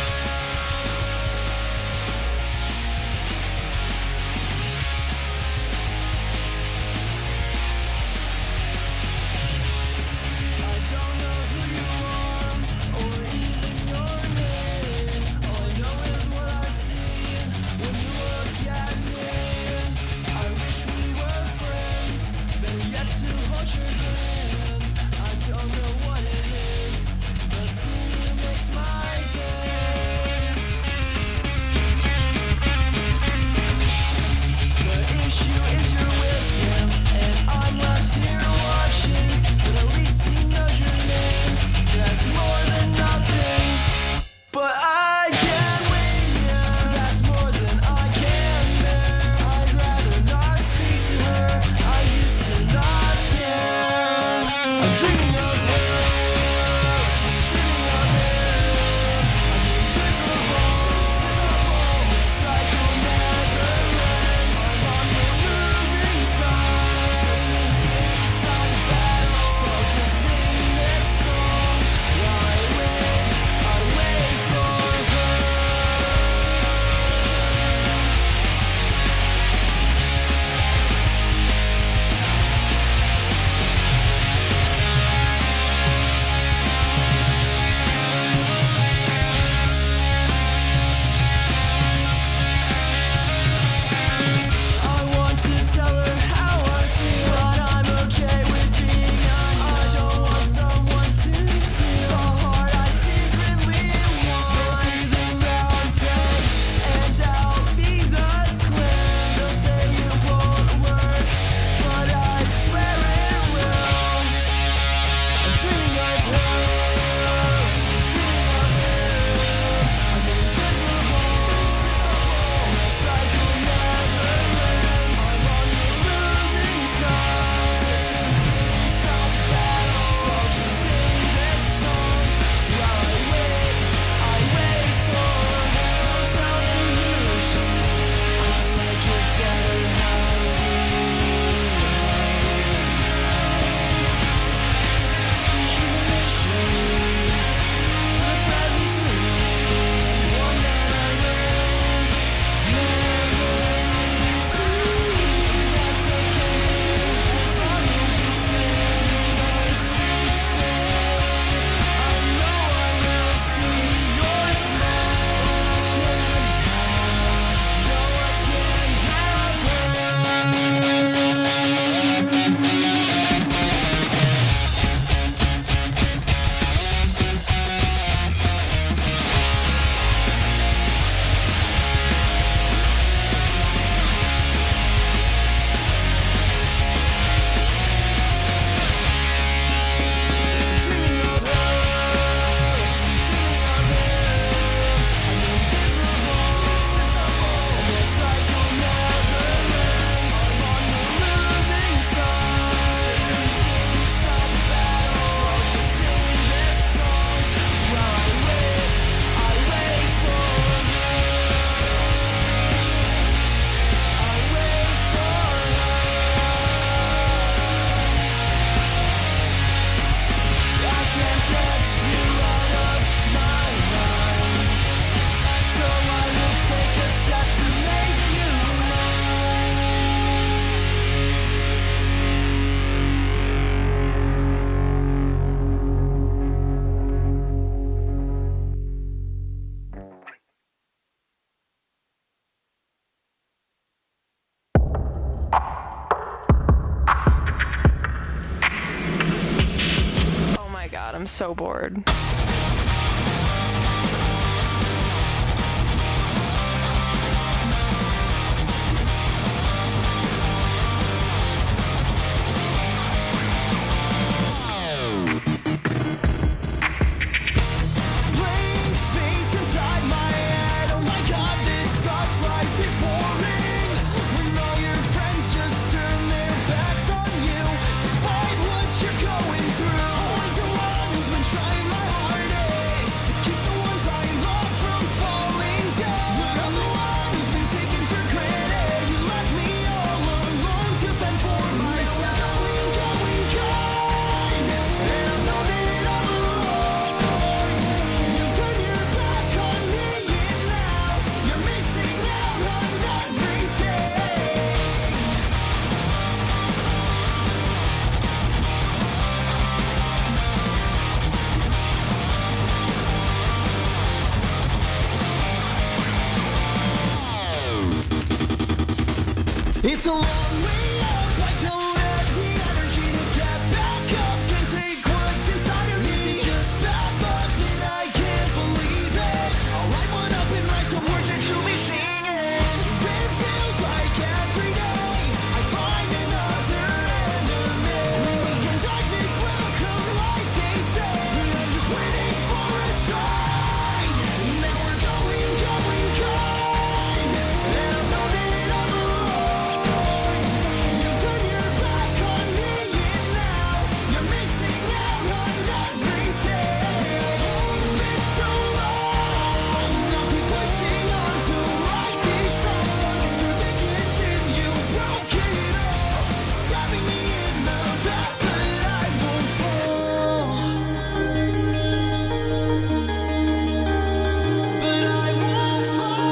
But I can win you. That's more than I can bear. I'd rather not speak to her. I used to not care. I'm dreaming of her. She's dreaming of him. I'm invisible. The cycle never ends. I'm on the losing side. Stop the battle. So I'll just sing this song while I wait for her. I want to tell her how I feel, but I'm okay with being I don't want someone to steal the heart I secretly want. Be the round peg and I'll be the square. They'll say it won't work, but I swear it will. I'm dreaming of her. She's dreaming of him. I'm invisible. The cycle never ends. I'm on the losing side. Stop the battle. So I'll just sing this song while I wait for her. Don't tell them who she is. I'll make it better how she's a mystery. The present to me. One that I will never see. That's okay as long as you stay. Because each day I know I will see your smile. No, I can't have her. Dreaming of her, she's dreaming of him. I'm invisible, and the cycle never ends. I'm on the losing side. Stop the battle, so I'll just sing this song while I wait for her. I wait for her. I can't get you out of my mind, so I will take a step to make you Oh my god, I'm so bored. blank space inside my head. Oh my god, this sucks. Life is boring when all your friends just turn their backs on you, despite what you're going a long way up. I don't have the energy to get back up. Can't take what's inside of me. Is it just bad luck that I can't believe it? I'll light one up and write some words that you'll be singing. It feels like every day I find another enemy. From darkness will come light, they say. I'm just waiting for a sign. Now we're going, going, going. And I'm known it all alone. You turn your back on me and now you're missing out on everything. It's so long. I'll keep pushing on to write these songs. Through thick and thin, you broke it all. Stabbing me in the back, but I won't fall. But I won't fall.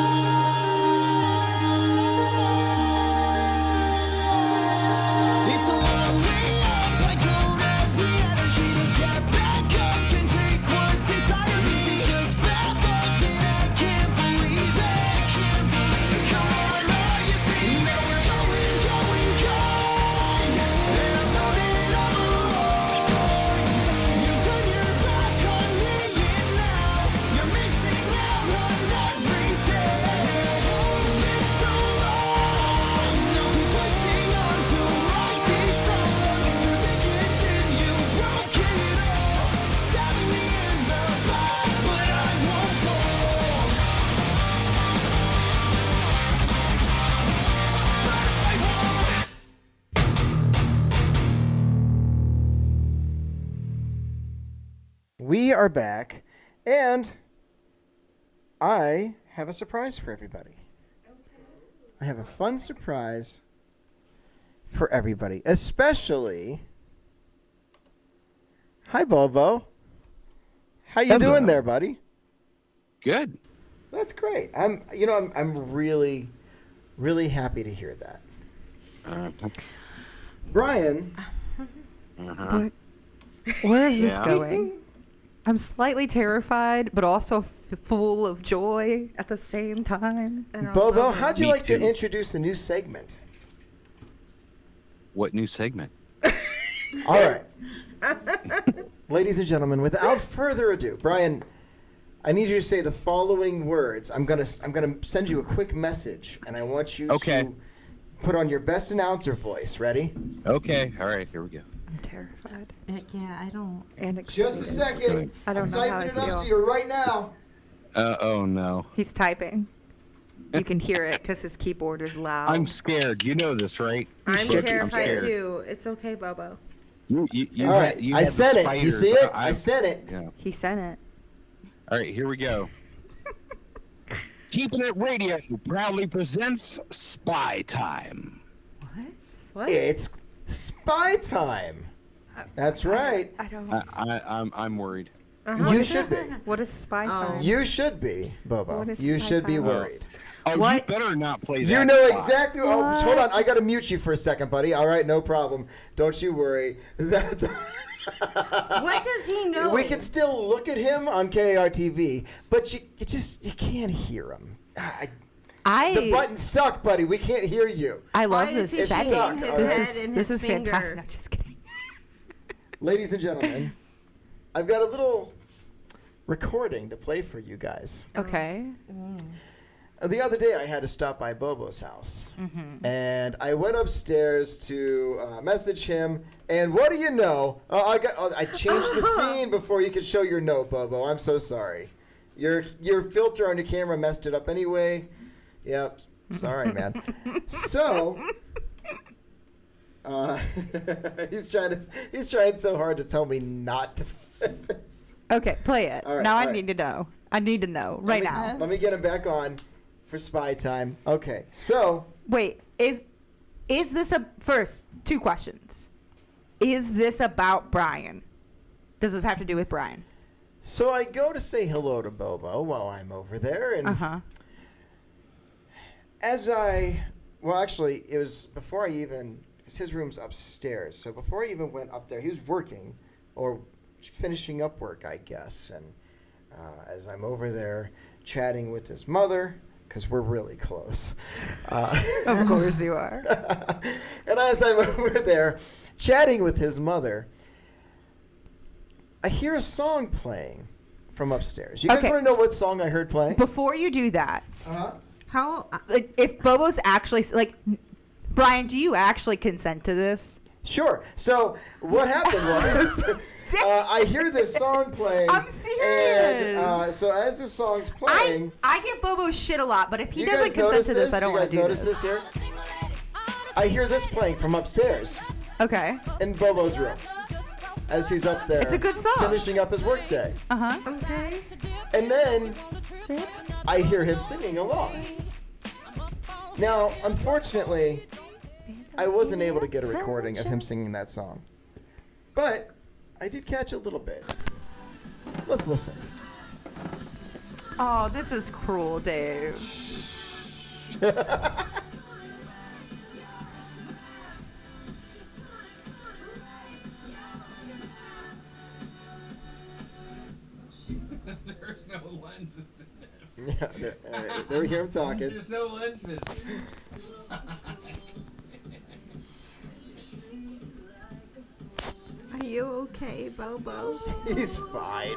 It's a long way up. I don't have the energy to get back up. Can't take what's inside of me. Is it just bad luck that I can't believe it? Come on, are you seeing? Now we're going, going, going. And I'm known it all alone. You turn your back on me and now you're missing out on everything. It's so long. I'll be pushing on to write these songs. Through thick and thin, you broke it all. Stabbing me in the back, but I won't fall. We are back, and I have a surprise for everybody. I have a fun surprise for everybody, especially. Hi, Bobo. How you doing there, buddy? Good. That's great. I'm really, really happy to hear that. Brian. But where is this Yeah. going? I'm slightly terrified, but also full of joy at the same time. Bobo, how'd you Me like to too. introduce a new segment? What new segment? All right. Ladies and gentlemen, without further ado, Brian, I need you to say the following words. I'm gonna send you a quick message, and I want you to put on your best announcer voice. Ready? Okay. All right. Here we go. I'm terrified. Yeah, I don't. And Just a second. I don't I'm know how I typing it up feel. to you right now. Oh no. He's typing. You can hear it because his keyboard is loud. I'm scared. You know this, right? I'm Look, terrified too. It's okay, Bobo. You All right, you I had the sent it. You spiders. see it? I sent it. Yeah. He sent it. All right, here we go. Keeping It Radio proudly presents Spy Time. What? It's spy time. That's right. I don't. I'm worried. You should be. What is spy time? You should be, Bobo. What is You spy should be time? worried. Oh, you What? better not play that. You know spot. exactly. Oh, hold on. I gotta mute you for a second, buddy. All right, no problem. Don't you worry. That's. What does he know? We can still look at him on KAR TV, but you can't hear him. The button's stuck, buddy. We can't hear you. I love Why this is he setting. shaking his head and This his is finger? fantastic. No, just kidding. Ladies and gentlemen, I've got a little recording to play for you guys. Okay. The other day, I had to stop by Bobo's house, and I went upstairs to message him. And what do you know? I changed the scene before you could show your note, Bobo. I'm so sorry. Your filter on your camera messed it up anyway. Yep. Sorry, man. So he's trying so hard to tell me not to. Okay, play it. All right, now all I right. need to know. I need to know right now. Let me get him back on for spy time. Okay, so Wait, is this first 2 questions? Is this about Brian? Does this have to do with Brian? So I go to say hello to Bobo while I'm over there, and actually, it was before I even, because his room's upstairs. So before I even went up there, he was working or finishing up work, I guess. And as I'm over there chatting with his mother, because we're really close. Of course you are. And as I'm over there chatting with his mother, I hear a song playing from upstairs. You guys Okay. want to know what song I heard playing? Before you do that, How? like, if Bobo's actually like, Brian, do you actually consent to this? Sure. So what happened was, I hear this song playing. I'm serious. And so as the song's playing, I give Bobo shit a lot, but if he you doesn't guys consent notice to this, I don't want to do You guys notice this here? I hear this playing from upstairs. Okay. In Bobo's room, as he's up there. It's a good song. Finishing up his workday. Uh-huh. Okay. And then I hear him singing along. Now, unfortunately, I wasn't able to get a recording of him singing that song. But I did catch a little bit. Let's listen. Oh, this is cruel, Dave. There's no lenses in this. Yeah, there we hear him talking. There's no lenses. Are you okay, Bobo? He's fine.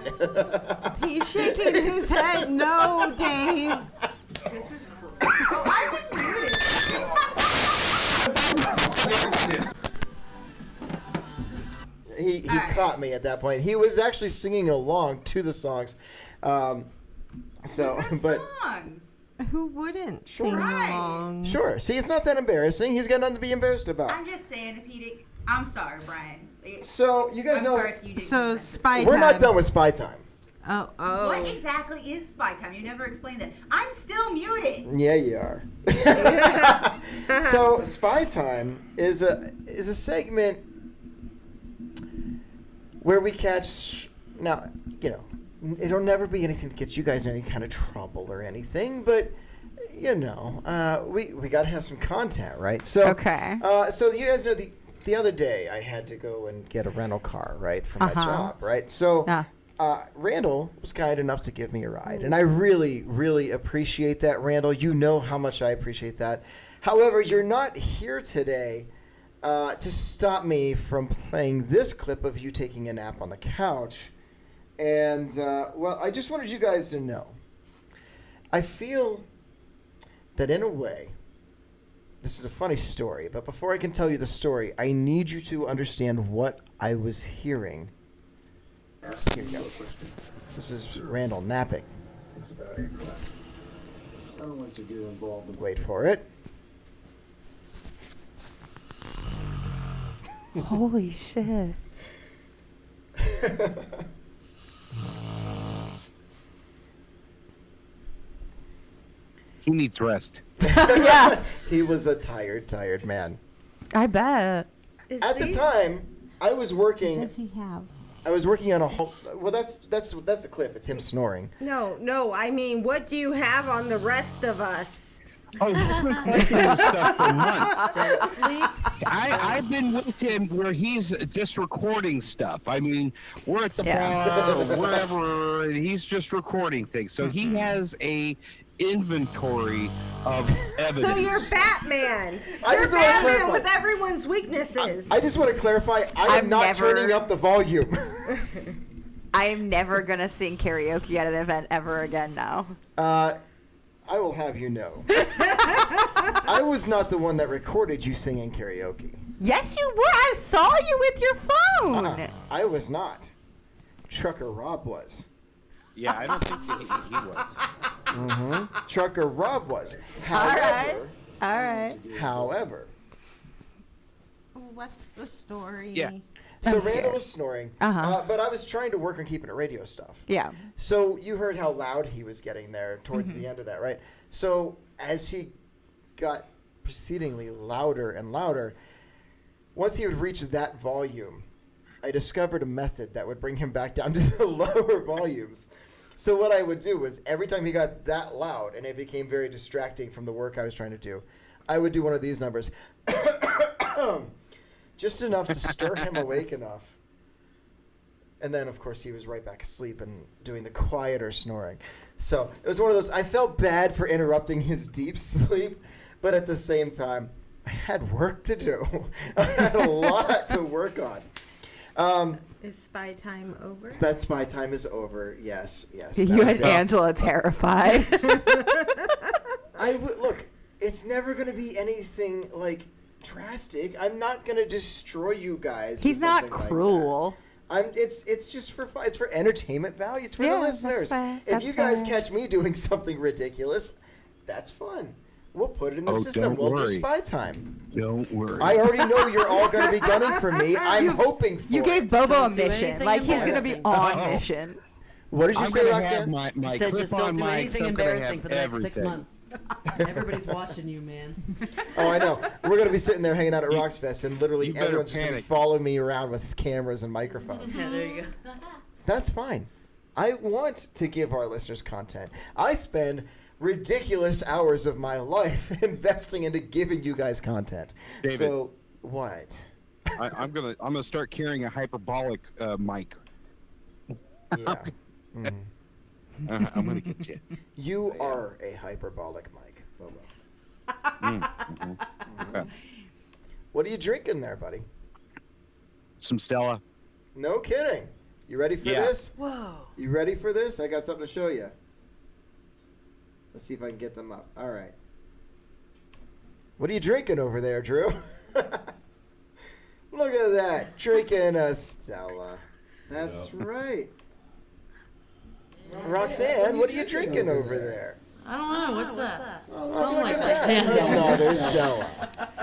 He's shaking his head. No, Dave. He caught me at that point. He was actually singing along to the songs. But Who wouldn't sing along? sure. See, it's not that embarrassing. He's got nothing to be embarrassed about. I'm just saying, if he did, I'm sorry, Brian. So you guys I'm know. sorry if you didn't So consent. spy We're time. not done with spy time. Oh. What exactly is spy time? You never explained that. I'm still muted. Yeah, you are. So spy time is a segment where we catch. Now, it'll never be anything that gets you guys in any kind of trouble or anything, but we got to have some content, right? So Okay. So you guys know the other day I had to go and get a rental car, right, for my job, right? So. Randall was kind enough to give me a ride, and I really, really appreciate that, Randall. You know how much I appreciate that. However, you're not here today to stop me from playing this clip of you taking a nap on the couch. And, I just wanted you guys to know. I feel that in a way, this is a funny story, but before I can tell you the story, I need you to understand what I was hearing. Here you go. This is Randall napping. It's about 8 o'clock. I don't want to get involved in. Wait for it. Holy shit. He needs rest. Yeah. He was a tired man. I bet. At the time, I was working. What does he have? I was working on a whole. Well, that's the clip. It's him snoring. No. I mean, what do you have on the rest of us? Oh, he's been collecting this stuff for months. I've been with him where he's just recording stuff. I mean, we're at the bar or wherever, and he's just recording things. So he has a inventory of evidence. So you're Batman. I You're just wanna Batman clarify. with everyone's weaknesses. I just want to clarify. I am not turning up the volume. I am never going to sing karaoke at an event ever again now. I will have you know. I was not the one that recorded you singing karaoke. Yes, you were. I saw you with your phone. I was not. Trucker Rob was. Yeah, I don't think he was. Mm-hmm. Trucker Rob was. All However, right. However. What's the story? Yeah. So I'm Randall scared. was snoring, Uh-huh. but I was trying to work on keeping it radio stuff. Yeah. So you heard how loud he was getting there towards the end of that, right? So as he got proceedingly louder and louder, once he would reach that volume, I discovered a method that would bring him back down to the lower volumes. So what I would do was every time he got that loud and it became very distracting from the work I was trying to do, I would do one of these numbers. Just enough to stir him awake enough And then, of course, he was right back asleep and doing the quieter snoring. So it was one of those, I felt bad for interrupting his deep sleep, but at the same time, I had work to do. I had a lot to work on. Is spy time over? So that spy time is over. Yes, yes. You had Angela terrified. Look, it's never going to be anything like drastic. I'm not going to destroy you guys. He's with not something like cruel. that. It's just for fun. It's for entertainment value. It's for the that's listeners. fair. If That's you guys fair. catch me doing something ridiculous, that's fun. We'll put it in the system. Don't We'll do worry. spy time. Don't worry. I already know you're all going to be gunning for me. I'm hoping for You gave it. Bobo Don't a do mission. anything Like, he's going to be embarrassing. on mission. What did you I'm say, gonna Roxanne? have my He said just don't clip-on do mic, anything so I'm gonna embarrassing have for the next 6 everything. months. Everybody's watching you, man. Oh, I know. We're going to be sitting there hanging out at Roxfest, and literally you better everyone's just going to be panic. following me around with cameras and microphones. Yeah, there you go. That's fine. I want to give our listeners content. I spend ridiculous hours of my life investing into giving you guys content. David. So, what? I'm gonna start carrying a hyperbolic mic. Yeah. Mhm. I'm gonna get you. You are a hyperbolic mic, Bobo. Yeah. What are you drinking there, buddy? Some Stella. No kidding. You ready for Yeah. this? Whoa. You ready for this? I got something to show you. Let's see if I can get them up. All right. What are you drinking over there, Drew? Look at that. Drinking a Stella. That's right. Roxanne, what are you drinking over there? I don't know. What's that? Oh, Something look like at that. that. Yeah. No, there's Stella.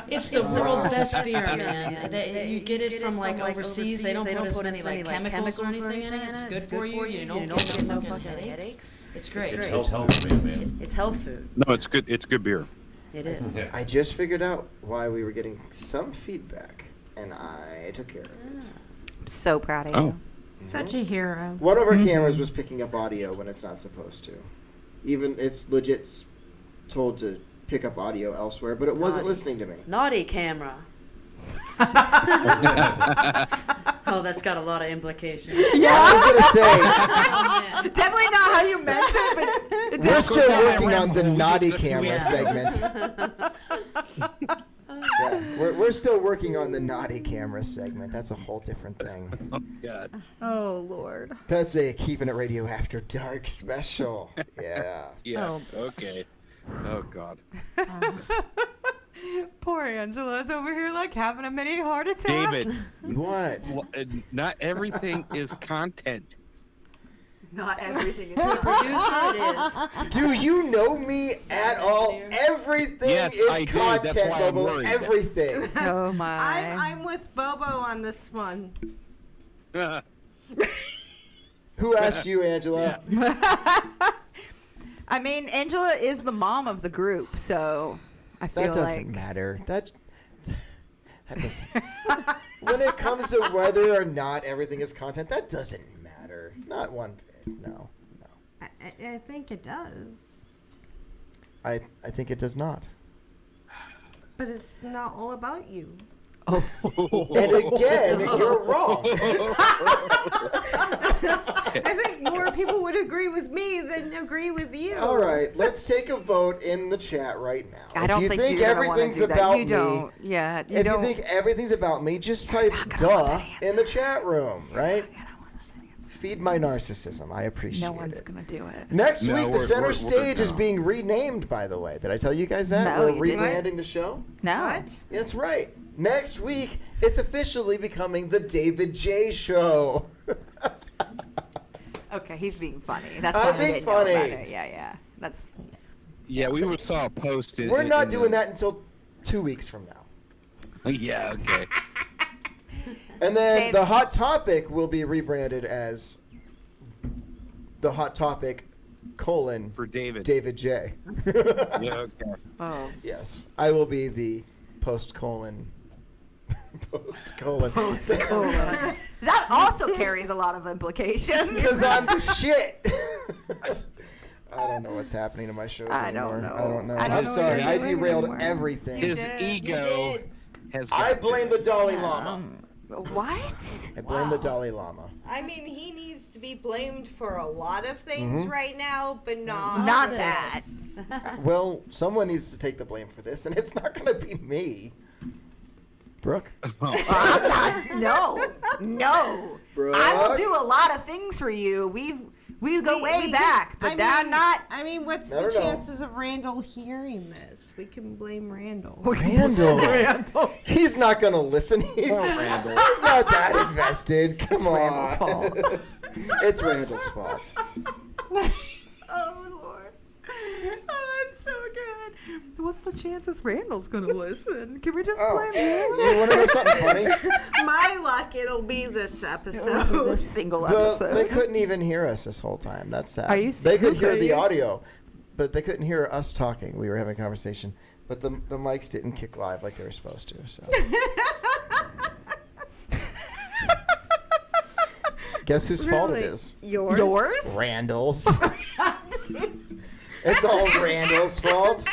It's the world's best beer, man. You get it from like overseas. They don't put as many like chemicals or anything in it. It's good for you. You don't get no fucking headaches. It's great. It's health food, man. It's health food. No, it's good. It's good beer. It is. I just figured out why we were getting some feedback, and I took care of it. I'm so proud of you. Such a hero. One of our cameras was picking up audio when it's not supposed to. Even it's legit told to pick up audio elsewhere, but it wasn't listening to me. Naughty camera. Oh, that's got a lot of implications. Yeah. I was gonna say Definitely not how you meant it, but it we're did. still working on the naughty camera segment. Yeah, we're still working on the naughty camera segment. That's a whole different thing. Oh God. Oh, Lord. That's a Keeping It Radio After Dark special. Yeah. Yeah. Okay. Oh God. Poor Angela's over here like having a mini heart attack. David. What? Not everything is content. Not everything is To a producer, it is. Do you know me at all? Everything Yes, is I do. content, That's why I'm Bobo. worried. Everything. Oh, my. I'm with Bobo on this one. Who asked you, Angela? I mean, Angela is the mom of the group, so I feel That doesn't like matter. That doesn't. When it comes to whether or not everything is content, that doesn't matter. Not one bit. No. I think it does. I think it does not. But it's not all about you. And again, you're wrong. I think more people would agree with me than agree with you. All right, let's take a vote in the chat right now. I don't if you think think you're gonna wanna everything's do that. about You me, don't. Yeah, you if don't. you think everything's about me, just type "duh" in the chat room, right? Feed my narcissism. I appreciate it. No one's gonna do it. Next No, week, the we're center good stage is now. being renamed, by the way. Did I tell you guys that? No, We're you didn't. rebranding the show? No. What? That's right. Next week, it's officially becoming the David J. Show. Okay, he's being funny. That's I'm why I being didn't know about funny. it. Yeah. That's Yeah, we saw a post. We're not doing that until 2 weeks from now. Yeah. Okay. And then the Hot Topic will be rebranded as the Hot Topic : For David. David J. Yeah. Okay. Oh. Yes, I will be the post : That also carries a lot of implications. Because I'm the shit. I don't know what's happening to my shows I don't anymore. know. I don't know. I don't I'm know sorry. what I you're doing derailed anymore. everything. His ego has. I got blame to the Dalai Lama. What? I blame the Dalai Lama. I mean, he needs to be blamed for a lot of things right now, but not that. Well, someone needs to take the blame for this, and it's not going to be me. Brooke? I'm not. No. Brooke? I will do a lot of things for you. We go way back, but not. I mean, what's No, the no. chances of Randall hearing this? We can blame Randall. Randall. He's not going to listen. He's not that invested. Come on. Randall's fault. It's Randall's fault. Oh, Lord. Oh, that's so good. What's the chances Randall's going to listen? Can we just blame him? You want to know something funny? My luck, it'll be this episode. This single episode. They couldn't even hear us this whole time. That's sad. Are you They could hear the serious? audio, but they couldn't hear us talking. We were having a conversation, but the mics didn't kick live like they were supposed to. So. Guess whose fault it is? Yours? Randall's. It's all Randall's fault.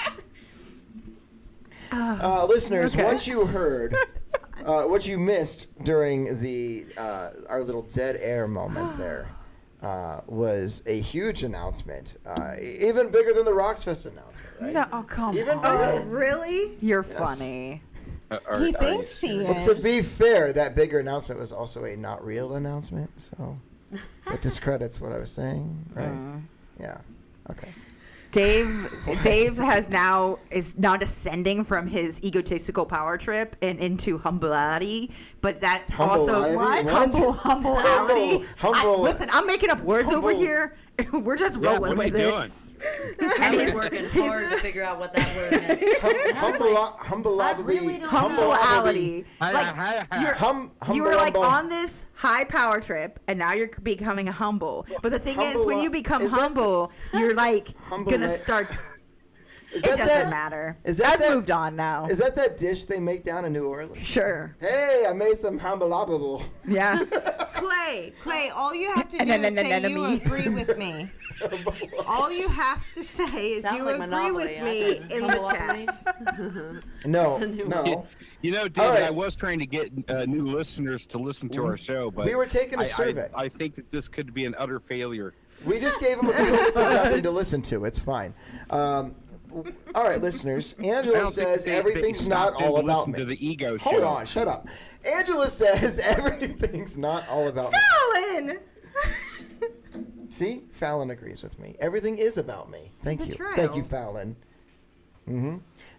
Listeners, what you heard, what you missed during the our little dead air moment there was a huge announcement, even bigger than the Roxfest announcement, right? No, oh, come Even on. bigger. Really? You're Yes. funny. He thinks he Well, is. to be fair, that bigger announcement was also a not real announcement, so it discredits what I was saying, right? Yeah. Okay. Dave is now descending from his egotistical power trip and into humbleality, but that also humbleality. Humble. Listen, I'm making up words over here. We're just rolling what are with you it. doing? I was working hard to figure out what that word meant. Humbleality. Humbleality. You were like Humble- on this high power trip, and now you're becoming humble. But the thing is, when you become is that humble, you're like Humble- gonna start. Is It that doesn't that- matter. Is that I've moved on now. Is that dish they make down in New Orleans? Sure. Hey, I made some humbleable. Yeah. Clay, all you have to do And then is say an you enemy. agree with me. All you have to say is Sounds you like agree Monopoly, with me in the chat. No, It's a new no. You know, David, All right. I was trying to get new listeners to listen to our show, but We were taking a I- survey. I think that this could be an utter failure. We just gave them something to listen to. It's fine. All right, listeners. I Angela don't think says they everything's not stopped in all to about listen me. to the ego Hold show. on, shut up. Angela says everything's not all about me. Fallon! See, Fallon agrees with me. Everything is about me. Thank you. Betrayal. Thank you, Fallon.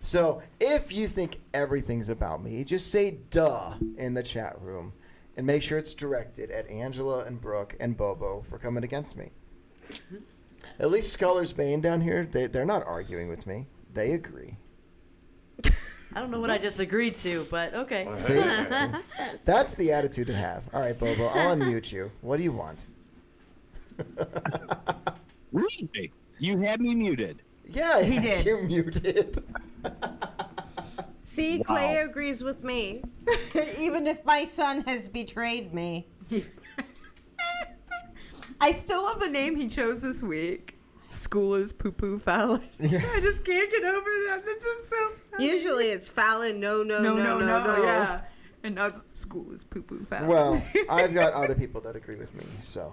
So if you think everything's about me, just say "duh" in the chat room, and make sure it's directed at Angela and Brooke and Bobo for coming against me. At least Sculler's Bane down here, they're not arguing with me. They agree. I don't know what I just agreed to, but okay. See? That's the attitude to have. All right, Bobo, I'll unmute you. What do you want? Really? You had me muted. Yeah, He did. You muted. See, Wow. Clay agrees with me. Even if my son has betrayed me. I still love the name he chose this week. School is poo poo Fallon. I just can't get over that. This is so funny. Usually it's Fallon, no. Yeah. And now it's school is poo poo Fallon. Well, I've got other people that agree with me, so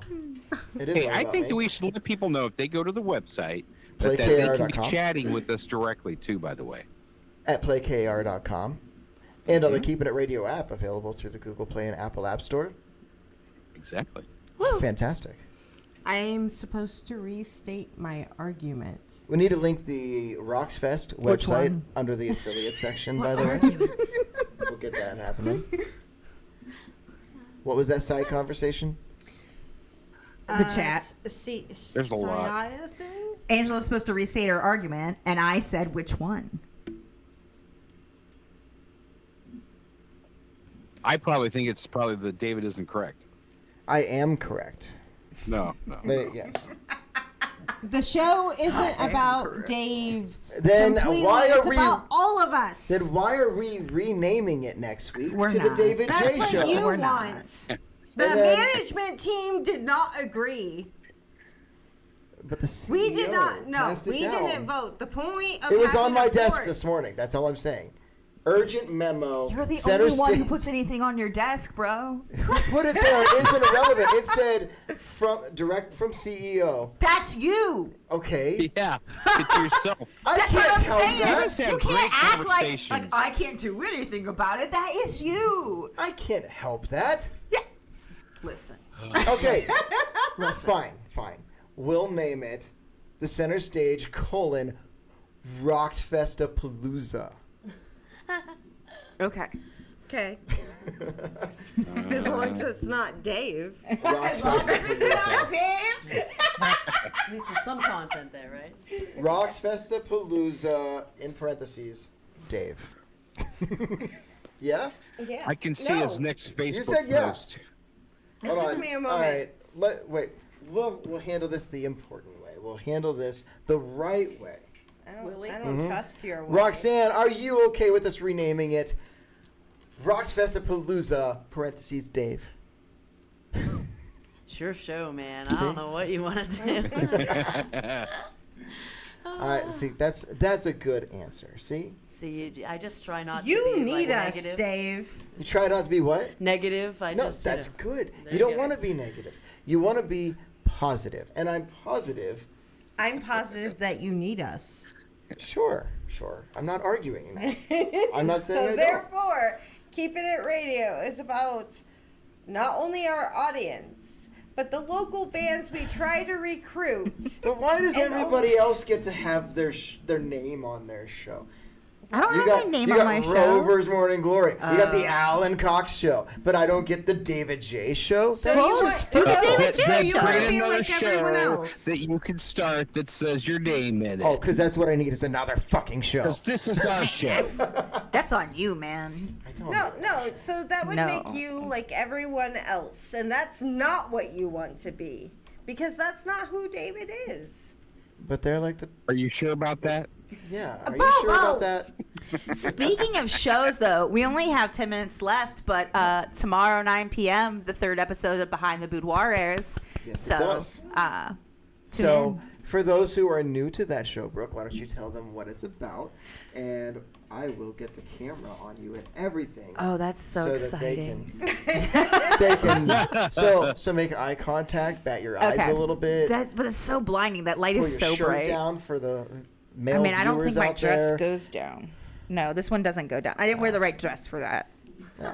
it is Hey, all I about think me. that we should let people know if they go to the website that they can be PlayKR.com. chatting with us directly too, by the way. At playkr.com and on the Keeping It Radio app available through the Google Play and Apple App Store. Exactly. Fantastic. I'm supposed to restate my argument. We need to link the Roxfest Which website one? under the affiliate section, by the way. We'll get that happening. What was that side conversation? The chat. There's a lot. Angela's supposed to restate her argument, and I said which one. I probably think it's probably that David isn't correct. I am correct. No. Yes. The show isn't about Dave. Then completely. why are It's we about all of us? Then why are we renaming it next week We're to not. the David That's J what Show? you We're want. not. The And then- management team did not agree. But the CEO We did not. No, passed it we down. didn't vote. The point of It was having on my a desk board- this morning. That's all I'm saying. Urgent memo. You're the Center only one who stage- puts anything on your desk, bro. Who put it there? It isn't irrelevant. It said direct from CEO. That's you. Okay. Yeah, it's yourself. That's what I'm help saying. that. You guys have You great can't act like conversations. I can't do anything about it. That is you. I can't help that. Listen. Okay. Listen. Fine. We'll name it the Center Stage : Rocks Festapalooza. Okay. Okay. As long as it's not Dave. Rocks Festapalooza. Dave. At least there's some content there, right? Rocks Festapalooza in parentheses, Dave. Yeah? Yeah. I can see his next Facebook You said yeah. post. Hold took on. me a All moment. right. Wait. We'll handle this the important way. We'll handle this the right way. I don't trust your way. Roxanne, are you okay with us renaming it Rocks Festapalooza, parentheses, Dave? Sure show, man. See? I don't know what you want to do. All right, see, that's a good answer. See? See, I just try not to You be need like, us, negative. Dave. You try not to be what? Negative. No, just, that's you know. good. There You don't go. want to be negative. You want to be positive. And I'm positive. I'm positive that you need us. Sure. I'm not arguing that. I'm not saying I So don't. therefore, Keeping It Radio is about not only our audience, but the local bands we try to recruit. But why does And everybody else get to have their name on their show? I don't You have got, my name you on got my show. Rover's Morning Glory. You got the Alan Cox show, but I don't get the David J show. So That's you just want- do the David Then J show create to be another like everyone show else. that you can start that says your name in it. Oh, because that's what I need is another fucking show. Because this is our show. That's on you, man. No, so that would No. make you like everyone else, and that's not what you want to be, because that's not who David is. But they're like the. Are you sure about that? Yeah. Are you sure about that? Speaking of shows, though, we only have 10 minutes left, but tomorrow, 9 p.m., the third episode of Behind the Boudoir airs. Yes, so, it does. Tune So, in. for those who are new to that show, Brooke, why don't you tell them what it's about, and I will get the camera on you and everything. Oh, that's so that exciting. they can so make eye contact, bat your eyes a little bit. But it's so blinding. That light pull is your so shirt bright. down for the male I mean, I don't think viewers my out dress there. goes down. No, this one doesn't go down. I didn't wear the right dress for that. No.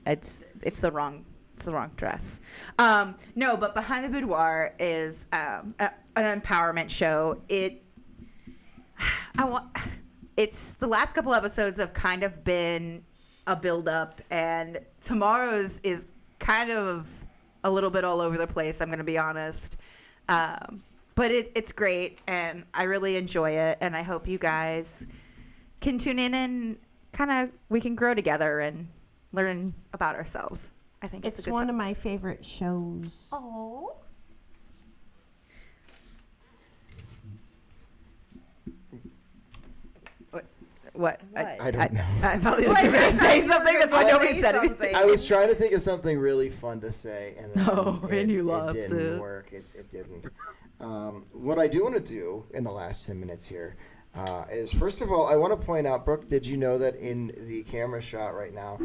It's the wrong dress. No, but Behind the Boudoir is an empowerment show. It's the last couple episodes have kind of been a build up, and tomorrow's is kind of a little bit all over the place. I'm going to be honest. But it's great, and I really enjoy it, and I hope you guys can tune in and kind of we can grow together and learn about ourselves. I think it's a good one time. of my favorite shows. Oh. What? I don't know. I probably was going to say something. That's why nobody said anything. I was trying to think of something really fun to say, and then and you lost it. Didn't it. work. It didn't. What I do want to do in the last 10 minutes here is, first of all, I want to point out, Brooke, did you know that in the camera shot right now,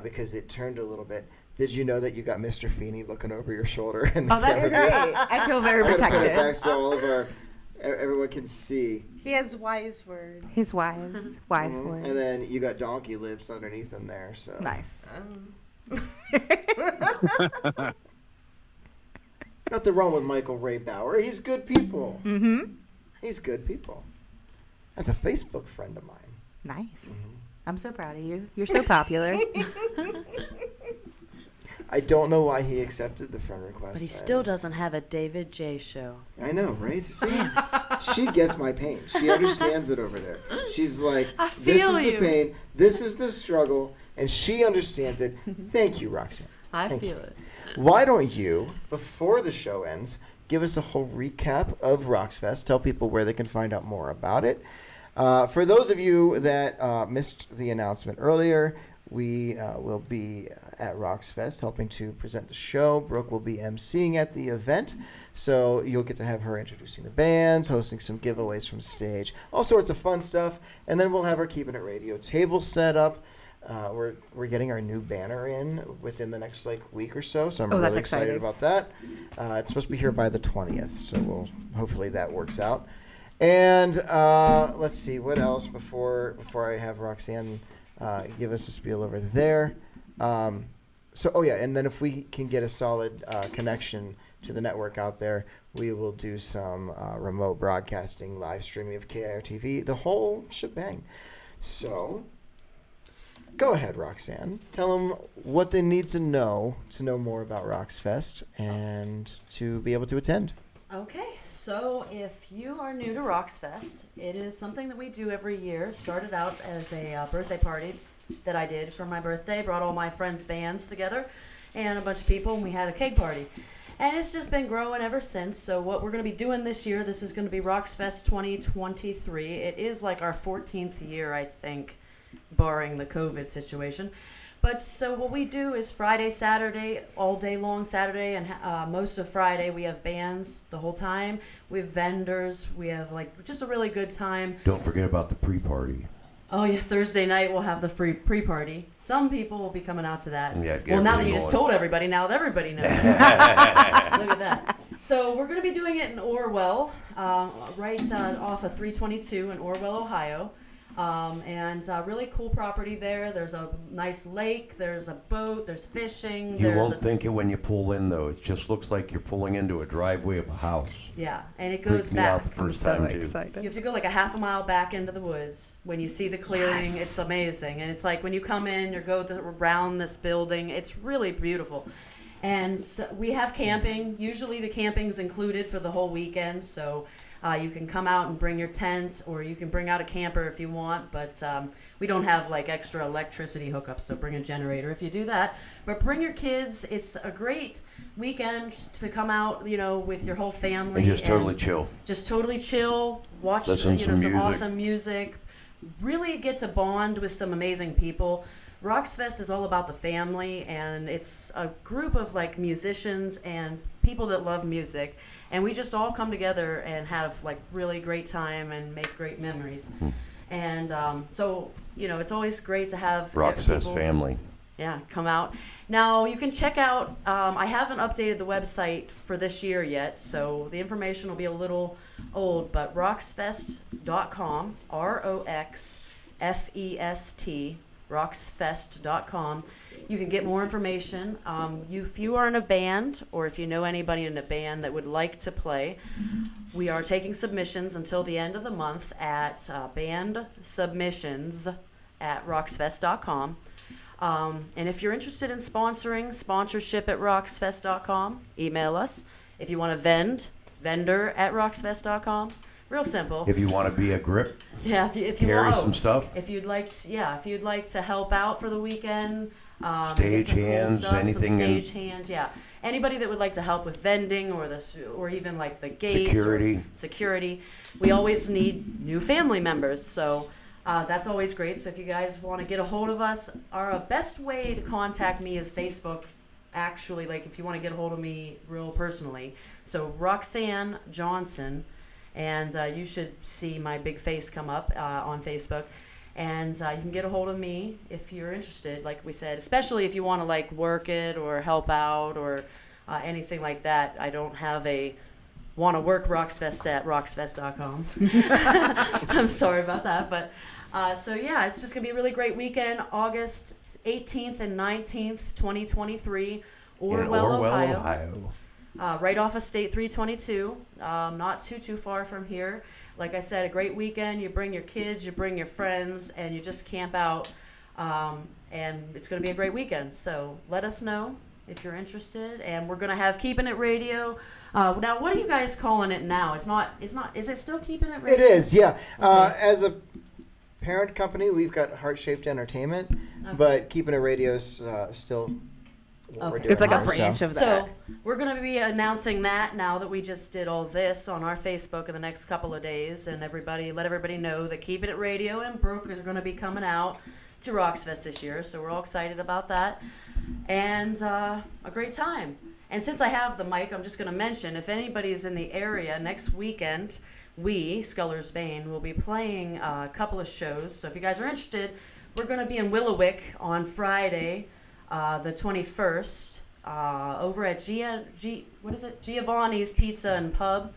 because it turned a little bit, did you know that you got Mr. Feeney looking over your shoulder? In the Oh, that's camera? great. I feel very I'm gonna put it protected. back so all of everyone can see. He has wise words. His wise words. And then you got donkey lips underneath him there. So nice. Nothing wrong with Michael Ray Bauer. He's good people. Mm-hmm. He's good people. That's a Facebook friend of mine. Nice. I'm so proud of you. You're so popular. I don't know why he accepted the friend request. But he still doesn't have a David J show. I know, right? See? She gets my pain. She understands it over there. She's like, I this feel is you. the pain, this is the struggle, and she understands it. Thank you, Roxanne. I Thank feel you. it. Why don't you, before the show ends, give us a whole recap of Roxfest, tell people where they can find out more about it. For those of you that missed the announcement earlier, we will be at Rocks Fest, helping to present the show. Brooke will be emceeing at the event, so you'll get to have her introducing the bands, hosting some giveaways from stage, all sorts of fun stuff. And then we'll have our Keeping It Radio table set up. We're getting our new banner in within the next week or so, so I'm really excited about that. It's supposed to be here by the 20th, so hopefully that works out. And let's see what else before I have Roxanne give us a spiel over there. And then if we can get a solid connection to the network out there, we will do some remote broadcasting, live streaming of Kir TV, the whole shebang. So go ahead, Roxanne. Tell them what they need to know more about Rocks Fest and to be able to attend. Okay, so if you are new to Rocks Fest, it is something that we do every year. It started out as a birthday party that I did for my birthday. Brought all my friends' bands together and a bunch of people, and we had a cake party. And it's just been growing ever since. So what we're going to be doing this year, this is going to be Rocks Fest 2023. It is like our 14th year, I think, barring the COVID situation. But so what we do is Friday, Saturday, all day long Saturday, and most of Friday we have bands the whole time. We have vendors. We have just a really good time. Don't forget about the pre-party. Oh yeah, Thursday night we'll have the free pre-party. Some people will be coming out to that. Yeah, well, now that you just told everybody, now everybody knows. Look at that. So we're going to be doing it in Orwell, right off of 322 in Orwell, Ohio. And really cool property there. There's a nice lake. There's a boat. There's fishing. You won't think it when you pull in, though. It just looks like you're pulling into a driveway of a house. Yeah, and it goes Freaked me back. out the first time, too. You have to go like a half a mile back into the woods. When you see the clearing, Yes. It's amazing. And it's like when you come in, you go around this building. It's really beautiful. And so we have camping. Usually the camping's included for the whole weekend, so you can come out and bring your tent, or you can bring out a camper if you want, but we don't have extra electricity hookups, so bring a generator if you do that. But bring your kids. It's a great weekend to come out, with your whole family. And just totally chill. Just totally chill, watch Listen to some music. awesome music, really get to bond with some amazing people. Rocks Fest is all about the family, and it's a group of musicians and people that love music, and we just all come together and have really great time and make great memories. And so it's always great to have Rocks Fest family. Yeah, come out. Now you can check out. I haven't updated the website for this year yet, so the information will be a little old. But roxfest.com, ROXFEST. roxfest.com. You can get more information. If you are in a band, or if you know anybody in a band that would like to play, we are taking submissions until the end of the month at bandsubmissions@roxfest.com. And if you're interested in sponsorship at roxfest.com, email us. If you want to vendor@roxfest.com. Real simple. If you want to be a grip, yeah, if you carry want, some stuff. If you'd like to help out for the weekend, Stage get some cool hands, stuff, anything some in- stage hands, yeah. Anybody that would like to help with vending or even the gates, Security. or security. We always need new family members, so that's always great. So if you guys want to get a hold of us, our best way to contact me is Facebook. Actually, if you want to get a hold of me real personally, so Roxanne Johnson. And you should see my big face come up on Facebook. And you can get a hold of me if you're interested, like we said, especially if you want to work it or help out or anything like that. I don't have a want to work Roxfest at roxfest.com. I'm sorry about that. But so, yeah, it's just going to be a really great weekend, August 18th and 19th, 2023, Orwell, Ohio. Right off of State 322, not too far from here. Like I said, a great weekend. You bring your kids, you bring your friends, and you just camp out, and it's going to be a great weekend. So let us know if you're interested, and we're going to have Keeping It Radio. Now, what are you guys calling it now? It's not. Is it still Keeping It Radio? It is, yeah. Okay. As a parent company, we've got Heart Shaped Entertainment, but Keeping It Radio is still. Okay. It's like a branch of that. So we're going to be announcing that now that we just did all this on our Facebook in the next couple of days, and let everybody know that Keeping It Radio and Brooke are going to be coming out to Roxfest this year. So we're all excited about that. and a great time. And since I have the mic, I'm just going to mention, if anybody's in the area next weekend, we, Scullers Bane, will be playing a couple of shows. So if you guys are interested, we're going to be in Willowick on Friday, the 21st, over at Giovanni's Pizza and Pub,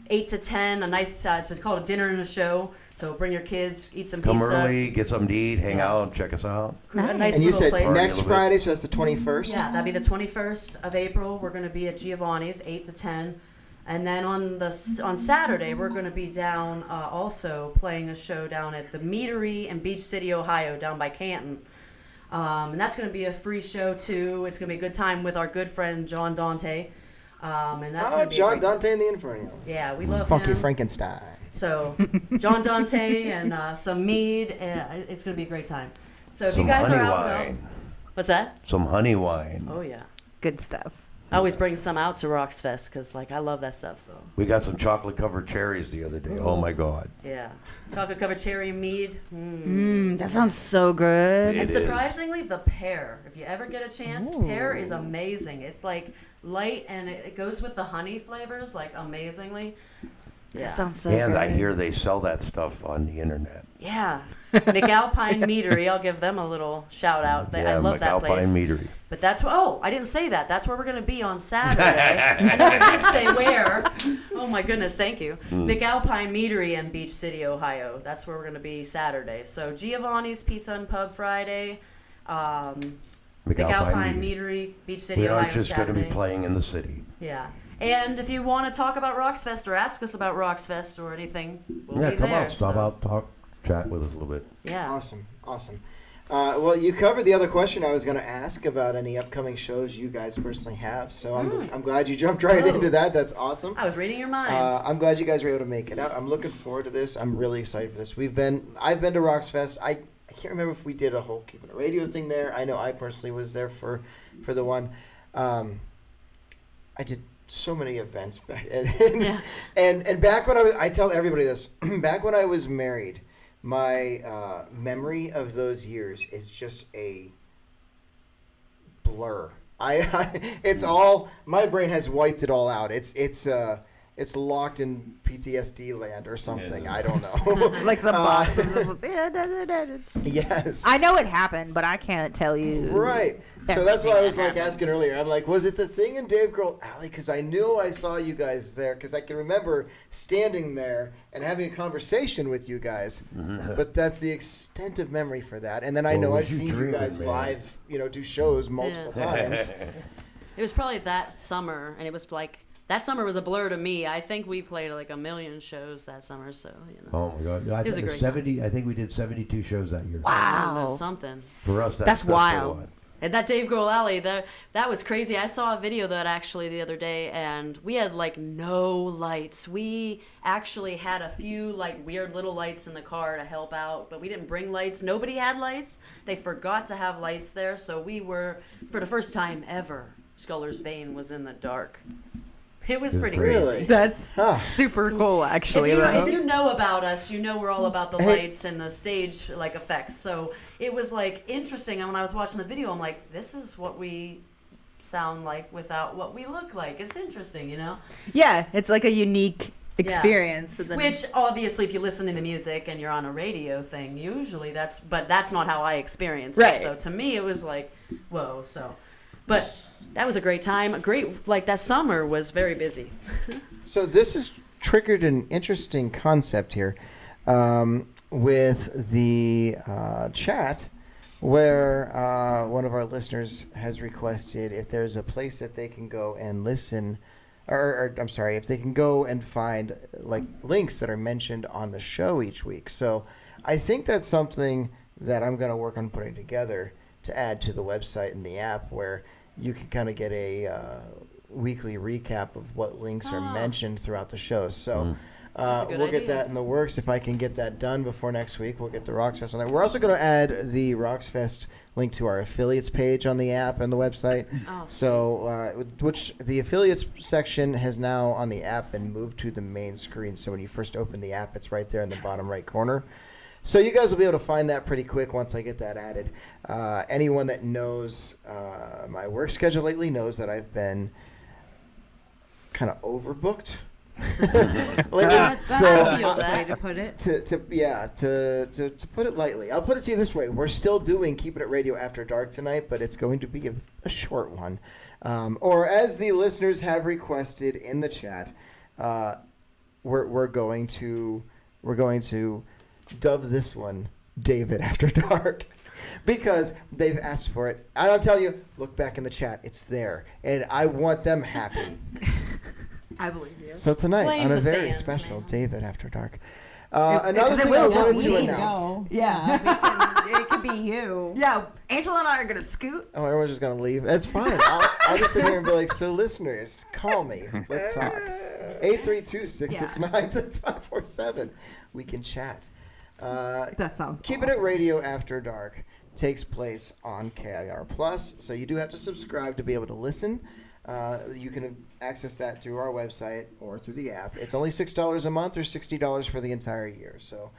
8 to 10. A nice, it's called a dinner and a show. So bring your kids, eat some Come pizza. early, get something to eat, hang out, check us out. A nice And you little said place. next Friday, so that's the 21st? Yeah, that'd be the 21st of April. We're going to be at Giovanni's, 8 to 10. And then on Saturday, we're going to be down also playing a show down at the Meadery in Beach City, Ohio, down by Canton. And that's going to be a free show, too. It's going to be a good time with our good friend, John Dante. And that's going to be John Dante and the Inferno. Yeah, we love Funky him. Frankenstein. So, John Dante and some mead. It's going to be a great time. So, if Some you guys are honey out, wine. what's that? Some honey wine. Oh, yeah. Good stuff. I always bring some out to Rocks Fest because, I love that stuff. So, We got some chocolate-covered cherries the other day. Oh, my God. yeah. Chocolate covered cherry mead. That sounds so good. And surprisingly, the pear. If you ever get a chance, pear is amazing. It's like light and it goes with the honey flavors amazingly. Yeah. That sounds so And good. I hear they sell that stuff on the internet. Yeah. McAlpine Meadery. I'll give them a little shout out. I love that place. McAlpine Meadery. But I didn't say that. That's where we're going to be on Saturday. I never did say where. Oh my goodness, thank you. McAlpine Meadery in Beach City, Ohio. That's where we're going to be Saturday. So Giovanni's Pizza and Pub Friday. McAlpine Meadery, Beach City, We Ohio. aren't just going to be Saturday. playing in the city. Yeah. And if you want to talk about Rocks Fest or ask us about Rocks Fest or anything, we'll be Come there. out, stop so. out, talk, chat with us a little bit. Yeah. Awesome. Well, you covered the other question I was going to ask about any upcoming shows you guys personally have. So I'm glad you jumped right into that. That's awesome. I was reading your minds. I'm glad you guys were able to make it out. I'm looking forward to this. I'm really excited for this. I've been to Rocks Fest. I can't remember if we did a whole Keeping It Radio thing there. I know I personally was there for the one. I did so many events back and back when I tell everybody this, back when I was married, my memory of those years is just a blur. It's all, my brain has wiped it all out. It's locked in PTSD land or something. I don't know. Like some box. Yes. I know it happened, but I can't tell you. Right. So that's why I was asking earlier. I'm like, was it the thing in Dave Grohl Alley? Because I knew I saw you guys there. Because I can remember standing there and having a conversation with you guys. But that's the extent of memory for that. And then I know I've seen you guys live, do shows multiple times. It was probably that summer, and it was that summer was a blur to me. I think we played a million shows that summer, so Oh my God! It was a great time. I think we did 72 shows that year. Wow, that's something. For us, that's wild. A lot. And that Dave Grohl Alley, that was crazy. I saw a video of that actually the other day, and we had no lights. We actually had a few weird little lights in the car to help out, but we didn't bring lights. Nobody had lights. They forgot to have lights there, so we were, for the first time ever, Scullers Bane was in the dark. It was pretty crazy. That's super cool, actually. If you know about us, you know we're all about the lights and the stage effects. So it was interesting. And when I was watching the video, I'm like, this is what we sound like without what we look like. It's interesting, Yeah, it's a unique experience. Yeah. Which obviously, if you listen to the music and you're on a radio thing, usually that's not how I experience it. So to me, it was whoa. But that was a great time. That summer was very busy. So this has triggered an interesting concept here with the chat, where one of our listeners has requested if there's a place that they can go and listen, or I'm sorry, if they can go and find links that are mentioned on the show each week. So I think that's something that I'm going to work on putting together to add to the website and the app, where you can kind of get a weekly recap of what links are mentioned throughout the show. So we'll get that in the works. If I can get that done before next week, we'll get the Rocks Fest on there. We're also going to add the Rocks Fest link to our affiliates page on the app and the website. Which the affiliates section has now on the app been moved to the main screen. So when you first open the app, it's right there in the bottom right corner. So you guys will be able to find that pretty quick once I get that added. Anyone that knows my work schedule lately knows that I've been kind of overbooked. That's So, the way to put it. To put it lightly, I'll put it to you this way: we're still doing Keeping It Radio After Dark tonight, but it's going to be a short one, or as the listeners have requested in the chat, we're going to dub this one David After Dark. Because they've asked for it. And I'll tell you, look back in the chat. It's there. And I want them happy. I believe you. So tonight, Blame on a the very fans, special David After Dark. It Another thing I wanted to announce. Yeah. It could be you. Yeah, Angela and I are gonna scoot. Oh, everyone's just going to leave? That's fine. I'll just sit here and be like, so listeners, call me. Let's talk. 832-669-6547. We can chat. That sounds Keeping It Radio After Dark takes place on KIR Plus, so you do have to subscribe to be able to listen. You can access that through our website or through the app. It's only $6 a month or $60 for the entire year. So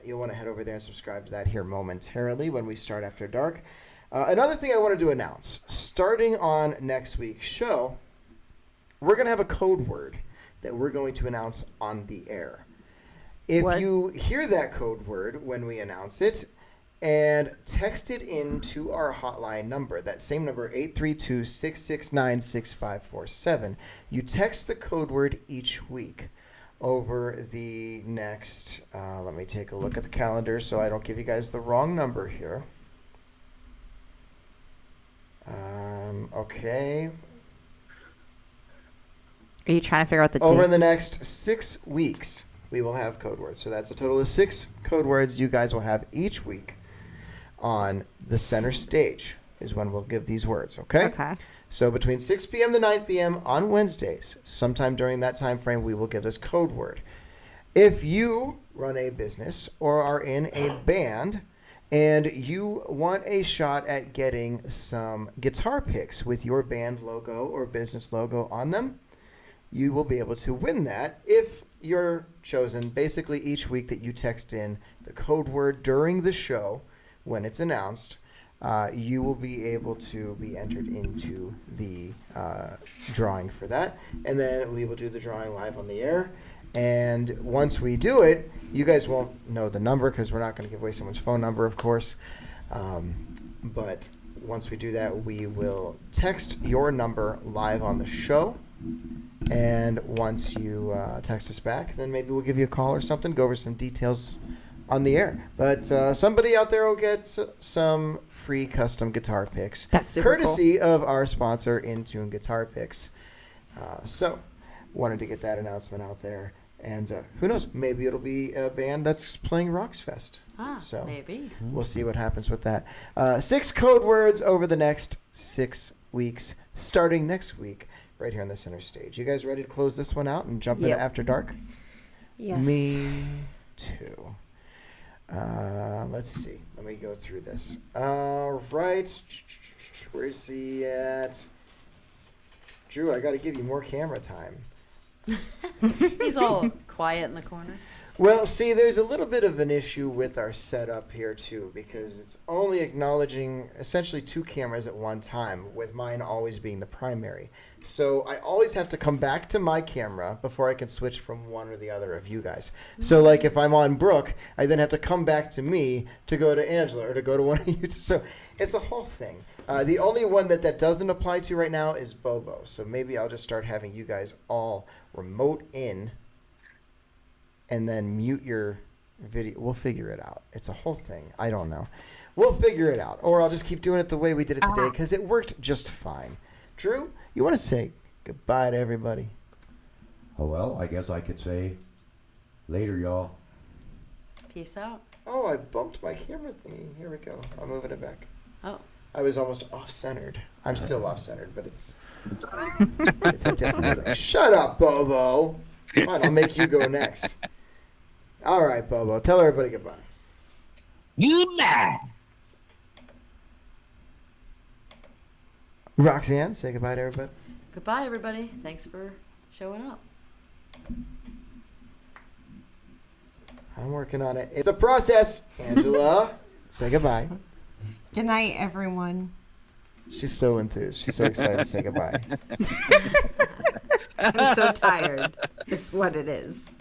you'll want to head over there and subscribe to that here momentarily when we start After Dark. Another thing I wanted to announce, starting on next week's show, we're going to have a code word that we're going to announce on the air. If you hear that code word when we announce it, and text it into our hotline number, that same number, 832-669-6547. You text the code word each week over the next, let me take a look at the calendar so I don't give you guys the wrong number here. Okay. Are you trying to figure out the Over date? the next 6 weeks, we will have code words. So that's a total of 6 code words you guys will have each week on the center stage is when we'll give these words, okay? Okay. So between 6 p.m. to 9 p.m. on Wednesdays, sometime during that time frame, we will give this code word. If you run a business or are in a band and you want a shot at getting some guitar picks with your band logo or business logo on them, you will be able to win that if you're chosen. Basically, each week that you text in the code word during the show, when it's announced, you will be able to be entered into the drawing for that. And then we will do the drawing live on the air. And once we do it, you guys won't know the number because we're not going to give away someone's phone number, of course. But once we do that, we will text your number live on the show. And once you text us back, then maybe we'll give you a call or something, go over some details on the air. But somebody out there will get some free custom guitar picks. That's super courtesy of our sponsor, Intune Guitar Picks. So wanted to get that announcement out there. And who knows, maybe it'll be a band that's playing Roxfest. So maybe. We'll see what happens with that. 6 code words over the next 6 weeks, starting next week, right here on the center stage. You guys ready to close this one out and jump into After Dark? Yes. Me too. Let's see. Let me go through this. All right. Where's he at? Drew, I got to give you more camera time. He's all quiet in the corner. Well, see, there's a little bit of an issue with our setup here, too, because it's only acknowledging essentially 2 cameras at one time, with mine always being the primary. So I always have to come back to my camera before I can switch from one or the other of you guys. So, like, if I'm on Brooke, I then have to come back to me to go to Angela or to go to one of you. So it's a whole thing. The only one that doesn't apply to right now is Bobo. So maybe I'll just start having you guys all remote in and then mute your video. We'll figure it out. It's a whole thing. I don't know. We'll figure it out. Or I'll just keep doing it the way we did it today because it worked just fine. Drew, you want to say goodbye to everybody? Oh, well, I guess I could say later, y'all. Peace out. Oh, I bumped my camera thingy. Here we go. I'm moving it back. Oh. I was almost off-centered. I'm still off-centered, but it's a different thing. Shut up, Bobo. Fine, I'll make you go next. All right, Bobo. Tell everybody goodbye. Goodbye. Roxanne, say goodbye to everybody. Goodbye, everybody. Thanks for showing up. I'm working on it. It's a process. Angela, say goodbye. Good night, everyone. She's so enthused. She's so excited to say goodbye. I'm so tired. It's what it is.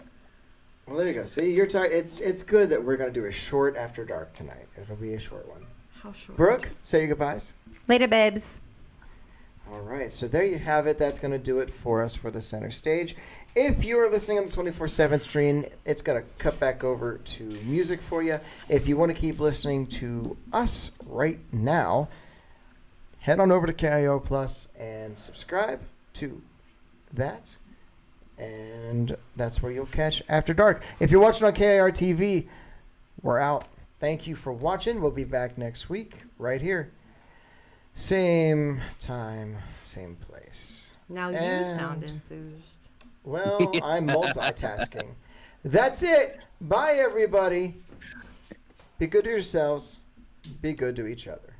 Well, there you go. See, you're tired. It's good that we're going to do a short After Dark tonight. It'll be a short one. How short? Brooke, say your goodbyes. Later, babes. All right, so there you have it. That's going to do it for us for the center stage. If you are listening on the 24/7 stream, it's going to cut back over to music for you. If you want to keep listening to us right now, head on over to KIO Plus and subscribe to that. And that's where you'll catch After Dark. If you're watching on KIR TV, we're out. Thank you for watching. We'll be back next week right here. Same time, same place. Now you And, sound enthused. well, I'm multitasking. That's it. Bye, everybody. Be good to yourselves. Be good to each other.